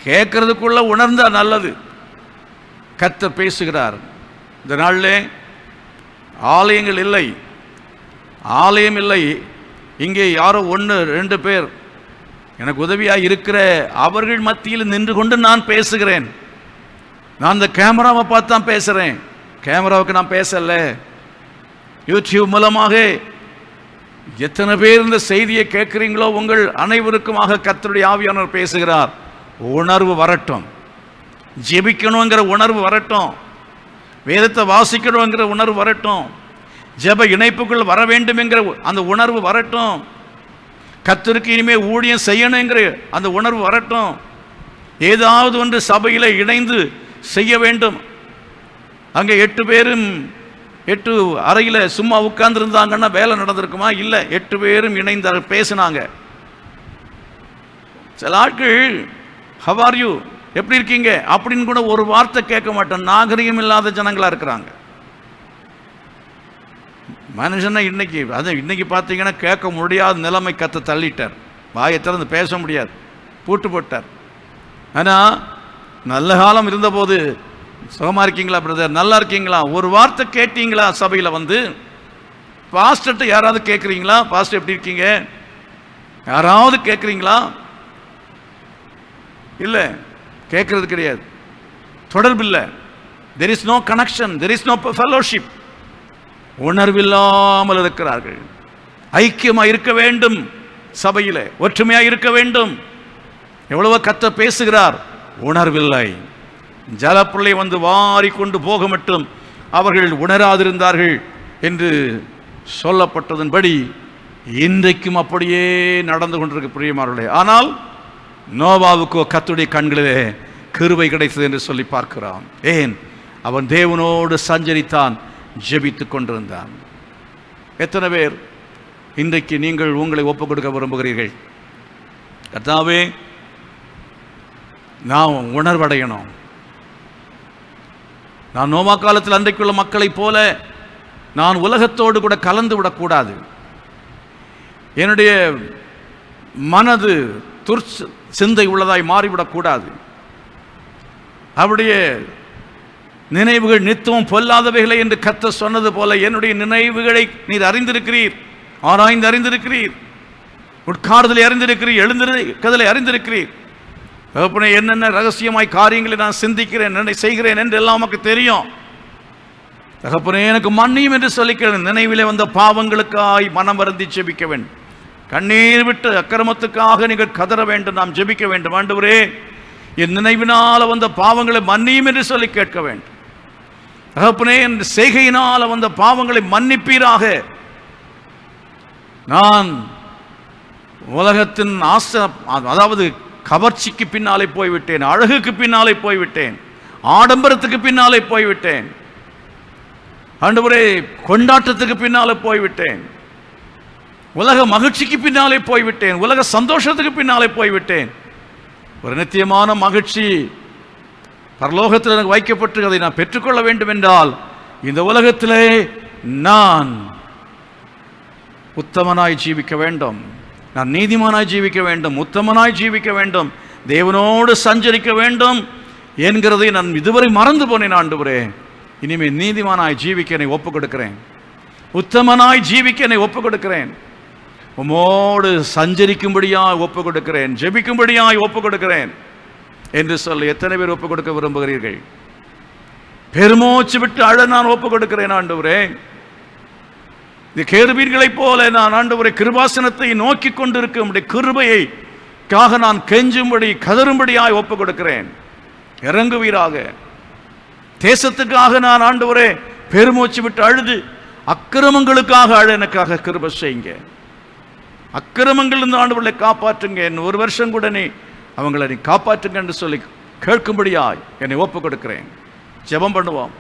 கேட்கறதுக்குள்ள உணர்ந்தா நல்லது. கர்த்தர் பேசுகிறார். இந்த நாளிலே ஆலயம் இல்லை. இங்கே யாரோ 1-2 பேர் எனக்கு உதவியாக இருக்கிற அவர்கள் மத்தியில் நின்று கொண்டு நான் பேசுகிறேன். நான் இந்த கேமராவை பார்த்து தான் பேசுகிறேன். கேமராவுக்கு நான் பேசலை. யூடியூப் மூலமாக எத்தனை பேர் இந்த செய்தியை கேட்குறீங்களோ உங்கள் அனைவருக்குமாக கர்த்தருடைய ஆவியானவர் பேசுகிறார். உணர்வு வரட்டும், ஜெபிக்கணுங்கிற உணர்வு வரட்டும், வேதத்தை வாசிக்கணுங்கிற உணர்வு வரட்டும், ஜெப இணைப்புக்குள் வர வேண்டும் என்கிற அந்த உணர்வு வரட்டும், கர்த்தருக்கு இனிமேல் ஊழியம் செய்யணுங்கிற அந்த உணர்வு வரட்டும், ஏதாவது ஒன்று சபையில் இணைந்து செய்ய வேண்டும். அங்கே 8 பேரும் 8 அறையில் சும்மா உட்கார்ந்துருந்தாங்கன்னா வேலை நடந்திருக்குமா? இல்லை, 8 பேரும் இணைந்து பேசினாங்க. சில ஆட்கள் ஹவ் ஆர் யூ, எப்படி இருக்கீங்க அப்படின்னு கூட ஒரு வார்த்தை கேட்க மாட்டோம். நாகரிகம் இல்லாத ஜனங்களா இருக்கிறாங்க. மனுஷனை இன்னைக்கு பார்த்தீங்கன்னா கேட்க முடியாத நிலைமை கத்த தள்ளிட்டார். வாயை திறந்து பேச முடியாது, பூட்டு போட்டார். ஆனால் நல்ல காலம் இருந்தபோது சுகமாக இருக்கீங்களா பிரதர், நல்லா இருக்கீங்களா, ஒரு வார்த்தை கேட்டீங்களா? சபையில் வந்து பாஸ்டர்கிட்ட யாராவது கேட்குறீங்களா? பாஸ்டர் எப்படி இருக்கீங்க யாராவது கேட்குறீங்களா? இல்லை, கேட்கறது கிடையாது. தொடர்பு இல்லை. There is no connection, there is no fellowship. உணர்வில்லாமல் இருக்கிறார்கள். ஐக்கியமாக இருக்க வேண்டும், சபையில் ஒற்றுமையாக இருக்க வேண்டும். எவ்வளவோ கர்த்தர் பேசுகிறார், உணர்வில்லை. ஜலப்பிள்ளை வந்து வாரி கொண்டு போக மட்டும் அவர்கள் உணராதிருந்தார்கள் என்று சொல்லப்பட்டதன்படி இன்றைக்கும் அப்படியே நடந்து கொண்டிருக்க பிரியமானவர்களே. ஆனால் நோவாவுக்கோ கர்த்தருடைய கண்களிலே கிருபை கிடைத்தது என்று சொல்லி பார்க்கிறான். ஏன்? அவன் தேவனோடு சஞ்சரித்தான், ஜெபித்து கொண்டிருந்தான். எத்தனை பேர் இன்றைக்கு நீங்கள் உங்களை ஒப்புக் கொடுக்க விரும்புகிறீர்கள்? கர்த்தாவே, நான் உணர்வடையணும். நான் நோவா காலத்தில் அன்றைக்குள்ள மக்களைப் போல நான் உலகத்தோடு கூட கலந்து விடக்கூடாது. என்னுடைய மனது சிந்தை உள்ளதாய் மாறிவிடக்கூடாது. அவருடைய நினைவுகள் நித்தமும் பொல்லாதவைகளை என்று கர்த்தர் சொன்னது போல என்னுடைய நினைவுகளை நீர் அறிந்திருக்கிறீர், ஆராய்ந்து அறிந்திருக்கிறீர், உட்கார்தலை அறிந்திருக்கிறீர், எழுந்திருக்கதலை அறிந்திருக்கிறீர். அப்படி என்னென்ன ரகசியமாய் காரியங்களை நான் சிந்திக்கிறேன், என்னை செய்கிறேன் என்று எல்லாம் நமக்கு தெரியும். தகப்பனே எனக்கு மன்னியும் என்று சொல்லிக்கிறேன். நினைவிலே வந்த பாவங்களுக்காய் மனம் வருந்தி ஜெபிக்க வேண்டும். கண்ணீர் விட்டு அக்கிரமத்துக்காக நீங்கள் கதற வேண்டும், நாம் ஜெபிக்க வேண்டும். ஆண்டவரே, என் நினைவினால் வந்த பாவங்களை மன்னியும் என்று சொல்லி கேட்க வேண்டும். தகப்பனே, என் செய்கையினால் வந்த பாவங்களை மன்னிப்பீராக. நான் உலகத்தின் அதாவது கவர்ச்சிக்கு பின்னாலே போய்விட்டேன், அழகுக்கு பின்னாலே போய்விட்டேன், ஆடம்பரத்துக்கு பின்னாலே போய்விட்டேன், ஆண்டவரே கொண்டாட்டத்துக்கு பின்னாலே போய்விட்டேன், உலக மகிழ்ச்சிக்கு பின்னாலே போய்விட்டேன், உலக சந்தோஷத்துக்கு பின்னாலே போய்விட்டேன். ஒரு நித்தியமான மகிழ்ச்சி பரலோகத்தில் எனக்கு வைக்கப்பட்டு அதை நான் பெற்றுக்கொள்ள வேண்டும் என்றால் இந்த உலகத்திலே நான் உத்தமனாய் ஜீவிக்க வேண்டும், நான் நீதிமானாய் ஜீவிக்க வேண்டும், உத்தமனாய் ஜீவிக்க வேண்டும், தேவனோடு சஞ்சரிக்க வேண்டும் என்கிறதை நான் இதுவரை மறந்து போனேன். ஆண்டவரே, இனிமேல் நீதிமானாய் ஜீவிக்க என்னை ஒப்புக் கொடுக்கிறேன், உத்தமனாய் ஜீவிக்க என்னை ஒப்புக் கொடுக்கிறேன், உம்மோடு சஞ்சரிக்கும்படியாய் ஒப்புக் கொடுக்கிறேன், ஜெபிக்கும்படியாய் ஒப்புக் கொடுக்கிறேன் என்று சொல்லி எத்தனை பேர் ஒப்புக் கொடுக்க விரும்புகிறீர்கள்? பெருமூச்சு விட்டு அழ நான் ஒப்புக் கொடுக்கிறேன். ஆண்டவரே, இந்த கேருபீன்களைப் போல நான் ஆண்டவரே கிருபாசனத்தை நோக்கி கொண்டிருக்க உம்முடைய கிருபையைக்காக நான் கெஞ்சும்படி கதறும்படியாய் ஒப்புக் கொடுக்கிறேன். இறங்குவீராக. தேசத்துக்காக நான் ஆண்டவரே பெருமூச்சு விட்டு அழுது அக்கிரமங்களுக்காக அழ எனக்காக கிருபை செய்யுங்க. அக்கிரமங்கள் இருந்து ஆண்டவர்களை காப்பாற்றுங்க. இன்னும் ஒரு வருஷம் கூட நீ அவங்களை நீ காப்பாற்றுங்க என்று சொல்லி கேட்கும்படியாய் என்னை ஒப்புக் கொடுக்கிறேன். ஜெபம் பண்ணுவோம்.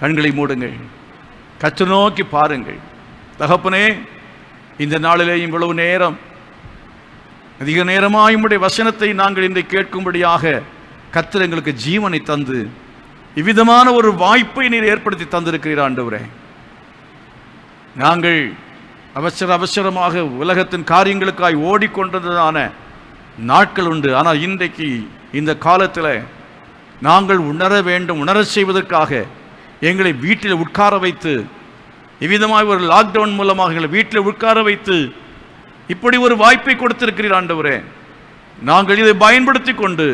கண்களை மூடுங்கள், கர்த்தரை நோக்கி பாருங்கள். தகப்பனே, இந்த நாளிலே இவ்வளவு நேரம் அதிக நேரமாய் உம்முடைய வசனத்தை நாங்கள் இன்றை கேட்கும்படியாக கர்த்தர் எங்களுக்கு ஜீவனை தந்து இவ்விதமான ஒரு வாய்ப்பை நீர் ஏற்படுத்தி தந்திருக்கிறீர். ஆண்டவரே, நாங்கள் அவசரமாக உலகத்தின் காரியங்களுக்காய் ஓடிக்கொண்டதான நாட்கள் உண்டு. ஆனால் இன்றைக்கு இந்த காலத்தில் நாங்கள் உணர செய்வதற்காக எங்களை வீட்டில் உட்கார வைத்து, இவ்விதமாக ஒரு லாக்டவுன் மூலமாக எங்களை வீட்டில் உட்கார வைத்து இப்படி ஒரு வாய்ப்பை கொடுத்திருக்கிறீர். ஆண்டவரே, நாங்கள் இதை பயன்படுத்தி கொண்டு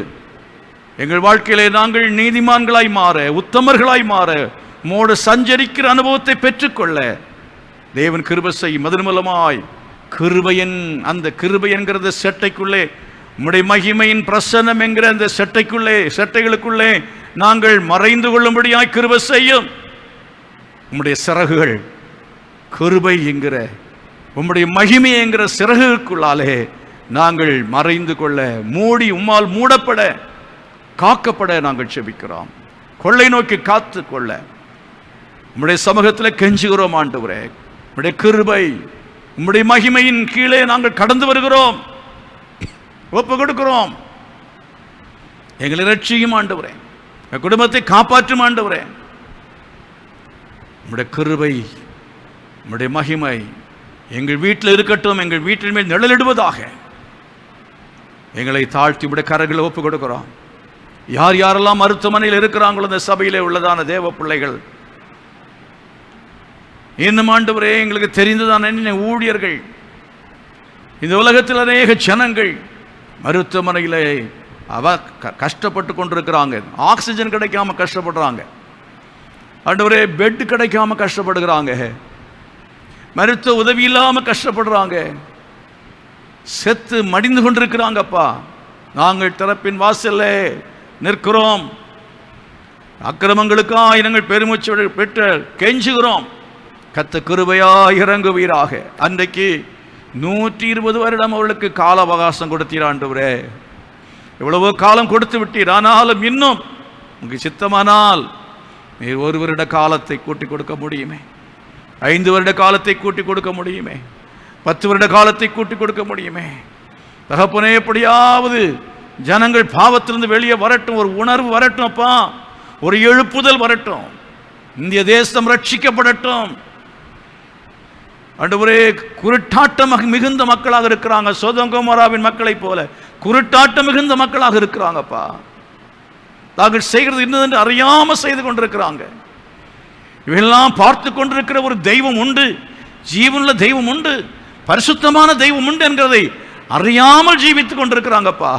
எங்கள் வாழ்க்கையிலே நாங்கள் நீதிமான்களாய் மாற, உத்தமர்களாய் மாற, மோடு சஞ்சரிக்கிற அனுபவத்தை பெற்றுக்கொள்ள தேவன் கிருபை செய்யும். அதன் மூலமாய் கிருபையின் அந்த கிருபை என்கிற செட்டைக்குள்ளே, உம்முடைய மகிமையின் பிரசன்னம் என்கிற அந்த செட்டைகளுக்குள்ளே நாங்கள் மறைந்து கொள்ளும்படியாய் கிருபை செய்யும். உம்முடைய சிறகுகள் கிருபை என்கிற உம்முடைய மகிமை என்கிற சிறகுகளுக்குள்ளாலே நாங்கள் மறைந்து கொள்ள, மூடி உம்மால் மூடப்பட, காக்கப்பட நாங்கள் செபிக்கிறோம். கொள்ளை நோக்கி காத்து கொள்ள உம்முடைய சமூகத்தில் கெஞ்சுகிறோம். ஆண்டவரே, உம்முடைய கிருபை உம்முடைய மகிமையின் கீழே நாங்கள் கடந்து வருகிறோம், ஒப்பு கொடுக்கிறோம். எங்களை ரட்சியும் ஆண்டவரே, எங்கள் குடும்பத்தை காப்பாற்றும் ஆண்டவரே. உம்முடைய கிருபை உம்முடைய மகிமை எங்கள் வீட்டில் இருக்கட்டும், எங்கள் வீட்டின் மேல் நிழலிடுவதாக. எங்களை தாழ்த்தி உம்முடைய கரங்களை ஒப்பு கொடுக்கிறோம். யார் யாரெல்லாம் மருத்துவமனையில் இருக்கிறாங்களோ இந்த சபையிலே உள்ளதான தேவ பிள்ளைகள், இன்னும் ஆண்டவரே எங்களுக்கு தெரிந்ததான ஊழியர்கள், இந்த உலகத்தில் அநேக ஜனங்கள் மருத்துவமனையிலே கஷ்டப்பட்டு கொண்டிருக்கிறாங்க. ஆக்சிஜன் கிடைக்காம கஷ்டப்படுறாங்க ஆண்டவரே, பெட் கிடைக்காம கஷ்டப்படுகிறாங்க, மருத்துவ உதவி இல்லாமல் கஷ்டப்படுறாங்க, செத்து மடிந்து கொண்டிருக்கிறாங்கப்பா. நாங்கள் திறப்பின் வாசல்ல நிற்கிறோம், அக்கிரமங்களுக்காக நாங்கள் பெருமூச்சு பெற்று கெஞ்சுகிறோம். கர்த்தர் கிருபையாய் இறங்குவீராக. அன்றைக்கு 120 வருடம் அவர்களுக்கு கால அவகாசம் கொடுத்தீர் ஆண்டவரே, எவ்வளவோ காலம் கொடுத்து விட்டீர். ஆனாலும் இன்னும் உங்களுக்கு சித்தமானால் நீர் 1 வருட காலத்தை கூட்டி கொடுக்க முடியுமே, 5 வருட காலத்தை கூட்டி கொடுக்க முடியுமே, 10 வருட காலத்தை கூட்டி கொடுக்க முடியுமே. தகப்பனே, எப்படியாவது ஜனங்கள் பாவத்திலிருந்து வெளியே வரட்டும், ஒரு உணர்வு வரட்டும் அப்பா, ஒரு எழுப்புதல் வரட்டும், இந்திய தேசம் ரட்சிக்கப்படட்டும். ஆண்டவரே, குருட்டாட்டம் மிகுந்த மக்களாக இருக்கிறாங்க, சோதோம் கொமோராவின் மக்களை போல குருட்டாட்டம் மிகுந்த மக்களாக இருக்கிறாங்கப்பா. தாங்கள் செய்கிறது இன்னதென்று அறியாம செய்து கொண்டிருக்கிறாங்க. இவையெல்லாம் பார்த்து கொண்டிருக்கிற ஒரு தெய்வம் உண்டு, ஜீவனுள்ள தெய்வம் உண்டு, பரிசுத்தமான தெய்வம் உண்டு என்கிறதை அறியாமல் ஜீவித்துக் கொண்டிருக்கிறாங்கப்பா.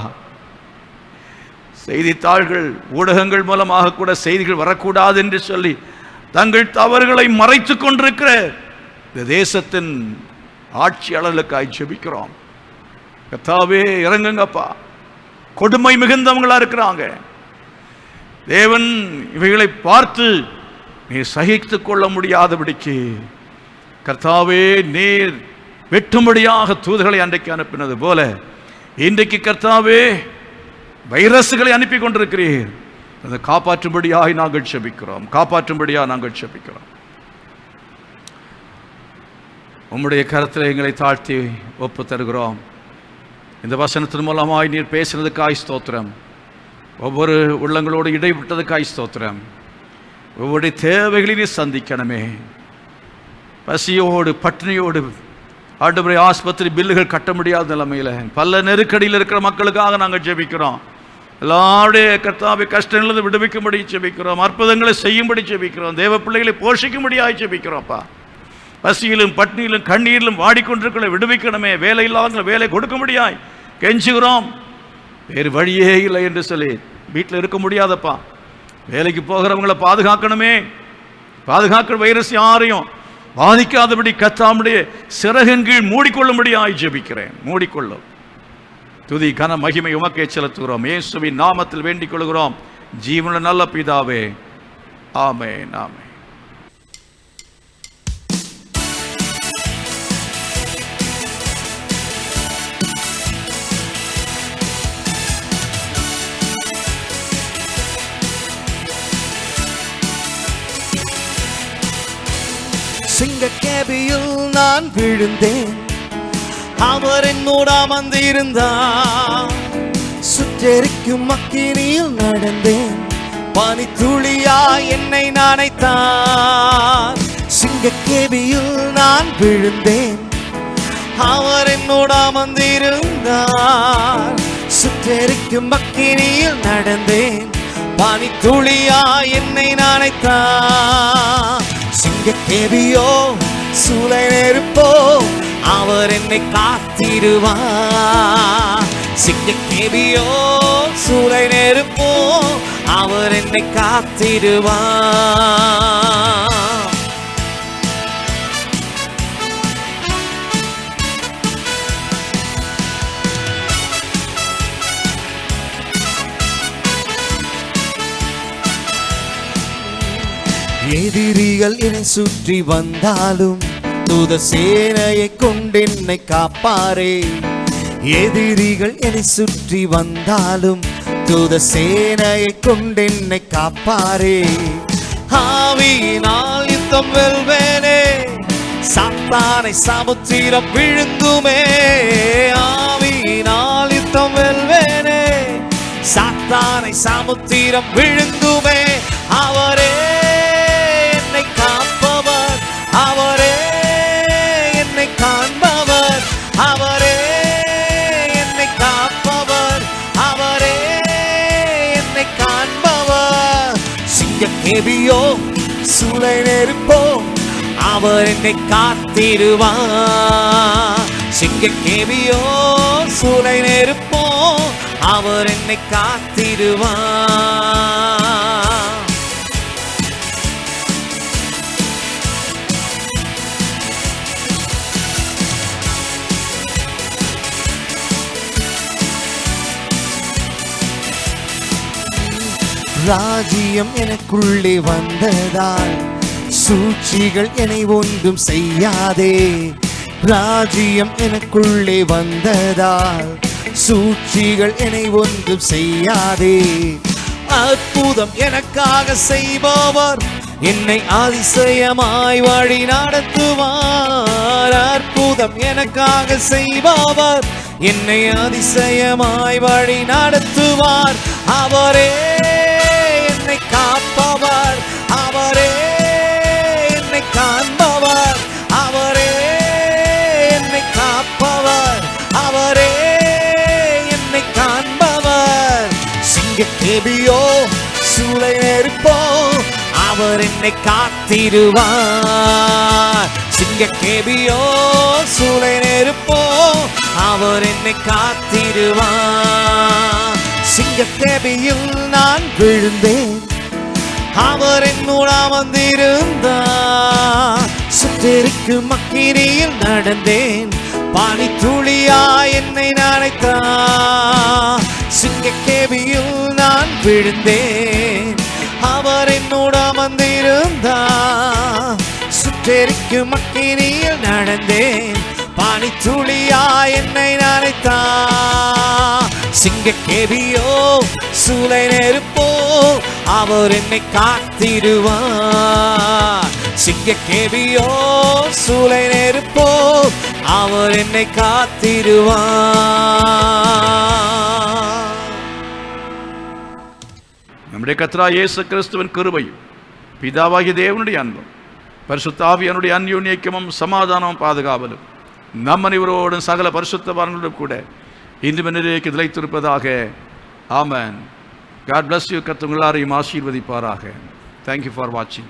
செய்தித்தாள்கள் ஊடகங்கள் மூலமாக கூட செய்திகள் வரக்கூடாது என்று சொல்லி தங்கள் தவறுகளை மறைத்து கொண்டிருக்கிற இந்த தேசத்தின் ஆட்சியாளர்களுக்காய் ஜெபிக்கிறோம். கர்த்தாவே, இறங்குங்கப்பா, கொடுமை மிகுந்தவங்களா இருக்கிறாங்க. தேவன் இவைகளை பார்த்து நீ சகித்து கொள்ள முடியாதபடிக்கு கர்த்தாவே நீர் வெட்டும்படியாக தூதர்களை அன்றைக்கு அனுப்பினது போல இன்றைக்கு கர்த்தாவே வைரஸ்களை அனுப்பி கொண்டிருக்கிறீர். அதை காப்பாற்றும்படியாக நாங்கள் செபிக்கிறோம், காப்பாற்றும்படியாக நாங்கள் செபிக்கிறோம். உம்முடைய கரத்தில் எங்களை தாழ்த்தி ஒப்பு தருகிறோம். இந்த வசனத்தின் மூலமாய் நீர் பேசுனதுக்காய் ஸ்தோத்திரம். ஒவ்வொரு உள்ளங்களோடு இடைவிட்டதுக்காய் ஸ்தோத்திரம். ஒவ்வொரு தேவைகளை நீ சந்திக்கணுமே. பசியோடு பட்டினியோடு ஆண்டவரே ஆஸ்பத்திரி பில்லுகள் கட்ட முடியாத நிலைமையில் பல நெருக்கடியில் இருக்கிற மக்களுக்காக நாங்கள் ஜெபிக்கிறோம். எல்லாருடைய கர்த்தாவை கஷ்டங்களை விடுவிக்கும்படி ஜெபிக்கிறோம். அற்புதங்களை செய்யும்படி ஜெபிக்கிறோம். தேவ பிள்ளைகளை போஷிக்கும்படியாக ஜெபிக்கிறோம்ப்பா. பசியிலும் பட்னியிலும் கண்ணீரிலும் வாடிக்கொண்டிருக்கிற விடுவிக்கணுமே. வேலை இல்லாதவங்களை வேலை கொடுக்கும்படியாய் கெஞ்சுகிறோம். வேறு வழியே இல்லை என்று சொல்லி வீட்டில் இருக்க முடியாதப்பா. வேலைக்கு போகிறவங்களை பாதுகாக்கணுமே. பாதுகாக்கிற வைரஸ் யாரையும் பாதிக்காதபடி கத்தாமுடைய சிறகின் கீழ் மூடிக்கொள்ளும்படியாய் ஜெபிக்கிறேன். மூடிக்கொள்ளும். துதி கன மகிமை உமக்கே செலுத்துகிறோம். இயேசுவின் நாமத்தில் வேண்டிக் கொள்கிறோம் ஜீவனுள்ள நல்ல பிதாவே, ஆமென், ஆமென். சிங்கக்கேபியில் நான் விழுந்தேன், அவர் என்னோடு அமர்ந்திருந்தார். சுற்றெரிக்கும் அக்கினியில் நடந்தேன், பனித்துளியா என்னை நனைத்தார். சிங்கக்கேபியில் நான் விழுந்தேன், அவர் என்னோடு அமர்ந்திருந்தார். சுற்றெரிக்கும் அக்கினியில் நடந்தேன், பனித்துளியா என்னை நனைத்தார். சிங்கக்கேபியோ சூளை நெருப்போ அவர் என்னை காத்திடுவார். சிங்கக்கேபியோ சூளை நெருப்போ அவர் என்னை காத்திடுவார். எதிரிகள் என்னை சுற்றி வந்தாலும் தூத சேனையை கொண்டு என்னை காப்பாரே. எதிரிகள் என்னை சுற்றி வந்தாலும் தூத சேனையை கொண்டு என்னை காப்பாரே. ஆவியினால் யுத்தம் வெல்வேனே, சாத்தானை சமுத்திரம் விழுங்குமே. ஆவியினால் யுத்தம் வெல்வேனே, சாத்தானை சமுத்திரம் விழுங்குமே. அவரே என்னை காப்பவர், அவரே என்னை காண்பவர், அவரே என்னை காப்பவர், அவரே என்னை காண்பவர். சிங்கக்கேபியோ சூளை நெருப்போ அவர் என்னை காத்திடுவார். சிங்கக்கேபியோ சூளை நெருப்போ அவர் என்னை காத்திடுவார். ராஜ்யம் எனக்குள்ளே வந்ததால் சூழ்ச்சிகள் என்னை ஒன்றும் செய்யாதே. ராஜ்யம் எனக்குள்ளே வந்ததால் சூழ்ச்சிகள் என்னை ஒன்றும் செய்யாதே. அற்புதம் எனக்காக செய்பவர் என்னை அதிசயமாய் வழி நடத்துவார். அற்புதம் எனக்காக செய்பவர் என்னை அதிசயமாய் வழி நடத்துவார். அவரே என்னை காப்பவர், அவரே என்னை காண்பவர், அவரே என்னை காப்பவர், அவரே என்னை காண்பவர். சிங்கக்கேபியோ சூளை நெருப்போ அவர் என்னை காத்திடுவார். சிங்கக்கேபியோ சூளை நெருப்போ அவர் என்னை காத்திடுவார். சிங்கக்கேபியில் நான் விழுந்தேன், அவர் என்னோடு அமர்ந்திருந்தார். சுற்றெரிக்கும் அக்கினியில் நடந்தேன், பனித்துளியா என்னை நனைத்தார். சிங்கக்கேபியில் நான் விழுந்தேன், அவர் என்னோட அமர்ந்திருந்தார். சுட்டெரிக்கும் அக்கினியில் நடந்தேன், பனித்துளியா என்னை நனைத்தார். சிங்கக்கேபியோ சூளை நெருப்போ அவர் என்னை காத்திடுவார். சிங்கக்கேபியோ சூளை நெருப்போ அவர் என்னை காத்திடுவார். நம்முடைய கர்த்தராகிய இயேசு கிறிஸ்துவின் கிருபையும் பிதாவாகிய தேவனுடைய அன்பும் பரிசுத்த ஆவியானுடைய அந்யோன்ய ஐக்கியமும் சமாதானமும் பாதுகாவலும் நம் அனைவரோடும் சகல பரிசுத்தவான்களோடும் கூட இன்று மனிதருக்கு நிலைத்திருப்பதாக. ஆமென். God bless you. கர்த்தர் எல்லாரையும் ஆசீர்வதிப்பாராக. Thank you for watching.